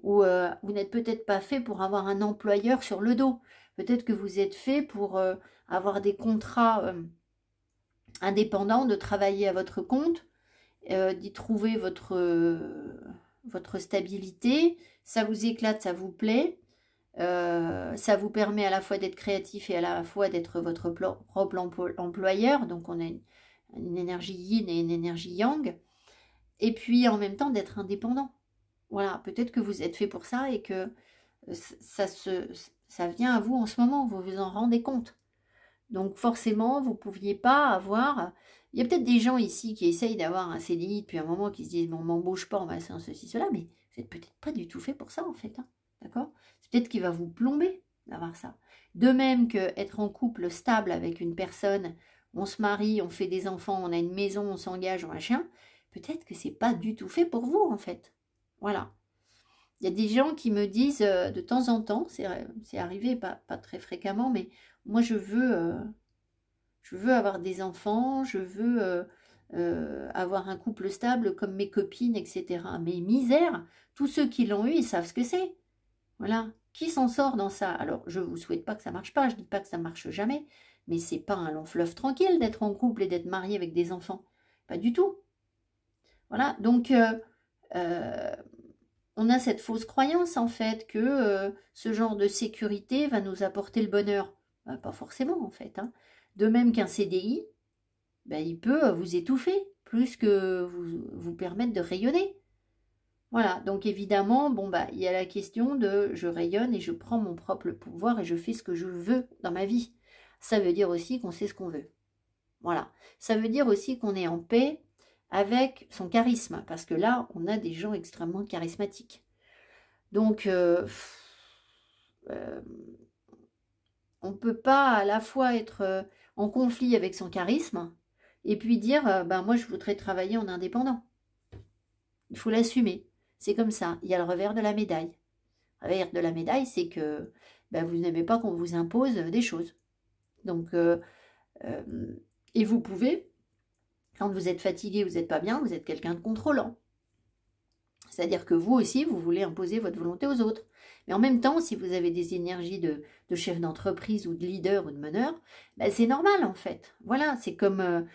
ou vous n'êtes peut-être pas fait pour avoir un employeur sur le dos. Peut-être que vous êtes fait pour avoir des contrats indépendants, de travailler à votre compte, d'y trouver votre stabilité. Ça vous éclate, ça vous plaît. Ça vous permet à la fois d'être créatif et à la fois d'être votre propre employeur. Donc on a une énergie yin et une énergie yang. Et puis en même temps d'être indépendant. Voilà, peut-être que vous êtes fait pour ça et que ça vient à vous en ce moment, vous vous en rendez compte. Donc forcément, vous ne pouviez pas avoir... Il y a peut-être des gens ici qui essayent d'avoir un CDI depuis un moment, qui se disent, on m'embauche pas, on va faire ceci, cela, mais vous n'êtes peut-être pas du tout fait pour ça en fait. Hein, d'accord? C'est peut-être qu'il va vous plomber d'avoir ça. De même que être en couple stable avec une personne, on se marie, on fait des enfants, on a une maison, on s'engage, machin, peut-être que c'est pas du tout fait pour vous en fait. Voilà. Il y a des gens qui me disent de temps en temps, c'est arrivé, pas très fréquemment, mais moi je veux avoir des enfants, je veux avoir un couple stable comme mes copines, etc. Mais misère, tous ceux qui l'ont eu, ils savent ce que c'est. Voilà. Qui s'en sort dans ça? Alors, je ne vous souhaite pas que ça marche pas, je ne dis pas que ça marche jamais, mais c'est pas un long fleuve tranquille d'être en couple et d'être marié avec des enfants. Pas du tout. Voilà. Donc, on a cette fausse croyance en fait que ce genre de sécurité va nous apporter le bonheur. Ben, pas forcément en fait. Hein. De même qu'un CDI, ben, il peut vous étouffer plus que vous permettre de rayonner. Voilà, donc évidemment, bon bah il y a la question de je rayonne et je prends mon propre pouvoir et je fais ce que je veux dans ma vie. Ça veut dire aussi qu'on sait ce qu'on veut. Voilà, ça veut dire aussi qu'on est en paix avec son charisme, parce que là, on a des gens extrêmement charismatiques. Donc, on ne peut pas à la fois être en conflit avec son charisme et puis dire, ben moi je voudrais travailler en indépendant. Il faut l'assumer. C'est comme ça. Il y a le revers de la médaille. Le revers de la médaille, c'est que ben, vous n'aimez pas qu'on vous impose des choses. Donc, et vous pouvez, quand vous êtes fatigué, vous n'êtes pas bien, vous êtes quelqu'un de contrôlant. C'est-à-dire que vous aussi, vous voulez imposer votre volonté aux autres. Mais en même temps, si vous avez des énergies de chef d'entreprise ou de leader ou de meneur, ben c'est normal en fait. Voilà, c'est comme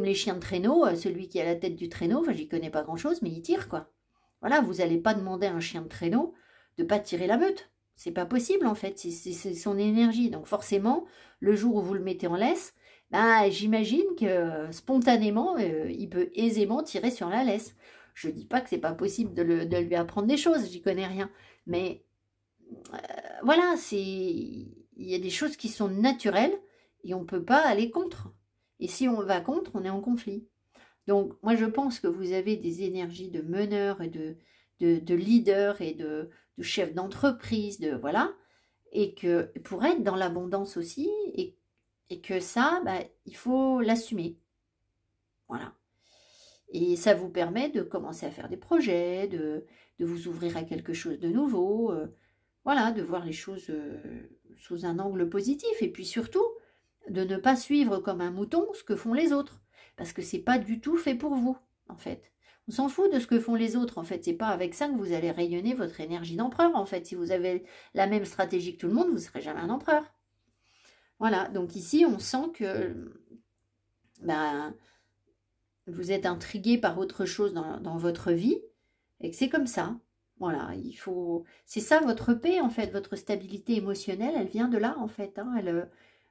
les chiens de traîneau. Celui qui est à la tête du traîneau, enfin j'y connais pas grand-chose, mais il tire quoi. Voilà, vous n'allez pas demander à un chien de traîneau de pas tirer la meute. C'est pas possible en fait, c'est son énergie. Donc forcément, le jour où vous le mettez en laisse, ben, j'imagine que spontanément, il peut aisément tirer sur la laisse. Je ne dis pas que c'est pas possible de lui apprendre des choses, j'y connais rien. Mais voilà, il y a des choses qui sont naturelles et on ne peut pas aller contre. Et si on va contre, on est en conflit. Donc moi je pense que vous avez des énergies de meneur et de leader et de chef d'entreprise, voilà, et que pour être dans l'abondance aussi, et que ça, bah, il faut l'assumer. Voilà. Et ça vous permet de commencer à faire des projets, de vous ouvrir à quelque chose de nouveau, voilà, de voir les choses sous un angle positif. Et puis surtout, de ne pas suivre comme un mouton ce que font les autres. Parce que c'est pas du tout fait pour vous, en fait. On s'en fout de ce que font les autres, en fait. C'est pas avec ça que vous allez rayonner votre énergie d'empereur, en fait. Si vous avez la même stratégie que tout le monde, vous ne serez jamais un empereur. Voilà, donc ici, on sent que ben, vous êtes intrigué par autre chose dans votre vie et que c'est comme ça. Voilà, il faut... C'est ça votre paix, en fait, votre stabilité émotionnelle, elle vient de là, en fait. Hein,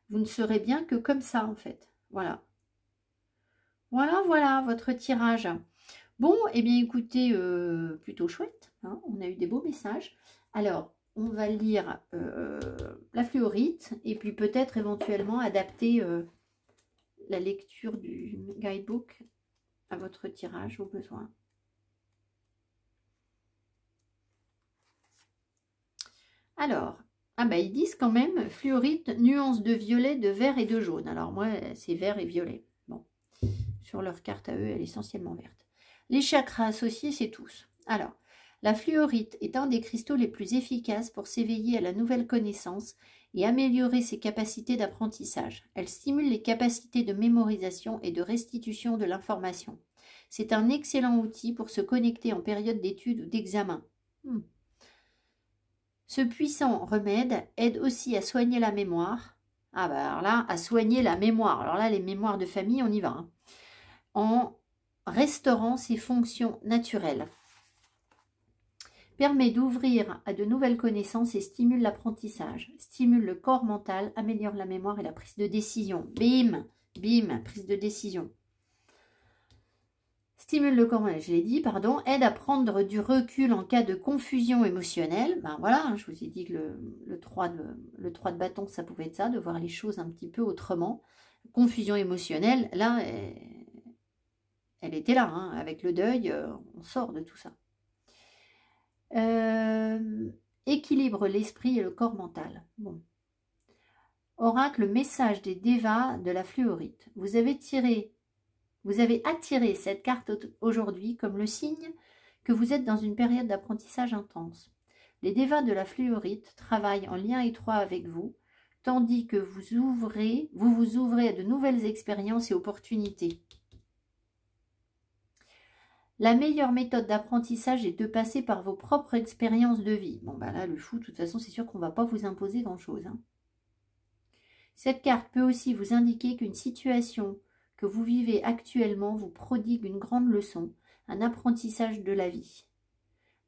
vous ne serez bien que comme ça, en fait. Voilà. Voilà, votre tirage. Bon, eh bien, écoutez, plutôt chouette. Hein, on a eu des beaux messages. Alors, on va lire la fluorite et puis peut-être éventuellement adapter la lecture du guidebook à votre tirage au besoin. Alors, ah bah ils disent quand même fluorite, nuance de violet, de vert et de jaune. Alors moi, c'est vert et violet. Bon, sur leur carte à eux, elle est essentiellement verte. Les chakras associés, c'est tous. Alors, la fluorite est un des cristaux les plus efficaces pour s'éveiller à la nouvelle connaissance et améliorer ses capacités d'apprentissage. Elle stimule les capacités de mémorisation et de restitution de l'information. C'est un excellent outil pour se connecter en période d'études ou d'examen. Ce puissant remède aide aussi à soigner la mémoire. Ah bah alors là, à soigner la mémoire. Alors là, les mémoires de famille, on y va. Hein. En restaurant ses fonctions naturelles. Permet d'ouvrir à de nouvelles connaissances et stimule l'apprentissage. Stimule le corps mental, améliore la mémoire et la prise de décision. Bim, bim, prise de décision. Stimule le corps, je l'ai dit, pardon, aide à prendre du recul en cas de confusion émotionnelle. Ben voilà, je vous ai dit que le 3 de bâton, ça pouvait être ça, de voir les choses un petit peu autrement. Confusion émotionnelle, là, elle était là, hein, avec le deuil, on sort de tout ça. Équilibre l'esprit et le corps mental. Bon. Oracle, message des dévas de la fluorite. Vous avez attiré cette carte aujourd'hui comme le signe que vous êtes dans une période d'apprentissage intense. Les dévas de la fluorite travaillent en lien étroit avec vous, tandis que vous vous ouvrez à de nouvelles expériences et opportunités. La meilleure méthode d'apprentissage est de passer par vos propres expériences de vie. Bon, ben là, le fou, de toute façon, c'est sûr qu'on ne va pas vous imposer grand-chose. Hein. Cette carte peut aussi vous indiquer qu'une situation que vous vivez actuellement vous prodigue une grande leçon, un apprentissage de la vie.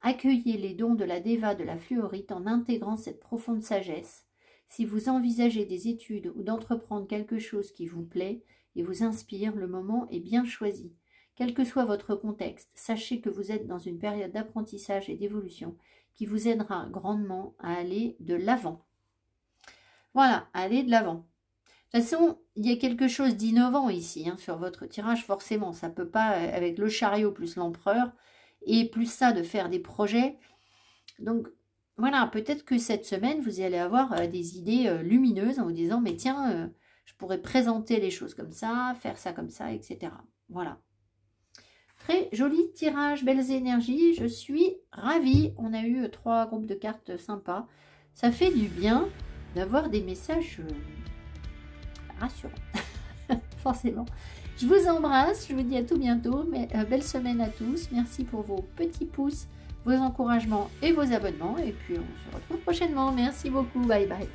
Accueillez les dons de la déva de la fluorite en intégrant cette profonde sagesse. Si vous envisagez des études ou d'entreprendre quelque chose qui vous plaît et vous inspire, le moment est bien choisi. Quel que soit votre contexte, sachez que vous êtes dans une période d'apprentissage et d'évolution qui vous aidera grandement à aller de l'avant. Voilà, aller de l'avant. De toute façon, il y a quelque chose d'innovant ici, hein, sur votre tirage, forcément. Ça ne peut pas, avec le chariot plus l'empereur, et plus ça de faire des projets. Donc, voilà, peut-être que cette semaine, vous allez avoir des idées lumineuses en vous disant, mais tiens, je pourrais présenter les choses comme ça, faire ça comme ça, etc. Voilà. Très joli tirage, belles énergies, je suis ravie. On a eu 3 groupes de cartes sympas. Ça fait du bien d'avoir des messages rassurants, forcément. Je vous embrasse, je vous dis à tout bientôt, mais belle semaine à tous. Merci pour vos petits pouces, vos encouragements et vos abonnements. Et puis on se retrouve prochainement. Merci beaucoup, bye bye.